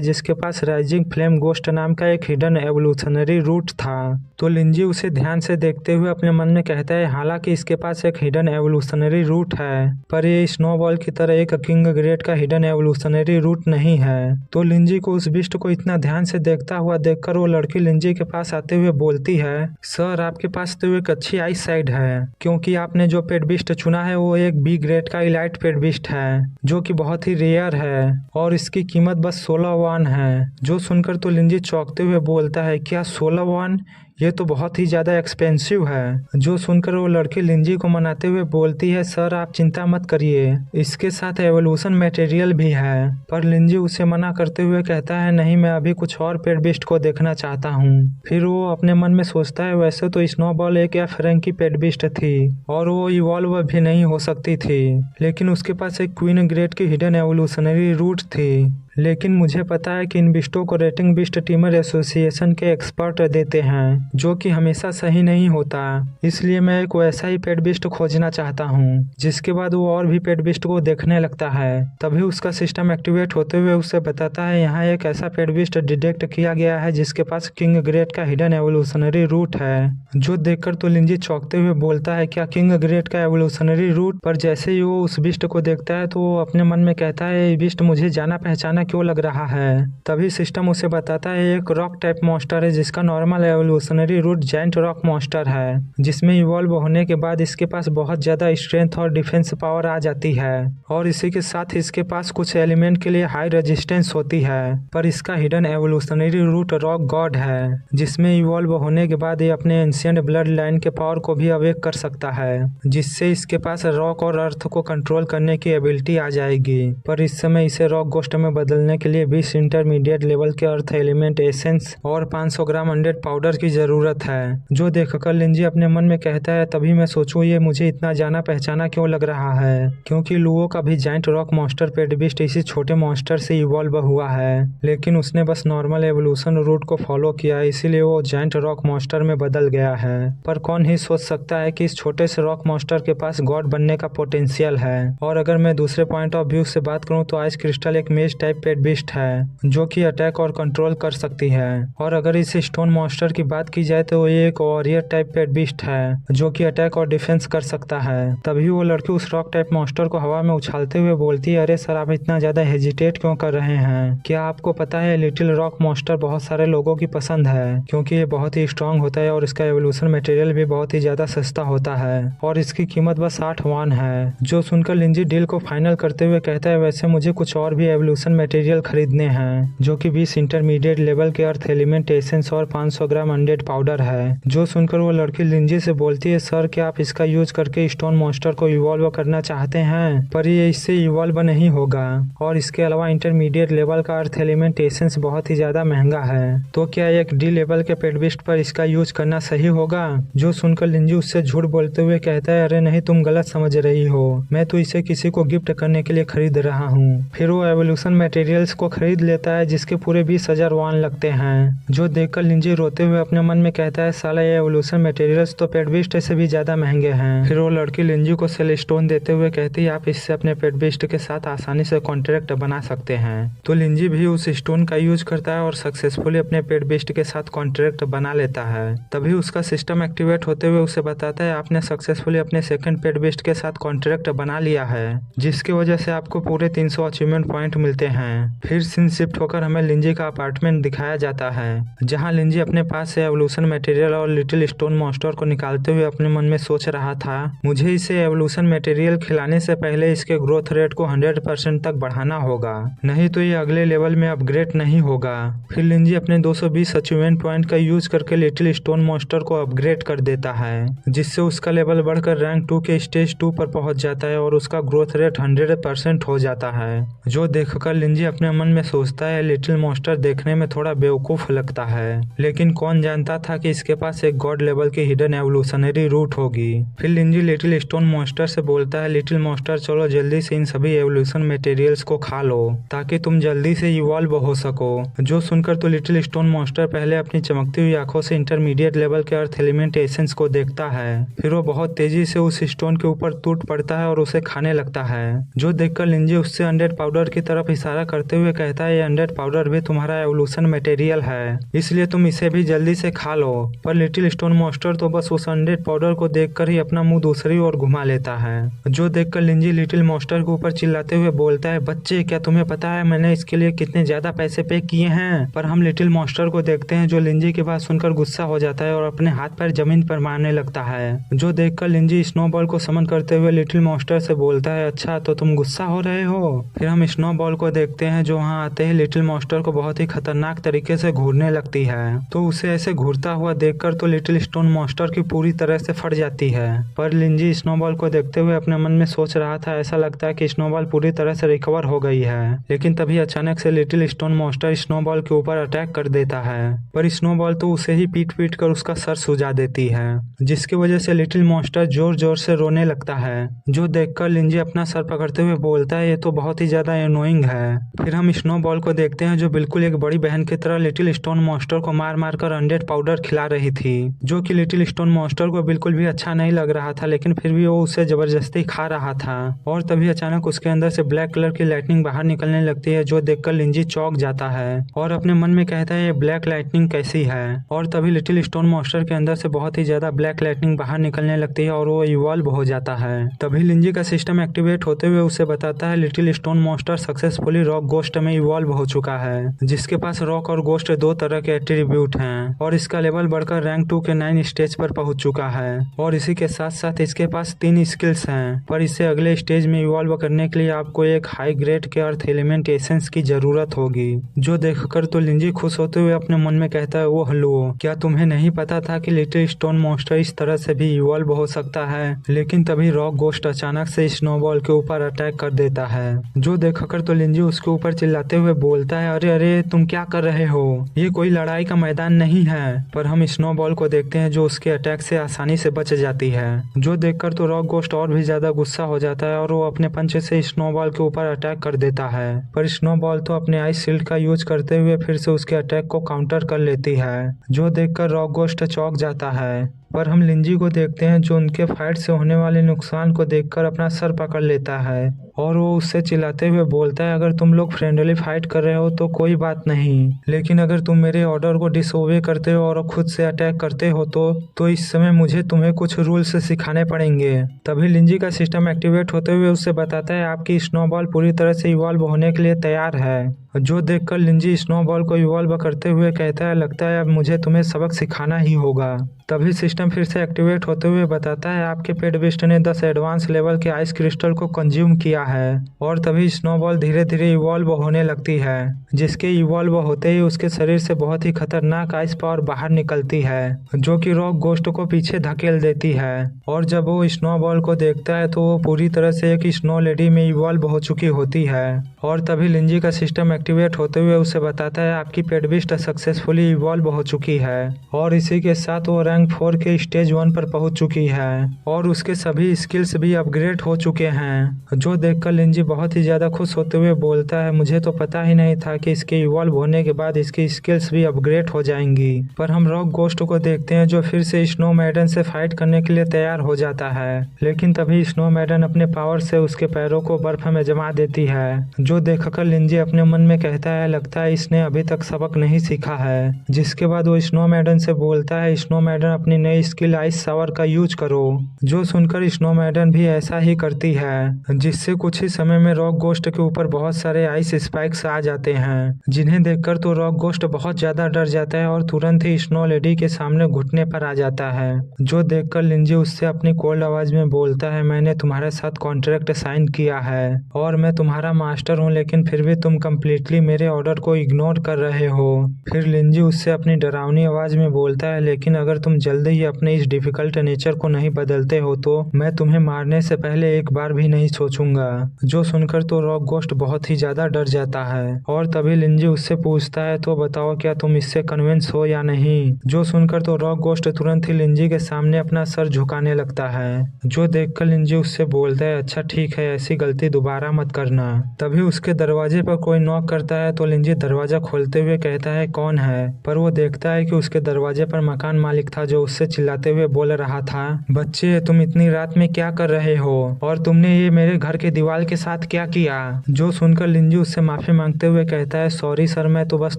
जिसके पास राइजिंग फ्लेम गोस्ट नाम का एक हिडन एवोल्यूशनरी रूट रूट था। तो लिंजी उसे ध्यान से देखते हुए अपने मन में कहता है हालांकि इसके पास एक हिडन एवोल्यूशनरी रूट है, पर ये स्नोबॉल की तरह एक किंग ग्रेट का हिडन एवोल्यूशनरी रूट नहीं है। तो लिंजी को उस बिस्ट को इतना ध्यान से देखता हुआ देखकर वो लड़की लिंजी के पास आते हुए बोलती है, सर आपके पास तो एक अच्छी आई साइड है, क्योंकि आपने जो पेट बिस्ट चुना है वो एक बी ग्रेड का इलाइट पेट बिस्ट है, जो कि बहुत ही रेयर है और इसकी कीमत बस 16 वॉन है। जो सुनकर तो लिंजी चौंकते हुए बोलता है, क्या 16 वॉन? ये तो बहुत ही ज़्यादा एक्सपेंसिव है। जो सुनकर वो लड़की लिंजी को मनाते हुए बोलती है, सर आप चिंता मत करिए, इसके साथ एवोल्यूशन मटेरियल भी है। पर लिंजी उसे मना करते हुए कहता है, नहीं मैं अभी कुछ और पेट बिस्ट को देखना चाहता हूँ। फिर वो अपने मन में सोचता है, वैसे तो स्नोबॉल एक या फ्रैंकी पेट बिस्ट थी और वो इवॉल्व भी नहीं हो सकती थी, लेकिन उसके पास एक क्वीन ग्रेड की हिडन एवोल्यूशनरी रूट थी। लेकिन मुझे पता है कि इन बिस्टों को रेटिंग बिस्ट टीमर एसोसिएशन के एक्सपर्ट देते हैं, जो कि हमेशा सही नहीं होता। इसलिए मैं एक वैसा ही पेट बिस्ट खोजना चाहता हूँ। जिसके बाद वो और भी पेट बिस्ट को देखने लगता है। तभी उसका सिस्टम एक्टिवेट होते हुए उसे बताता है, यहाँ एक ऐसा पेट बिस्ट डिटेक्ट किया गया है जिसके पास किंग ग्रेट का हिडन एवोल्यूशनरी रूट है। जो देखकर तो लिंजी चौंकते हुए बोलता है, क्या किंग ग्रेट का एवोल्यूशनरी रूट? पर जैसे ही वो उस बिस्ट को देखता है तो वो अपने मन में कहता है, ये बिस्ट मुझे जाना पहचाना क्यों लग रहा है। तभी सिस्टम उसे बताता है, एक रॉक टाइप मॉन्स्टर है जिसका normal evolutionary route giant rock monster है, जिसमें इवॉल्व होने के बाद इसके पास बहुत ज्यादा स्ट्रेंथ और डिफेंस पावर आ जाती है और इसी के साथ इसके पास कुछ एलिमेंट के लिए हाई रेजिस्टेंस होती है। पर इसका hidden evolutionary route rock god है, जिसमें इवॉल्व होने के बाद ये अपने एंशिएंट ब्लड लाइन के पावर को भी अवेक कर सकता है, जिससे इसके पास रॉक और अर्थ को कंट्रोल करने की एबिलिटी आ जाएगी। पर इस समय इसे रॉक गोस्ट में बदलने के लिए 20 इंटरमीडिएट लेवल के अर्थ एलिमेंट एसेंस और 500 ग्राम अनडेड पाउडर की जरूरत है। जो देखकर लिंजी अपने मन में कहता है, तभी मैं सोचूं ये मुझे इतना जाना पहचाना क्यों लग रहा है, क्योंकि लुओ का भी जायंट रॉक मॉन्स्टर पेट बिस्ट इसी छोटे मॉन्स्टर से इवॉल्व हुआ है, लेकिन उसने बस नॉर्मल एवोल्यूशन रूट को फॉलो किया, इसीलिए वो जायंट रॉक मॉन्स्टर में बदल गया है। पर कौन ही सोच सकता है कि इस छोटे से रॉक मॉन्स्टर के पास गॉड बनने का पोटेंशियल है। और अगर मैं दूसरे पॉइंट ऑफ व्यू से बात करूं तो आइस क्रिस्टल एक मेज टाइप पेट बिस्ट है, जो कि अटैक और कंट्रोल कर सकती है। और अगर इस स्टोन मॉन्स्टर की बात की जाए तो ये एक वॉरियर टाइप पेट बिस्ट है, जो कि अटैक और डिफेंस कर सकता है। तभी वो लड़की उस रॉक टाइप मॉन्स्टर को हवा में उछालते हुए बोलती है, अरे सर आप इतना ज्यादा हेजिटेट क्यों कर रहे हैं? क्या आपको पता है लिटिल रॉक मॉन्स्टर बहुत सारे लोगों की पसंद है, क्योंकि ये बहुत ही स्ट्रांग होता है और इसका एवोल्यूशन मटेरियल भी बहुत ही ज्यादा सस्ता होता है और इसकी कीमत बस 8 वॉन है। जो सुनकर लिंजी डील को फाइनल करते हुए कहता है, वैसे मुझे कुछ और भी एवोल्यूशन मटेरियल खरीदने हैं, जो कि 20 इंटरमीडिएट लेवल के अर्थ एलिमेंट एसेंस और 500 ग्राम अनडेड पाउडर है। जो सुनकर वो लड़की लिंजी से बोलती है, सर क्या आप इसका यूज करके स्टोन मॉन्स्टर को इवॉल्व करना चाहते हैं? पर ये इससे इवॉल्व नहीं होगा और इसके अलावा इंटरमीडिएट लेवल का अर्थ एलिमेंट एसेंस बहुत ही ज्यादा महंगा है, तो क्या एक डी लेवल के पेट बिस्ट पर इसका यूज करना सही होगा? जो सुनकर लिंजी उससे झूठ बोलते हुए कहता है, अरे नहीं तुम गलत समझ रही हो, मैं तो इसे किसी को गिफ्ट करने के लिए खरीद रहा हूँ। फिर वो एवोल्यूशन मटेरियल्स को खरीद लेता है, जिसके पूरे 20,000 वॉन लगते हैं। जो देखकर लिंजी रोते हुए अपने मन में कहता है, साला ये एवोल्यूशन मटेरियल्स तो पेट बिस्ट से भी ज्यादा महंगे हैं। फिर वो लड़की लिंजी को सेल स्टोन देते हुए कहती है, आप इससे अपने पेट बिस्ट के साथ आसानी से कॉन्ट्रैक्ट बना सकते हैं। तो लिंजी भी उस स्टोन का यूज करता है और सक्सेसफुली अपने पेट बिस्ट के साथ कॉन्ट्रैक्ट बना लेता है। तभी उसका सिस्टम एक्टिवेट होते हुए उसे बताता है, आपने सक्सेसफुली अपने सेकंड पेट बिस्ट के साथ कॉन्ट्रैक्ट बना लिया है, जिसकी वजह से आपको पूरे 300 अचीवमेंट पॉइंट मिलते हैं। फिर सीन शिफ्ट होकर हमें लिंजी का अपार्टमेंट दिखाया जाता है, जहां लिंजी अपने पास से एवोल्यूशन मटेरियल और लिटिल स्टोन मॉन्स्टर को निकालते हुए अपने मन में सोच रहा था, मुझे इसे एवोल्यूशन मटेरियल खिलाने से पहले इसके ग्रोथ रेट को 100% तक बढ़ाना होगा, नहीं तो ये अगले लेवल में अपग्रेड नहीं होगा। फिर लिंजी अपने 220 अचीवमेंट पॉइंट का यूज करके लिटिल स्टोन मॉन्स्टर को अपग्रेड कर देता है, जिससे उसका लेवल बढ़कर रैंक 2 के स्टेज 2 पर पहुंच जाता है और उसका ग्रोथ रेट 100% हो जाता है। जो देखकर लिंजी अपने मन में सोचता है, लिटिल मॉन्स्टर देखने में थोड़ा बेवकूफ लगता है, लेकिन कौन जानता था कि इसके पास एक गॉड लेवल की हिडन एवोल्यूशनरी रूट होगी। फिर लिंजी लिटिल स्टोन मॉन्स्टर से बोलता है, लिटिल मॉन्स्टर चलो जल्दी से इन सभी एवोल्यूशन मटेरियल्स को खा लो, ताकि तुम जल्दी से इवॉल्व हो सको। जो सुनकर तो लिटिल स्टोन मॉन्स्टर पहले अपनी चमकती हुई आंखों से इंटरमीडिएट लेवल के अर्थ एलिमेंट एसेंस को देखता है, फिर वो बहुत तेजी से उस स्टोन के ऊपर टूट पड़ता है और उसे खाने लगता है। जो देखकर लिंजी उससे अनडेड पाउडर की तरफ इशारा करते हुए कहता है ये अनडेड पाउडर भी तुम्हारा एवोल्यूशन मटेरियल है, इसलिए तुम इसे भी जल्दी से खा लो। पर लिटिल स्टोन मॉन्स्टर तो बस उस अनडेड पाउडर को देखकर ही अपना मुंह दूसरी ओर घुमा लेता है, जो देखकर लिंजी लिटिल मॉन्स्टर के ऊपर चिल्लाते हुए बोलता है, बच्चे क्या तुम्हें पता है मैंने इसके लिए कितने ज्यादा पैसे पे किए हैं। पर हम लिटिल मॉन्स्टर को देखते हैं जो लिंजी की बात सुनकर गुस्सा हो जाता है और अपने हाथ पैर जमीन पर मारने लगता है, जो देखकर लिंजी स्नोबॉल को समन करते हुए लिटिल मॉन्स्टर से बोलता है, अच्छा तो तुम गुस्सा हो रहे हो। फिर हम स्नोबॉल को देखते हैं जो वहाँ आते ही लिटिल मॉन्स्टर को बहुत ही खतरनाक तरीके से घूरने लगती है, तो उसे ऐसे घूरता हुआ देखकर तो लिटिल स्टोन मॉन्स्टर की पूरी तरह से फट जाती है। पर लिंजी स्नोबॉल को देखते हुए अपने मन में सोच रहा था, ऐसा लगता है कि स्नोबॉल पूरी तरह से रिकवर हो गई है, लेकिन तभी अचानक से लिटिल स्टोन मॉन्स्टर स्नोबॉल के ऊपर अटैक कर देता है। पर स्नोबॉल तो उसे ही पीट पीट कर उसका सर सुजा देती है, जिसकी वजह से लिटिल मॉन्स्टर जोर जोर से रोने लगता है, जो देखकर लिंजी अपना सर पकड़ते हुए बोलता है, ये तो बहुत ही ज्यादा एनोइंग है। फिर हम स्नोबॉल को देखते हैं जो बिल्कुल एक बड़ी बहन की तरह लिटिल स्टोन मॉन्स्टर को मार मार कर अनडेड पाउडर खिला रही थी, जो कि लिटिल स्टोन मॉन्स्टर को बिल्कुल भी अच्छा नहीं लग रहा था, लेकिन फिर भी वो उसे जबरदस्ती खा रहा था। और तभी अचानक उसके अंदर से ब्लैक कलर की लाइटनिंग बाहर निकलने लगती है, जो देखकर लिंजी चौंक जाता है और अपने मन में कहता है, ये ब्लैक लाइटनिंग कैसी है। और तभी लिटिल स्टोन मॉन्स्टर के अंदर से बहुत ही ज्यादा ब्लैक लाइटनिंग बाहर निकलने लगती है और वो इवॉल्व हो जाता है। तभी लिंजी का सिस्टम एक्टिवेट होते हुए उसे बताता है, little stone monster successfully rock ghost में इवॉल्व हो चुका है, जिसके पास रॉक और गोस्ट दो तरह के एट्रीब्यूट हैं और इसका लेवल बढ़कर रैंक 2 के 9 स्टेज पर पहुंच चुका है। और इसी के साथ साथ इसके पास 3 स्किल्स हैं, पर इसे अगले स्टेज में इवॉल्व करने के लिए आपको एक हाई ग्रेड के अर्थ एलिमेंट एसेंस की जरूरत होगी, जो देखकर तो लिंजी खुश होते हुए अपने मन में कहता है, वो हलो क्या तुम्हें नहीं पता था कि लिटिल स्टोन मॉन्स्टर इस तरह से भी इवॉल्व हो सकता है। लेकिन तभी रॉक गोस्ट अचानक से स्नोबॉल के ऊपर अटैक कर देता है, जो देखकर तो लिंजी उसके ऊपर चिल्लाते हुए बोलता है, अरे अरे तुम क्या कर रहे हो, ये कोई लड़ाई का मैदान नहीं है। पर हम स्नोबॉल को देखते हैं जो उसके अटैक से आसानी से बच जाती है, जो देखकर तो रॉक गोस्ट और भी ज्यादा गुस्सा हो जाता है और वो अपने पंच से स्नोबॉल के ऊपर अटैक कर देता है। पर स्नोबॉल तो अपने आइस शील्ड का यूज करते हुए फिर से उसके अटैक को काउंटर कर लेती है, जो देखकर रॉक गोस्ट चौंक जाता है। पर हम लिंजी को देखते हैं जो उनके फाइट से होने वाले नुकसान को देखकर अपना सर पकड़ लेता है और वो उससे चिल्लाते हुए बोलता है, अगर तुम लोग फ्रेंडली फाइट कर रहे हो तो कोई बात नहीं, लेकिन अगर तुम मेरे ऑर्डर को डिसओबे करते हो और खुद से अटैक करते हो तो इस समय मुझे तुम्हें कुछ रूल्स सिखाने पड़ेंगे। तभी लिंजी का सिस्टम एक्टिवेट होते हुए उससे बताता है, आपकी स्नोबॉल पूरी तरह से इवॉल्व होने के लिए तैयार है, जो देखकर लिंजी स्नोबॉल को इवॉल्व करते हुए कहता है, लगता है अब मुझे तुम्हें सबक सिखाना ही होगा। तभी सिस्टम फिर से एक्टिवेट होते हुए बताता है, आपके पेट बिस्ट ने 10 एडवांस लेवल के आइस क्रिस्टल को कंज्यूम किया है। और तभी स्नोबॉल धीरे धीरे इवॉल्व होने लगती है, जिसके इवॉल्व होते ही उसके शरीर से बहुत ही खतरनाक आइस पावर बाहर निकलती है, जो कि रॉक गोस्ट को पीछे धकेल देती है। और जब वो स्नोबॉल को देखता है तो वो पूरी तरह से एक स्नो लेडी में इवॉल्व हो चुकी होती है। और तभी लिंजी का सिस्टम एक्टिवेट होते हुए उसे बताता है, आपकी पेट बिस्ट सक्सेसफुली इवॉल्व हो चुकी है और इसी के साथ वो रैंक 4 के स्टेज 1 पर पहुंच चुकी है और उसके सभी स्किल्स भी अपग्रेड हो चुके हैं, जो देखकर लिंजी बहुत ही ज्यादा खुश होते हुए बोलता है, मुझे तो पता ही नहीं था कि इसके इवॉल्व होने के बाद इसकी स्किल्स भी अपग्रेड हो जाएंगी। पर हम रॉक गोस्ट को देखते हैं जो फिर से स्नो मैडन से फाइट करने के लिए तैयार हो जाता है, लेकिन तभी स्नो मैडन अपने पावर से उसके पैरों को बर्फ में जमा देती है, जो देखकर लिंजी अपने मन में कहता है, लगता है इसने अभी तक सबक नहीं सीखा है। जिसके बाद वो स्नो मैडन से बोलता है, स्नो मैडन अपनी नई स्किल आइस शावर का यूज करो, जो सुनकर स्नो मैडन भी ऐसा ही करती है, जिससे कुछ ही समय में रॉक गोस्ट के ऊपर बहुत सारे आइस स्पाइक्स आ जाते हैं, जिन्हें देखकर तो रॉक गोस्ट बहुत ज्यादा डर जाता है और तुरंत ही स्नो लेडी के सामने घुटने पर आ जाता है, जो देखकर लिंजी उससे अपनी कोल्ड आवाज में बोलता है, मैंने तुम्हारे साथ कॉन्ट्रैक्ट साइन किया है और मैं तुम्हारा मास्टर हूँ, लेकिन फिर भी तुम कम्प्लीटली मेरे ऑर्डर को इग्नोर कर रहे हो। फिर लिंजी उससे अपनी डरावनी आवाज में बोलता है, लेकिन अगर तुम जल्दी ही अपने इस डिफिकल्ट नेचर को नहीं बदलते हो तो मैं तुम्हें मारने से पहले एक बार भी नहीं सोचूंगा। जो सुनकर तो रॉक गोस्ट बहुत ही ज्यादा डर जाता है और तभी लिंजी उससे पूछता है, तो बताओ क्या तुम इससे कन्विंस हो या नहीं। जो सुनकर तो रॉक गोस्ट तुरंत ही लिंजी के सामने अपना सर झुकाने लगता है, जो देखकर लिंजी उससे बोलता है, अच्छा ठीक है, ऐसी गलती दोबारा मत करना। तभी उसके दरवाजे पर कोई नॉक करता है तो लिंजी दरवाजा खोलते हुए कहता है कौन है, पर वो देखता है कि उसके दरवाजे पर मकान मालिक था जो उससे चिल्लाते हुए बोल रहा था, बच्चे तुम इतनी रात में क्या कर रहे हो और तुमने ये मेरे घर के दीवार के साथ क्या किया। जो सुनकर लिंजी उससे माफी मांगते हुए कहता है सॉरी सर, मैं तो बस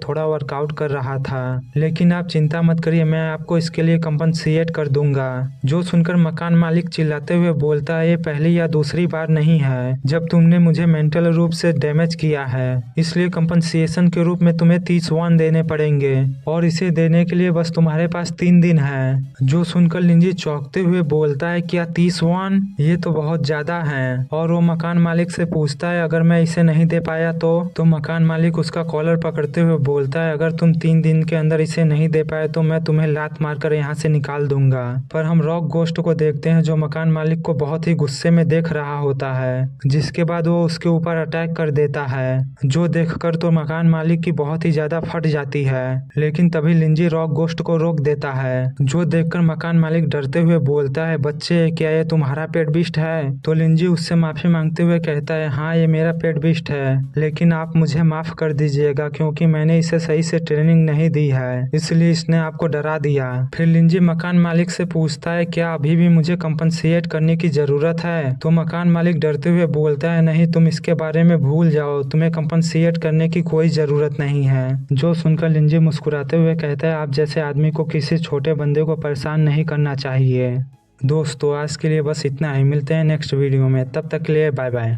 थोड़ा वर्कआउट कर रहा था, लेकिन आप चिंता मत करिए, मैं आपको इसके लिए कंपनसेट कर दूंगा। जो सुनकर मकान मालिक चिल्लाते हुए बोलता है ये पहली या दूसरी बार नहीं है जब तुमने मुझे मेंटल रूप से डैमेज किया है, इसलिए कंपनसेशन के रूप में तुम्हें 30 वॉन देने पड़ेंगे और इसे देने के लिए बस तुम्हारे पास 3 दिन है। जो सुनकर लिंजी चौंकते हुए बोलता है क्या 30 वॉन, ये तो बहुत ज्यादा है। और वो मकान मालिक से पूछता है अगर मैं इसे नहीं दे पाया तो मकान मालिक उसका कॉलर पकड़ते हुए बोलता है अगर तुम 3 दिन के अंदर इसे नहीं दे पाए तो मैं तुम्हें लात मारकर यहाँ से निकाल दूंगा। पर हम रॉक गोस्ट को देखते हैं जो मकान मालिक को बहुत ही गुस्से में देख रहा होता है, जिसके बाद वो उसके ऊपर अटैक कर देता है। जो देखकर तो मकान मालिक की बहुत ही ज्यादा फट जाती है, लेकिन तभी लिंजी रॉक गोस्ट को रोक देता है। जो देखकर मकान मालिक डरते हुए बोलता है बच्चे क्या ये तुम्हारा पेट बीस्ट है। तो लिंजी उससे माफी मांगते हुए कहता है हाँ ये मेरा पेट बीस्ट है, लेकिन आप मुझे माफ कर दीजिएगा क्योंकि मैंने इसे सही से ट्रेनिंग नहीं दी है, इसलिए इसने आपको डरा दिया। फिर लिंजी मकान मालिक से पूछता है क्या अभी भी मुझे कंपनसेट करने की जरूरत है। तो मकान मालिक डरते हुए बोलता है नहीं, तुम इसके बारे में भूल जाओ, तुम्हें कंपनसेट करने की कोई जरूरत नहीं है। जो सुनकर लिंजी मुस्कुराते हुए कहता है आप जैसे आदमी को किसी छोटे बंदे को परेशान नहीं करना चाहिए। दोस्तों आज के लिए बस इतना ही, मिलते हैं नेक्स्ट वीडियो में, तब तक के लिए बाय बाय।